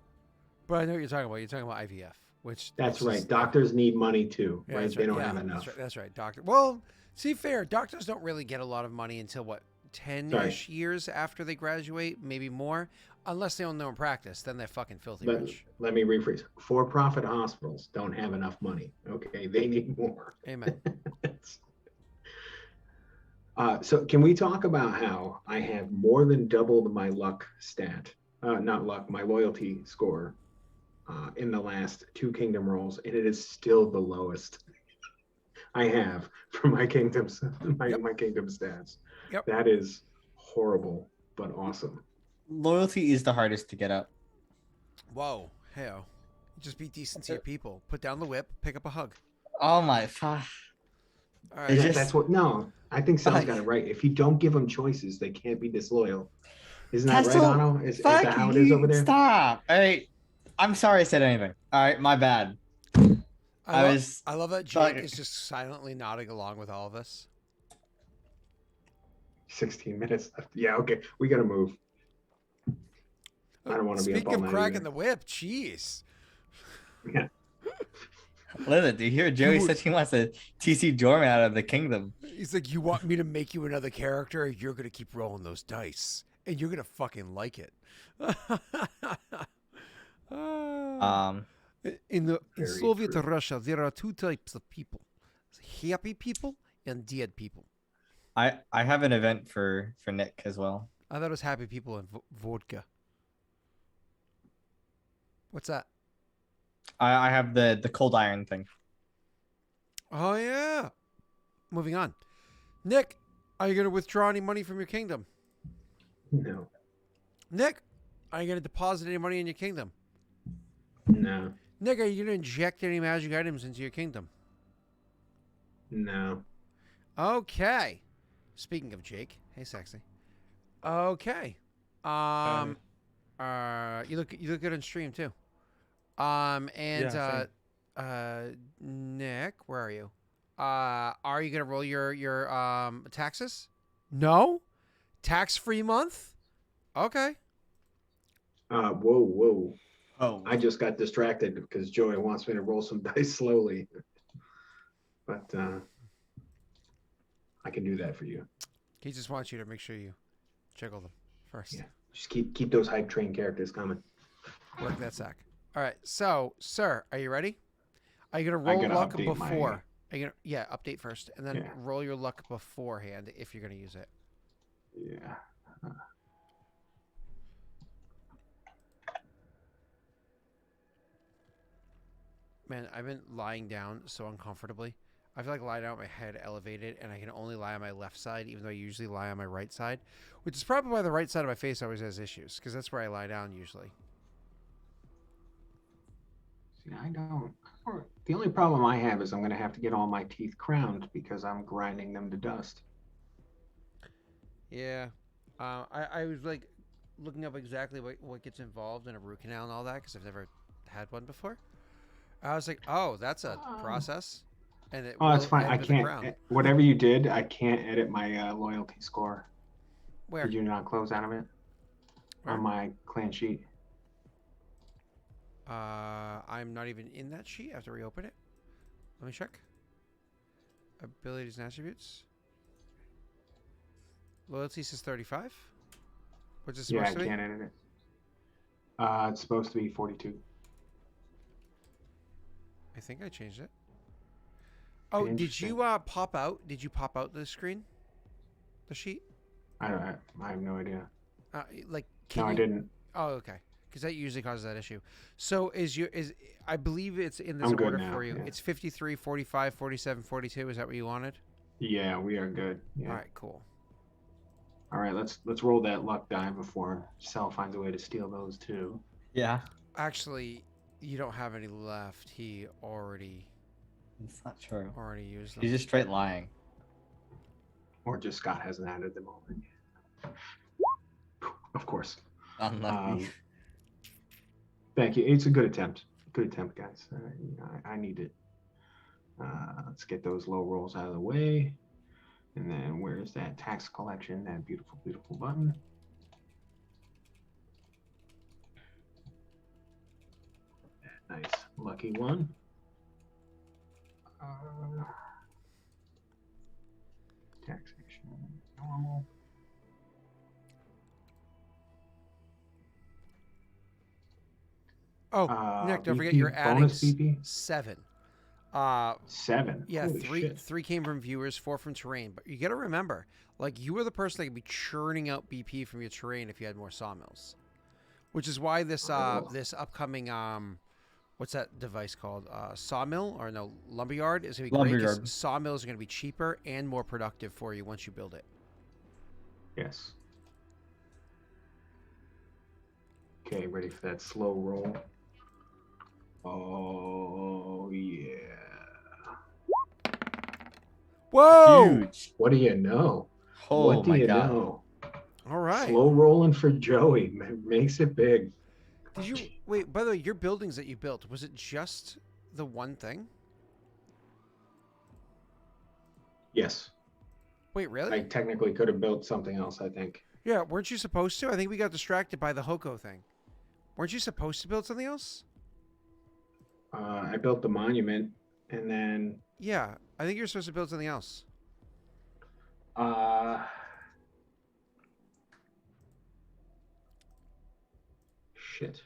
But I know what you're talking about. You're talking about IVF, which That's right. Doctors need money too, Yeah, right? that's They don't Yeah, have enough. That's right. Doctor. Well, see, fair. Doctors don't really get a lot of money until what 10-ish years after they graduate, maybe more, unless they own their own practice. Then they're fucking filthy rich. Let me rephrase. For-profit hospitals don't have enough money. Okay, they need more. Amen. So can we talk about how I have more than doubled my luck stat, not luck, my loyalty score in the last 2 kingdom rolls, and it is still the lowest I have for my kingdoms, my kingdom stats. Yep. That is horrible, but awesome. Loyalty is the hardest to get up. Whoa, hell. Just be decent to your people. Put down the whip. Pick up a hug. Oh my fuck. All right. It's Yeah, just- that's what. No, I think Sal's got it right. If you don't give them choices, they can't be disloyal. Isn't that right, Otto? Is that how it is over there? Stop. All right. I'm sorry I said anything. All right, my bad. I was love that Jake talking- is just silently nodding along with all of this. 16 minutes left. Yeah, okay. We got to move. I don't want to be up Speaking all of night cracking either. the whip, jeez. Yeah. Listen, do you hear Joey said he wants to TC Jorman out of the kingdom? He's like, you want me to make you another character? You're going to keep rolling those dice. And you're going to fucking like it. In Very Soviet true. Russia, there are 2 types of people. Happy people and dead people. I have an event for Nick as well. I thought it was happy people and vodka. What's that? I have the cold iron thing. Oh, yeah. Moving on. Nick, are you going to withdraw any money from your kingdom? No, Nick, are you going to deposit any money in your kingdom? no, Nick, are you going to inject any magic items into your kingdom? no. Okay. Speaking of Jake, hey, sexy. Okay. You look good on stream too. Yeah, Nick, where are you? Are you gonna roll your taxes? No, tax-free month. Okay. Whoa. Oh, I just got distracted because Joey wants me to roll some dice slowly. But I can do that for you. He just wants you to make sure you jiggle them first. Yeah. Just keep those hype train characters coming. Work that sack. All right. So, sir, are you ready? Are you gonna I roll gotta luck update my- before? Yeah, update first, and then Yeah. roll your luck beforehand if you're gonna use it. Yeah. Man, I've been lying down so uncomfortably. I feel like lying down with my head elevated, and I can only lie on my left side, even though I usually lie on my right side, which is probably why the right side of my face always has issues, because that's where I lie down usually. See, the only problem I have is I'm going to have to get all my teeth crowned because I'm grinding them to dust. Yeah. I was like looking up exactly what gets involved in a root canal and all that, because I've never had one before. I was like, oh, that's a process. And it Oh, that's will fine. end I with a can't. crown. Whatever you did, I can't edit my loyalty score. Where? Did you not close out of it Where? on my clan sheet? I'm not even in that sheet. I have to reopen it. Let me check. Abilities and attributes. Loyalty says 35. What's it supposed Yeah, I to be? can't edit it. It's supposed to be 42. I think I changed it. Oh, did Interesting. you pop out? Did you pop out the screen? The sheet? I have no idea. Like, No, I didn't. Oh, okay. Because that usually causes that issue. So I believe it's in this I'm good order now, for you. yeah. It's 53, 45, 47, 42. Is that what you wanted? Yeah, we are good. Yeah. All right, cool. All right, let's roll that luck die before Cell finds a way to steal those too. Yeah. Actually, you don't have any left. He already It's not true. used them. He's just straight lying. Or just Scott hasn't added them all in yet. Of course. Unlucky. Thank you. It's a good attempt. Good attempt, guys. I need it. Let's get those low rolls out of the way. And then where's that tax collection? That beautiful, beautiful button. Nice. Lucky one. Taxation. Normal. Oh, Nick, don't forget BP, you're adding bonus BP? 7. 7. Yeah, Holy three shit. 3 came from viewers, 4 from terrain. But you got to remember, like, you were the person that could be churning out BP from your terrain if you had more sawmills. Which is why this this upcoming what's that device called? Sawmill or no, lumberyard is going to be great. 'Cause Lumberyard. sawmills are going to be cheaper and more productive for you once you build it. Yes. Okay, ready for that slow roll. Oh yeah. Whoa! Huge. What do you know? Oh What do my you god. know? All right. Slow rolling for Joey makes it big. Did you wait? By the way, your buildings that you built, was it just the one thing? Yes. Wait, really? I technically could have built something else, I think. Yeah, weren't you supposed to? I think we got distracted by the Hoko thing. Weren't you supposed to build something else? I built the monument and then Yeah, I think you're supposed to build something else. Shit.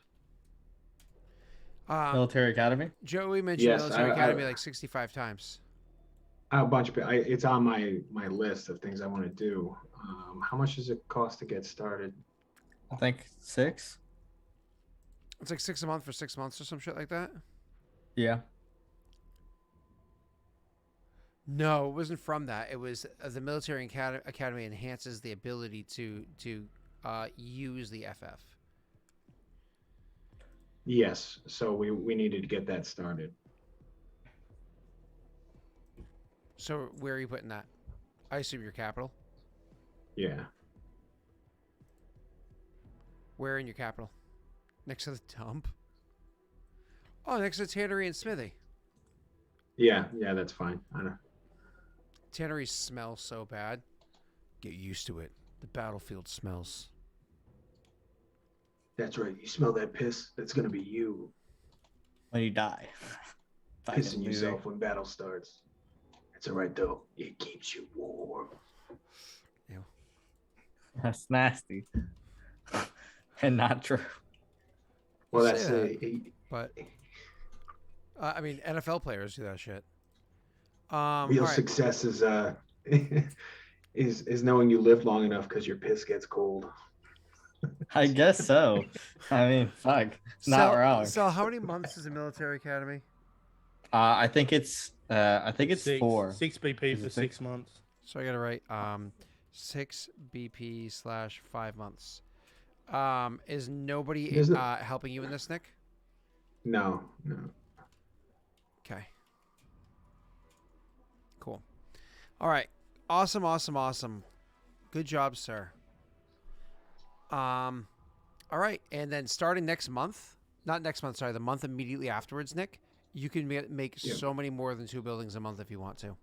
Military Academy? Joey mentioned Yes, Military I- Academy like 65 times. A bunch of it's on my list of things I want to do. How much does it cost to get started? I think 6. It's like 6 a month for 6 months or some shit like that. Yeah. No, it wasn't from that. It was the Military Academy enhances the ability to use the FF. Yes, so we needed to get that started. So where are you putting that? I assume your capital. Yeah. Where in your capital? Next to the dump? Oh, next to Tannery and Smithy. Yeah, that's fine. I know. Tanneries smell so bad. Get used to it. The battlefield smells. That's right. You smell that piss? That's gonna be you When you die. pissing yourself when battle starts. It's all right though. It keeps you warm. That's nasty. And not true. Well, You that's say that, but I mean, NFL players do that shit. Real All right. success is is knowing you live long enough because your piss gets cold. I guess so. I mean, fuck, not So, wrong. so how many months is a military academy? I think it's Six 4. 6 BP Is for it 6 months. So I gotta write 6 BP/5 months. Is nobody There's no, helping you in this, Nick? no, no. Okay. Cool. All right. Awesome, awesome, awesome. Good job, sir. All right, and then starting next month, not next month, sorry, the month immediately afterwards, Nick, you can make Yep. so many more than 2 buildings a month if you want to.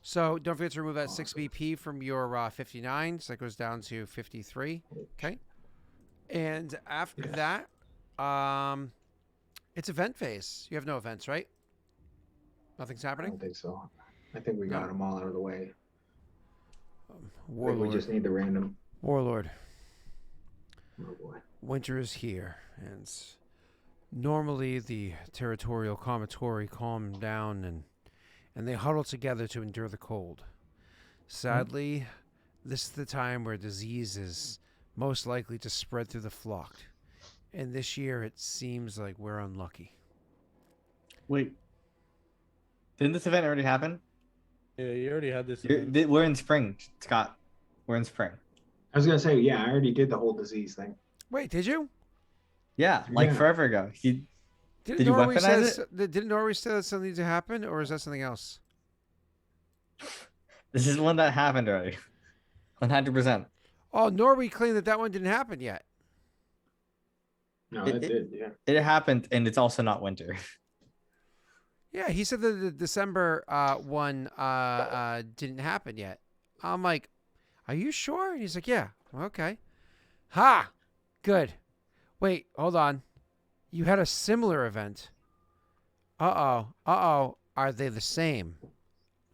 So don't forget to remove that 6 BP from your 59, so that goes down to 53. Okay. And after Yeah. that, it's event phase. You have no events, right? Nothing's I happening? don't think so. I think we No. got them all out of the way. I think we Warlord. just need the random. Warlord. Oh boy. Winter is here, and normally the territorial commissary calm down and they huddle together to endure the cold. Sadly, this is the time where disease is most likely to spread through the flock, and this year it seems like we're unlucky. Wait, didn't this event already happen? Yeah, you already had this. event. We're in spring, Scott. We're in spring. I was gonna say, yeah, I already did the whole disease thing. Wait, did you? Yeah, like Yeah. forever ago. Did you Norway weaponize say didn't Norway say that something needs to happen, or is that something else? This is one that happened already. 100%. Oh, Norway claimed that one didn't happen yet. No, It- it did. Yeah. It happened, and it's also not winter. Yeah, he said that the December one didn't happen yet. I'm like, are you sure? And he's like, yeah. Okay. Ha! Good. Wait, hold on. You had a similar event. Uh-oh. Uh-oh. Are they the same?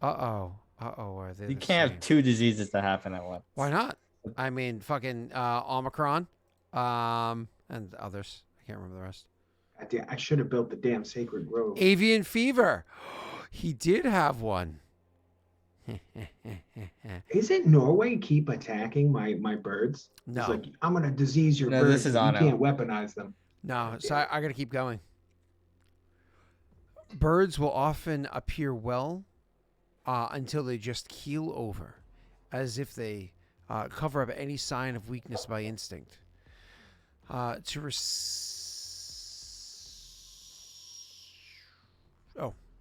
Uh-oh. Uh-oh. Are they You the can't same? have 2 diseases that happen at once. Why not? I mean, fucking Omicron, and others. I can't remember the rest. I should have built the damn sacred grove. Avian fever. He did have one. Isn't Norway keep attacking my birds? No. It's like, I'm gonna disease your No, birds. this is but you Anno. can't weaponize them. No, so I got to keep going. Birds will often appear well until they just keel over, as if they cover up any sign of weakness by instinct. Oh,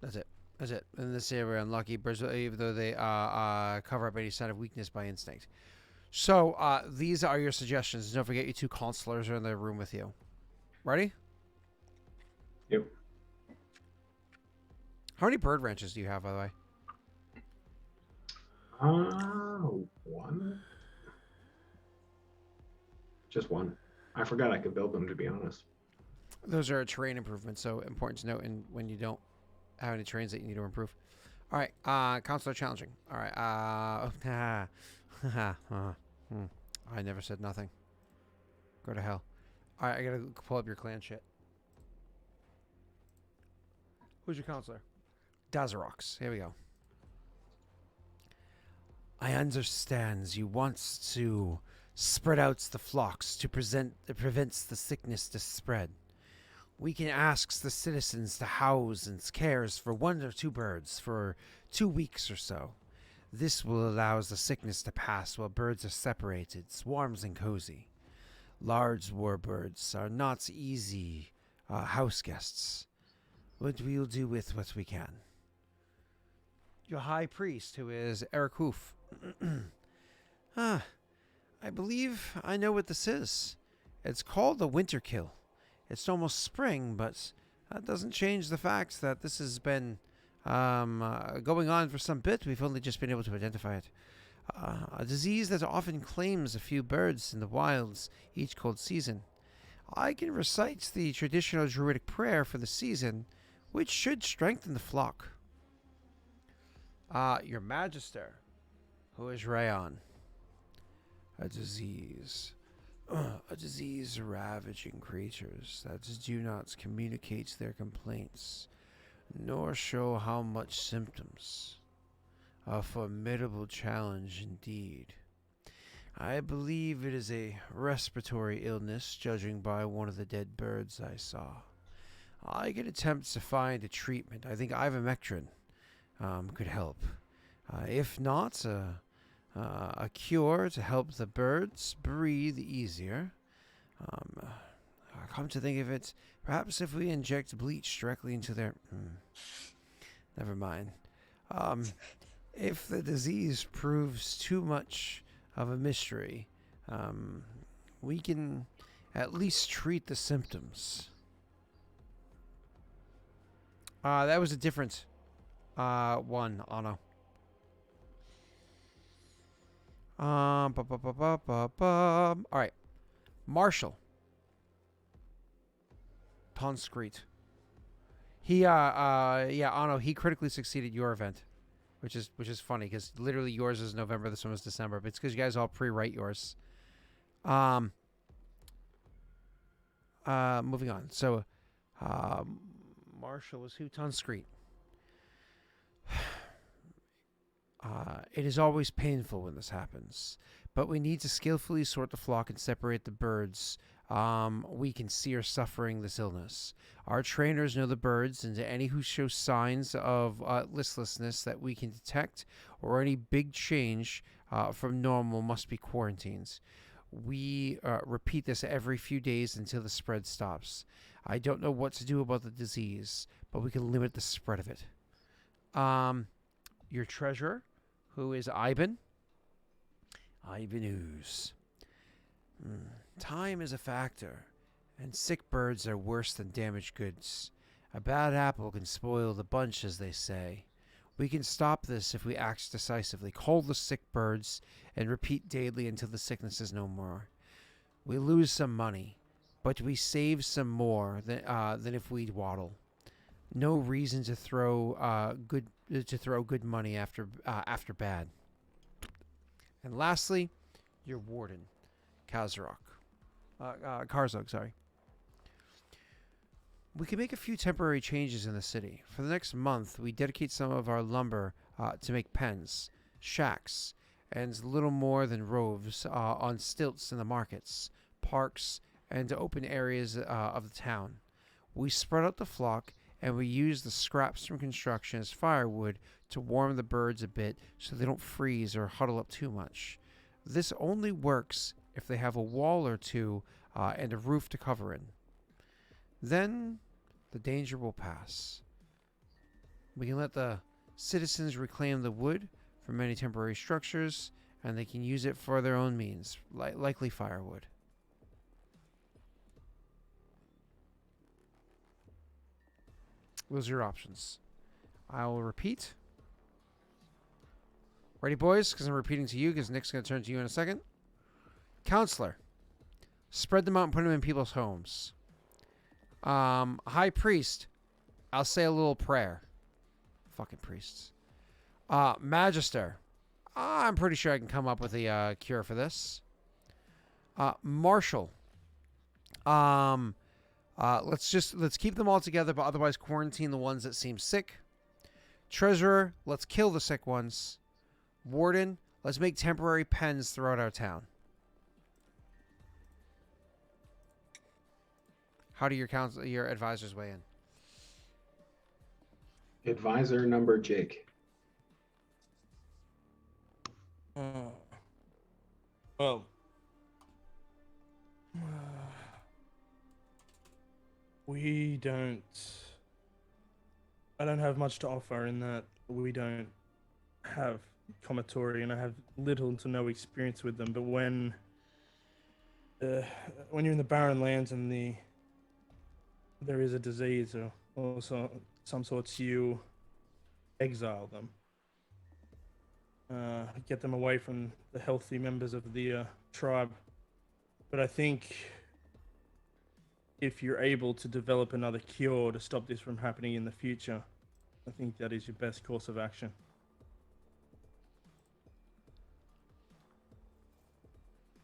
that's it. That's it. In this area, unlucky birds, even though they cover up any sign of weakness by instinct. So these are your suggestions. Don't forget, you 2 counselors are in the room with you. Ready? Yep. How many bird ranches do you have, by the way? One. Just one. I forgot I could build them, to be honest. Those are terrain improvements, so important to note when you don't have any terrains that you need to improve. All right, counselor challenging. All right, I never said nothing. Go to hell. All right, I gotta pull up your clan shit. Who's your counselor? Daelric. Here we go. I understands you wants to spread out the flocks to prevents the sickness to spread. We can ask the citizens to house and cares for 1 or 2 birds for 2 weeks or so. This will allow the sickness to pass while birds are separated, swarms and cozy. Large warbirds are not easy house guests, but we'll do with what we can. Your high priest, who is Eric Hoof. I believe I know what this is. It's called the winter kill. It's almost spring, but that doesn't change the fact that this has been going on for some bit. We've only just been able to identify it. A disease that often claims a few birds in the wilds each cold season. I can recite the traditional druidic prayer for the season, which should strengthen the flock. Your Magister, who is Rayon. A disease ravaging creatures that do not communicate their complaints, nor show how much symptoms. A formidable challenge indeed. I believe it is a respiratory illness, judging by one of the dead birds I saw. I can attempt to find a treatment. I think ivermectin could help. If not, a cure to help the birds breathe easier. Um, Come to think of it, perhaps if we inject bleach directly into their... never mind. If the disease proves too much of a mystery, we can at least treat the symptoms. That was a different one, Anno. All right, Marshall. Conscrete. Anno, he critically succeeded your event, which is funny because literally yours is November, this one was December, but it's because you guys all pre-write yours. Moving on. So, Marshall was who? Conscrete. It is always painful when this happens, but we need to skillfully sort the flock and separate the birds we can see are suffering this illness. Our trainers know the birds, and to any who show signs of listlessness that we can detect or any big change from normal must be quarantined. We repeat this every few days until the spread stops. I don't know what to do about the disease, but we can limit the spread of it. Your treasurer, who is Ivan Ooze. Time is a factor, and sick birds are worse than damaged goods. A bad apple can spoil the bunch, as they say. We can stop this if we act decisively, call the sick birds, and repeat daily until the sickness is no more. We lose some money, but we save some more than if we waddle. No reason to throw good money after bad. And lastly, your warden, Karzog. Sorry. We can make a few temporary changes in the city. For the next month, we dedicate some of our lumber to make pens, shacks, and little more than roves on stilts in the markets, parks, and open areas of the town. We spread out the flock, and we use the scraps from construction as firewood to warm the birds a bit so they don't freeze or huddle up too much. This only works if they have a wall or two and a roof to cover in. Then the danger will pass. We can let the citizens reclaim the wood from many temporary structures, and they can use it for their own means, likely firewood. Those are your options. I will repeat. Ready, boys? Because I'm repeating to you, because Nick's going to turn to you in a second. Counselor. Spread them out and put them in people's homes. High priest. I'll say a little prayer. Fucking priests. Magister. I'm pretty sure I can come up with a cure for this. Marshal. Let's keep them all together, but otherwise quarantine the ones that seem sick. Treasurer, let's kill the sick ones. Warden, let's make temporary pens throughout our town. How do your advisors weigh in? Advisor number Jake. Well, I don't have much to offer in that we don't have commatory, and I have little to no experience with them. But when you're in the barren lands and there is a disease or some sorts, you exile them. Get them away from the healthy members of the tribe. But I think if you're able to develop another cure to stop this from happening in the future, I think that is your best course of action.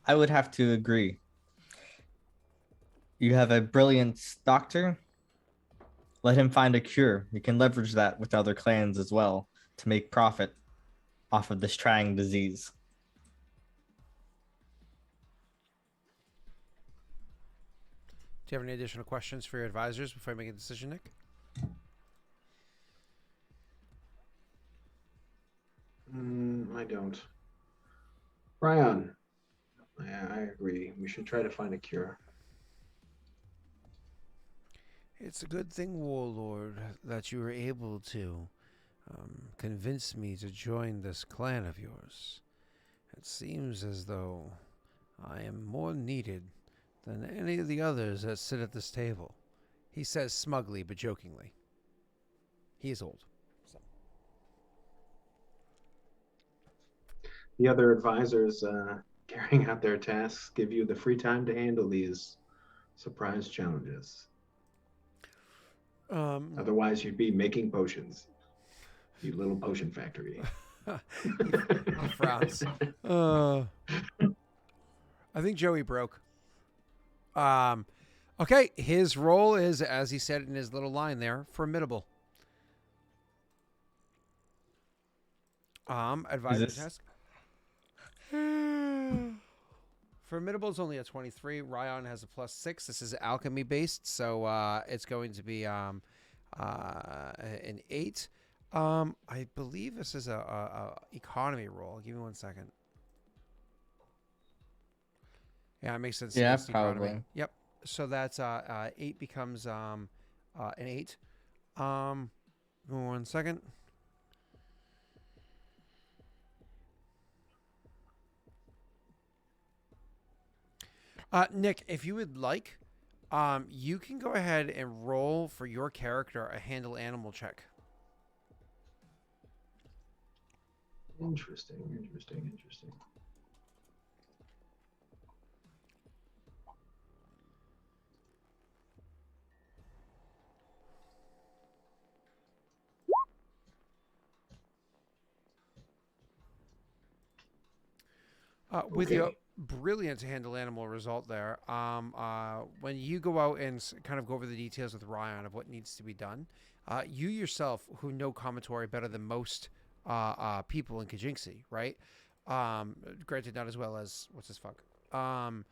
I would have to agree. You have a brilliant doctor, Let him find a cure. You can leverage that with other clans as well to make profit off of this trying disease. Do you have any additional questions for your advisors before I make a decision, Nick? I don't. Ryan, yeah, I agree. We should try to find a cure. It's a good thing, Warlord, that you were able to convince me to join this clan of yours. It seems as though I am more needed than any of the others that sit at this table. He says smugly but jokingly. He is old. So. The other advisors carrying out their tasks give you the free time to handle these surprise challenges. Otherwise, you'd be making potions. You little potion factory. He frowns. I think Joey broke. Okay, his role is, as he said in his little line there, formidable. Advisor task. Formidable is only a 23. Ryan has a +6. This is alchemy based, so it's going to be an 8. I believe this is a economy roll. Give me 1 second. Yeah, it makes sense. Yeah, It's economy. probably. Yep. So that's 8 becomes an 8. Give me 1 second. Nick, if you would like, you can go ahead and roll for your character a handle animal check. Interesting. With your brilliant handle animal result there, when you go out and kind of go over the details with Ryan of what needs to be done, you yourself, who know Commatory better than most people in Kajinxi, right? Granted, not as well as are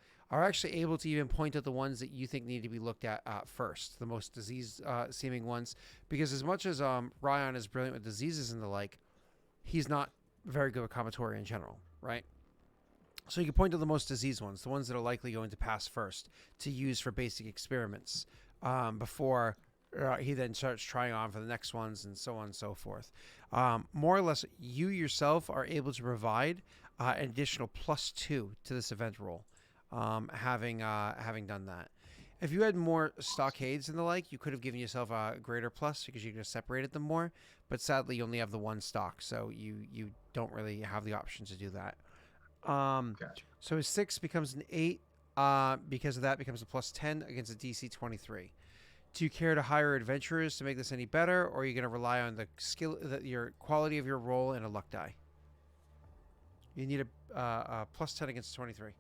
actually able to even point at the ones that you think need to be looked at first, the most disease seeming ones, because as much as Ryan is brilliant with diseases and the like, he's not very good with Commatory in general, right? So you can point to the most diseased ones, the ones that are likely going to pass first, to use for basic experiments before he then starts trying on for the next ones and so on and so forth. More or less, you yourself are able to provide an additional +2 to this event roll, having done that. If you had more stockades and the like, you could have given yourself a greater plus because you could have separated them more. But sadly, you only have the one stock, so you don't really have the option to do that. Gotcha. So his 6 becomes an 8. Because of that, becomes a +10 against a DC 23. Do you care to hire adventurers to make this any better, or are you going to rely on the skill, your quality of your roll, and a luck die? You need a +10 against 23.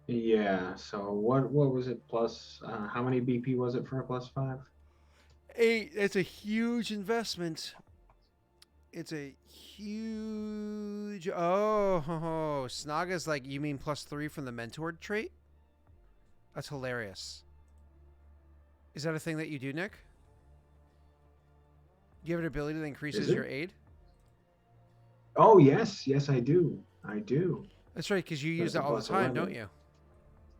Yeah. So what was it plus? How many BP was it for a +5? 8. It's a huge investment. It's a huge. Oh, Snaga's like, you mean +3 from the mentored trait? That's hilarious. Is that a thing that you do, Nick? Do you have an ability that increases your aid? Oh yes, I do. That's right, because you use That's that a all the time, +11. don't you?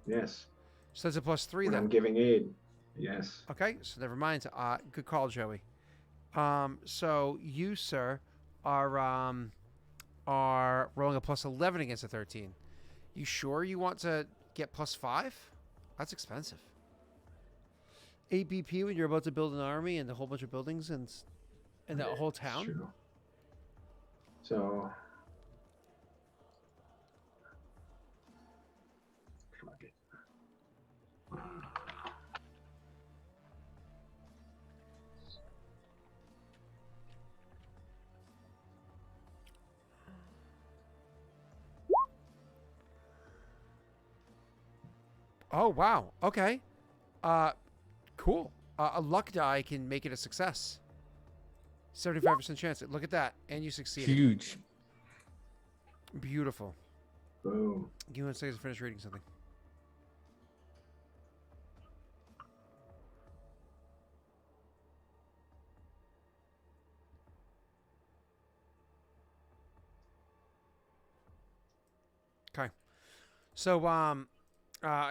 Yes. So that's a +3 When then. I'm giving aid. Yes. Okay, so never mind. Good call, Joey. So you, sir, are rolling a +11 against a 13. You sure you want to get +5? That's expensive. 8 BP when you're about to build an army and a whole bunch of buildings and that whole town. True. So. Fuck it. Oh wow. Okay. Cool. A luck die can make it a success. 75% chance. Look at that. And you succeeded. Huge. Beautiful. Boom. Give me 1 second to finish reading something. Okay. So, I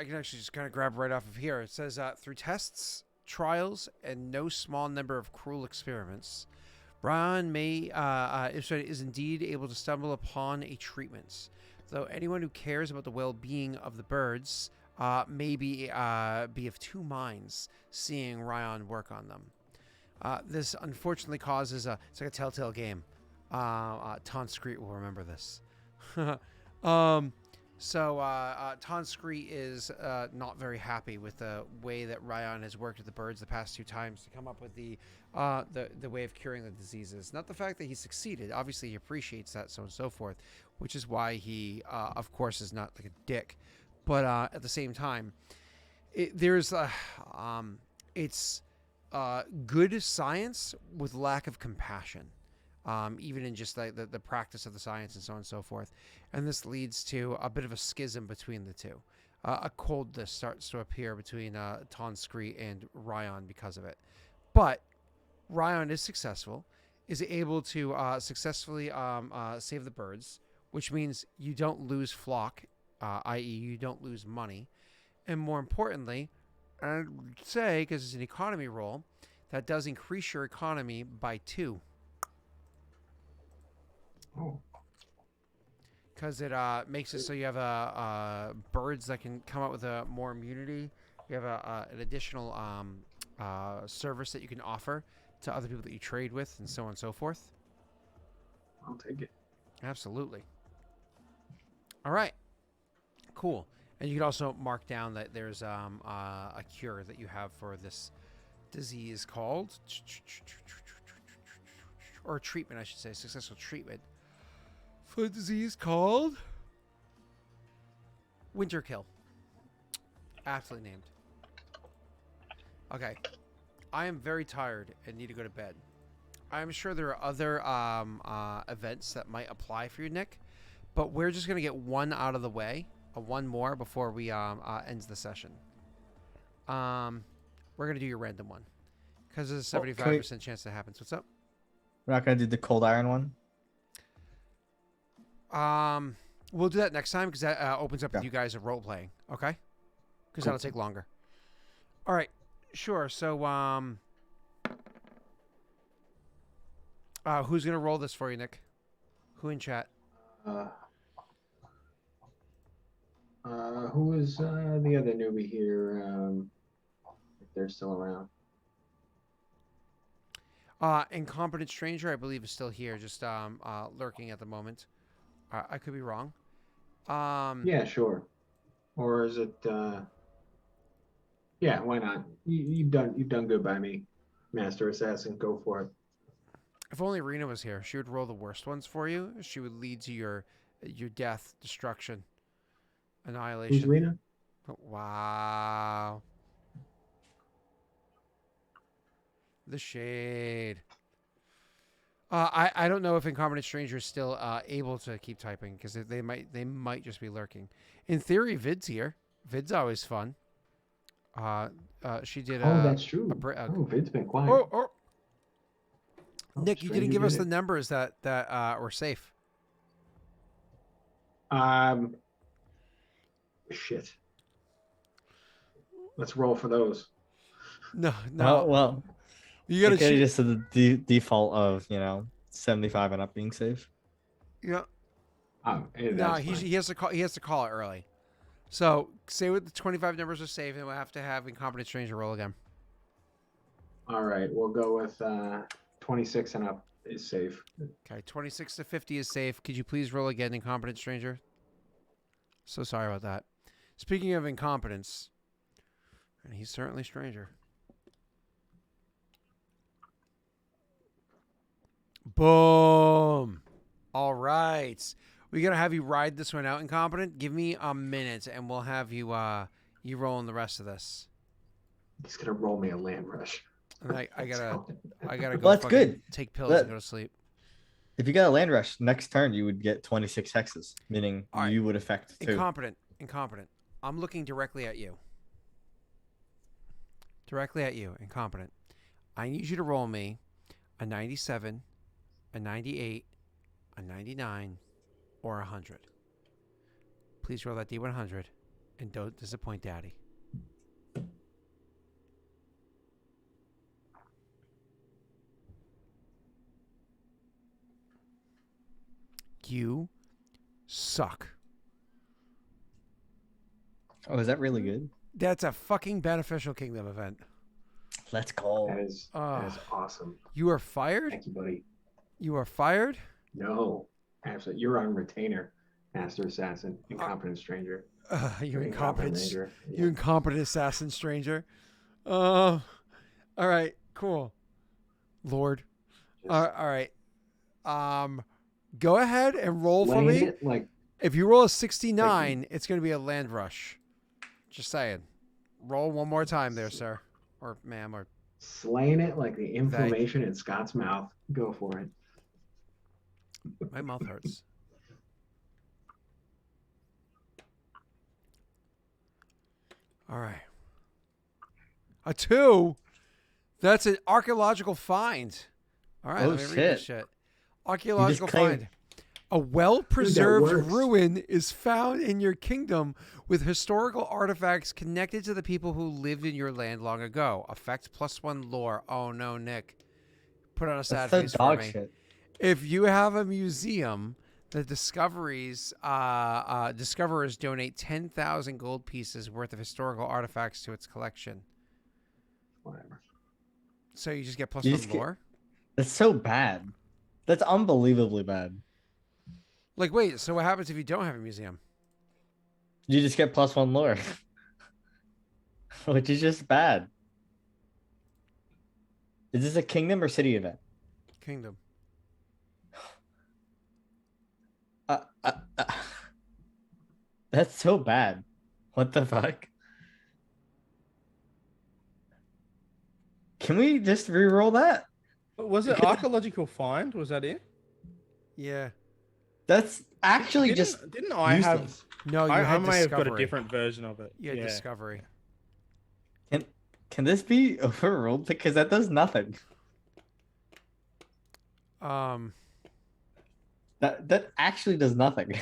can actually just kind of grab right off of here. It says, through tests, trials, and no small number of cruel experiments, Ron is indeed able to stumble upon a treatment. Though anyone who cares about the well-being of the birds may be of two minds seeing Ryan work on them. This unfortunately causes it's like a telltale game. Tonscreet will remember this. So Tonscreet is not very happy with the way that Ryan has worked with the birds the past 2 times to come up with the way of curing the diseases. Not the fact that he succeeded. Obviously, he appreciates that, so on and so forth, which is why he, of course, is not like a dick. But at the same time, it's good science with lack of compassion. Even in just like the practice of the science and so on and so forth. And this leads to a bit of a schism between the two. A coldness starts to appear between Tonscreet and Ryan because of it. But Ryan is successful, is able to successfully save the birds, which means you don't lose flock, i.e. you don't lose money. And more importantly, I would say, because it's an economy roll, that does increase your economy by 2. Oh. Because it makes it so you have birds that can come out with more immunity. You have an additional service that you can offer to other people that you trade with, and so on and so forth. I'll take it. Absolutely. All right. Cool. And you can also mark down that there's a cure that you have for this disease called, or a treatment, I should say, successful treatment for a disease called Winterkill. Aptly named. Okay. I am very tired and need to go to bed. I'm sure there are other events that might apply for you, Nick, but we're just going to get one out of the way, one more before we ends the session. We're going to do your random one because there's a 75% chance that happens. What's up? We're not going to do the cold iron one? We'll do that next time because that opens up Yeah. with you guys role playing, okay? Because that'll take longer. All right, sure. So, who's gonna roll this for you, Nick? Who in chat? Who is the other newbie here? If they're still around. Incompetent stranger, I believe, is still here, just lurking at the moment. I could be wrong. Yeah, sure. Or is it? Yeah, why not? You've done good by me, Master Assassin. Go for it. If only Rena was here, she would roll the worst ones for you. She would lead to your death, destruction, annihilation. Who's Rena? Wow. The shade. I don't know if Incompetent Stranger is still able to keep typing because they might just be lurking. In theory, Vid's here. Vid's always fun. She did. Oh, that's true. Vid's been quiet. Oh. Nick, you didn't give us the numbers that were safe. Shit. Let's roll for those. No. Well, You gotta choose just to the default of 75 and up being safe. Yeah. No, he has to call. He has to call it early. So say what the 25 numbers are safe, and we'll have to have Incompetent Stranger roll again. All right, we'll go with 26 and up is safe. Okay, 26 to 50 is safe. Could you please roll again, Incompetent Stranger? So sorry about that. Speaking of incompetence, and he's certainly stranger. Boom. All right. We're going to have you ride this one out, Incompetent. Give me a minute, and we'll have you you rolling the rest of this. He's gonna roll me a land rush. And I Let's gotta go. go Well, that's fucking good. take pills That- and go to sleep. If you got a land rush, next turn you would get 26 hexes, meaning All right. you would affect 2. Incompetent. I'm looking directly at you. Incompetent. I need you to roll me a 97, a 98, a 99, or 100. Please roll that D100 and don't disappoint Daddy. You suck. Oh, is that really good? That's a fucking beneficial kingdom event. Let's go. That is awesome. You are fired? Thank you, buddy. You are fired? No, absolutely. You're on retainer, Master Assassin, Incompetent Stranger. You Incompetent incompetent. Ranger. You incompetent assassin stranger. All right, cool. Lord. All right. Go ahead and roll for me. It like If you roll a 69, it's going to be a land rush. Just saying. Roll one more time there, sir. Or ma'am, or slaying it like the inflammation in Scott's mouth. Go for it. my mouth hurts. All right. A 2? That's an archaeological find. All right, Oh, let me read this shit. shit. Archaeological claimed- find. A well-preserved works. ruin is found in your kingdom with historical artifacts connected to the people who lived in your land long ago. Effect +1 lore. Oh no, Nick. Put on a sad That's face the for dog me. shit. If you have a museum, the discoverers donate 10,000 gold pieces worth of historical artifacts to its collection. Whatever. So you just get You +1 just get- lore? That's so bad. That's unbelievably bad. Like, wait, so what happens if you don't have a museum? You just get +1 lore, which is just bad. Is this a kingdom or city event? Kingdom. Uh, that's so bad. What the fuck? Can we just re-roll that? Was it archaeological find? Was that it? Yeah. That's actually just Didn't I useless. No, you I had may have discovery. got a different version of it. You had Yeah. discovery. Can this be overruled? Because that does nothing. That actually does nothing.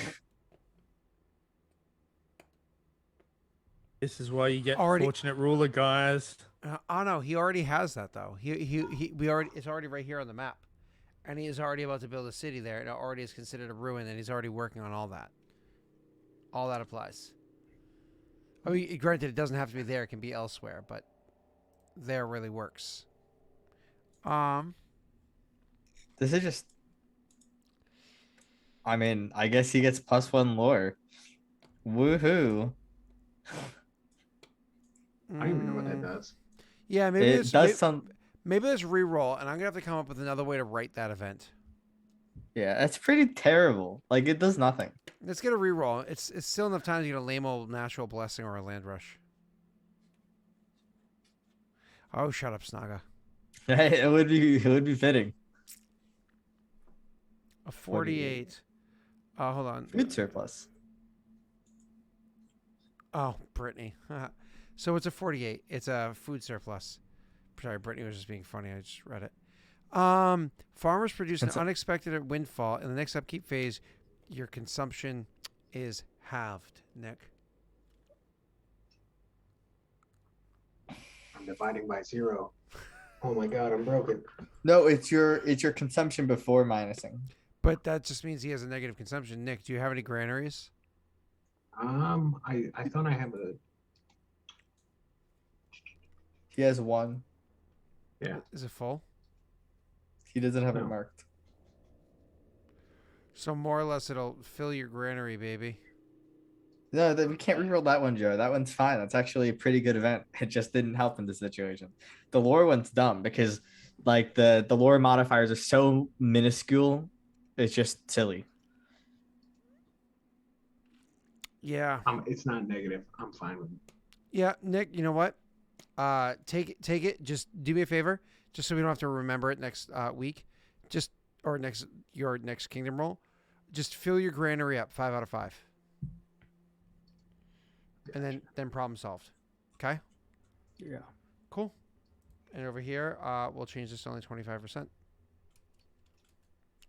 This is why you get Already- fortunate ruler, guys. Oh no, he already has that though. It's already right here on the map, and he is already about to build a city there. It already is considered a ruin, and he's already working on all that. All that applies. I mean, granted, it doesn't have to be there; it can be elsewhere, but there really works. This is just. I mean, I guess he gets +1 lore. Woohoo! I don't even know what that does. Yeah, maybe It does some. maybe let's re-roll, and I'm gonna have to come up with another way to write that event. Yeah, that's pretty terrible. Like it does nothing. Let's get a re-roll. It's still enough time to get a lame old natural blessing or a land rush. Oh, shut up, Snaga. It would be fitting. A 48. Hold on. Food surplus. Oh, Brittany. So it's a 48. It's a food surplus. Sorry, Brittany was just being funny. I just read it. Farmers produce an unexpected windfall. In the next upkeep phase, your consumption is halved, Nick. I'm dividing by 0. Oh my god, I'm broken. No, it's your consumption before minusing. But that just means he has a negative consumption. Nick, do you have any granaries? I thought I have a. He has 1. Yeah. Is it full? He doesn't have it No. marked. So more or less it'll fill your granary, baby. No, we can't reroll that one, Joe. That one's fine. That's actually a pretty good event. It just didn't help in this situation. The lore one's dumb because like the lore modifiers are so minuscule. It's just silly. Yeah. It's not negative. I'm fine with it. Yeah, Nick, you know what? take it. Just do me a favor, just so we don't have to remember it next week. Just or your next kingdom roll. Just fill your granary up 5 out of 5, and then problem solved. Okay. Yeah. Cool. And over here, we'll change this to only 25%.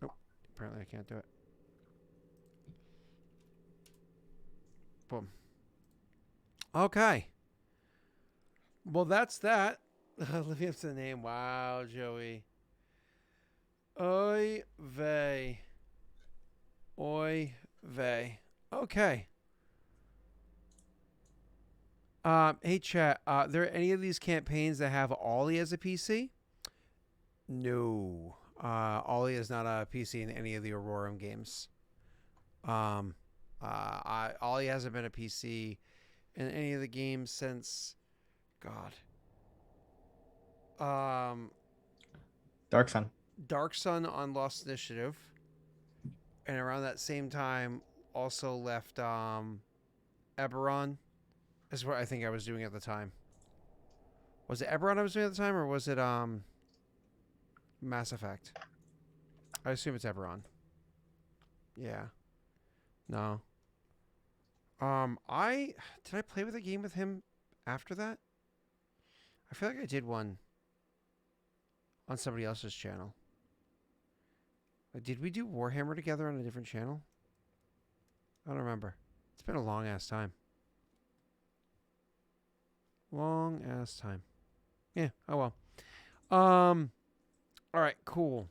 Oh, apparently I can't do it. Boom. Okay. Well, that's that. Living up to the name. Wow, Joey. Oy vey. Oy vey. Okay. Hey, chat. There any of these campaigns that have Ollie as a PC? No. Ollie is not a PC in any of the Aurorum games. Ollie hasn't been a PC in any of the games since, God. Dark Sun on Lost Initiative, and around that same time, also left Eberron. Is what I think I was doing at the time. Was it Eberron I was doing at the time, or was it Mass Effect? I assume it's Eberron. Yeah. No. Did I play with a game with him after that? I feel like I did one on somebody else's channel. Did we do Warhammer together on a different channel? I don't remember. It's been a long ass time. Long ass time. Yeah, oh well. All right, cool.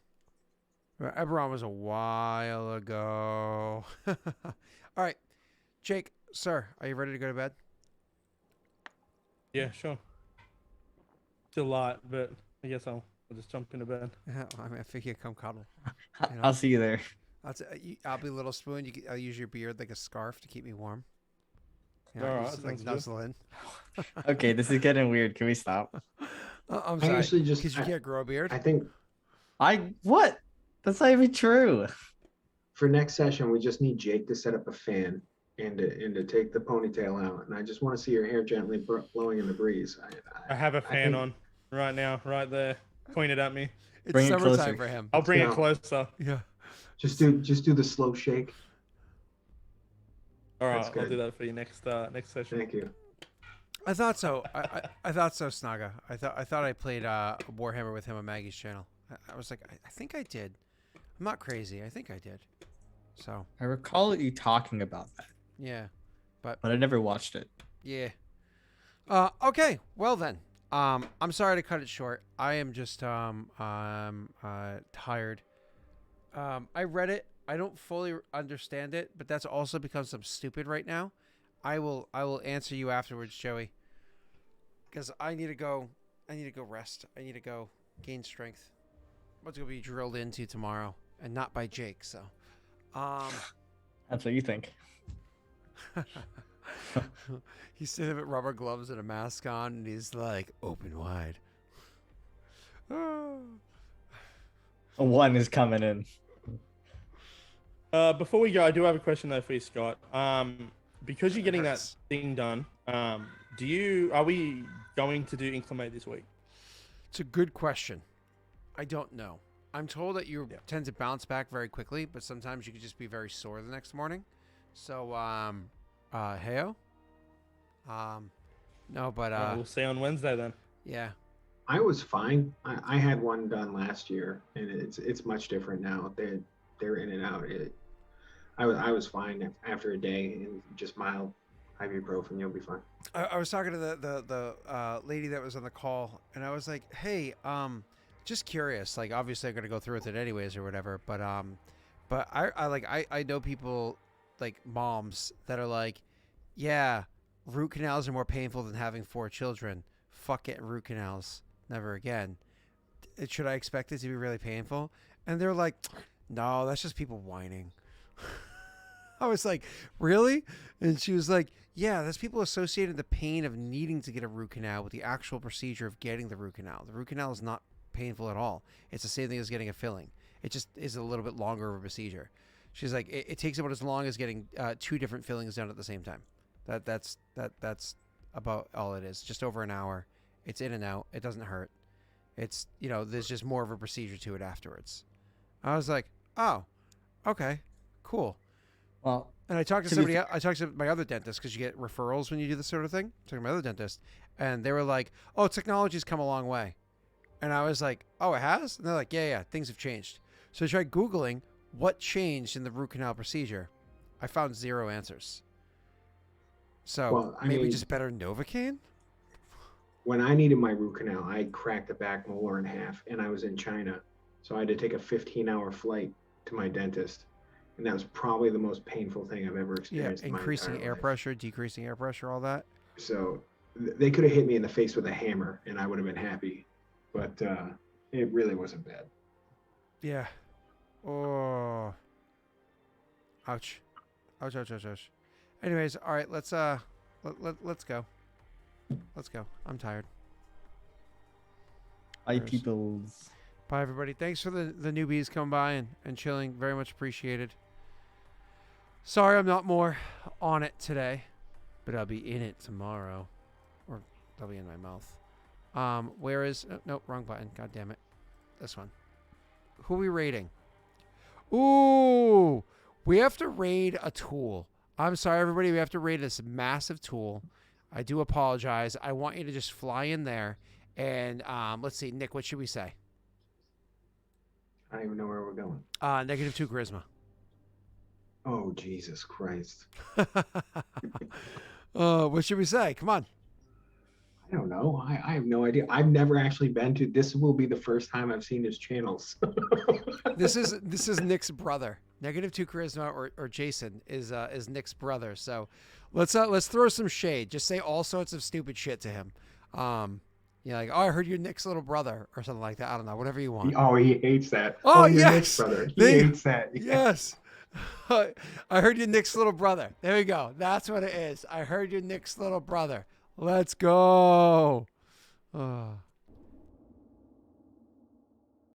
Eberron was a while ago. All right, Jake, sir, are you ready to go to bed? Yeah, sure. It's a lot, but I guess I'll just jump into bed. I mean, I figure you come cuddle. You know? I'll see you there. I'll be Little Spoon. I'll use your beard like a scarf to keep me warm. You know, All right, just, like sounds good. nuzzle in. Okay, this is getting weird. Can we stop? I'm I sorry. actually just- Because you can't grow a beard. I think What? That's not even true. for next session, we just need Jake to set up a fan and to take the ponytail out. And I just want to see your hair gently blowing in the breeze. I have a fan think- on right now, right there, pointed at me. It's Bring it summertime closer. for him. I'll bring Yeah. it closer. Yeah. Just do the slow shake. All right, That's I'll good. do that for you next session. Thank you. I thought so. I thought so, Snaga. I thought I played Warhammer with him on Maggie's channel. I was like, I think I did. I'm not crazy. I think I did. So I recall you talking about that, yeah, but I never watched it. yeah. Okay. Well then, I'm sorry to cut it short. I am just tired. I read it. I don't fully understand it, but that's also because I'm stupid right now. I will answer you afterwards, Joey. Because I need to go. I need to go rest. I need to go gain strength. What's gonna be drilled into tomorrow, and not by Jake. So, That's what you think. he's sitting with rubber gloves and a mask on, and he's like, "Open wide." One is coming in. Before we go, I do have a question though for you, Scott. Because you're getting that Hurts. thing done, are we going to do Inclimate this week? It's a good question. I don't know. I'm told that you Yeah. tend to bounce back very quickly, but sometimes you could just be very sore the next morning. So, heyo. No, but All right, we'll see on Wednesday then. yeah. I was fine. I had one done last year, and it's much different now. They're in and out. I was fine after a day, and just mild ibuprofen. You'll be fine. I was talking to the lady that was on the call, and I was like, "Hey, just curious. Like, obviously, I'm gonna go through with it anyways, or whatever. But I know people like moms that are like, yeah, root canals are more painful than having 4 children. Fuck getting root canals, never again. Should I expect it to be really painful?" And they're like, "No, that's just people whining." I was like, "Really?" And she was like, "Yeah, that's people associating the pain of needing to get a root canal with the actual procedure of getting the root canal. The root canal is not painful at all. It's the same thing as getting a filling. It just is a little bit longer of a procedure." She's like, it takes about as long as getting 2 different fillings done at the same time. That's about all it is. Just over an hour. It's in and out. It doesn't hurt. It's, there's just more of a procedure to it afterwards. I was like, oh, okay, cool. Well, And I talked to To be somebody. I talked to my other dentist because you get referrals when you do this sort of thing. I talked to my other dentist, and they were like, "Oh, technology's come a long way," and I was like, "Oh, it has?" And they're like, "Yeah, things have changed." So I tried Googling what changed in the root canal procedure. I found 0 answers. So Well, I maybe mean- just better Novocaine. When I needed my root canal, I cracked the back molar in half, and I was in China, so I had to take a 15-hour flight to my dentist, and that was probably the most painful thing I've ever Yeah, experienced. in my increasing entire air life. pressure, decreasing air pressure, all that. So they could have hit me in the face with a hammer, and I would have been happy, but it really wasn't bad. Yeah. Oh. Ouch. Ouch, ouch, ouch, ouch. Anyways, all right, let's let's go. Let's go. I'm tired. hi There's- peoples. Bye everybody. Thanks for the newbies coming by and chilling. Very much appreciated. Sorry I'm not more on it today, but I'll be in it tomorrow. Or I'll be in my mouth. Where is nope, wrong button. God damn it. This one. Who are we raiding? Ooh, we have to raid a tool. I'm sorry, everybody. We have to raid this massive tool. I do apologize. I want you to just fly in there and let's see, Nick. What should we say? I don't even know where we're going. -2 charisma. Oh, Jesus Christ. What should we say? Come on. I don't know. I have no idea. I've never actually been to. This will be the first time I've seen his channels. This is Nick's brother. -2 charisma or Jason is Nick's brother. So let's throw some shade. Just say all sorts of stupid shit to him. Like, oh, I heard you're Nick's little brother or something like that. I don't know. Whatever you want. Oh, he hates that. Oh, you're yes. Nick's brother. He They- hates that. Yes. I heard you're Nick's little brother. There we go. That's what it is. I heard you're Nick's little brother. Let's go.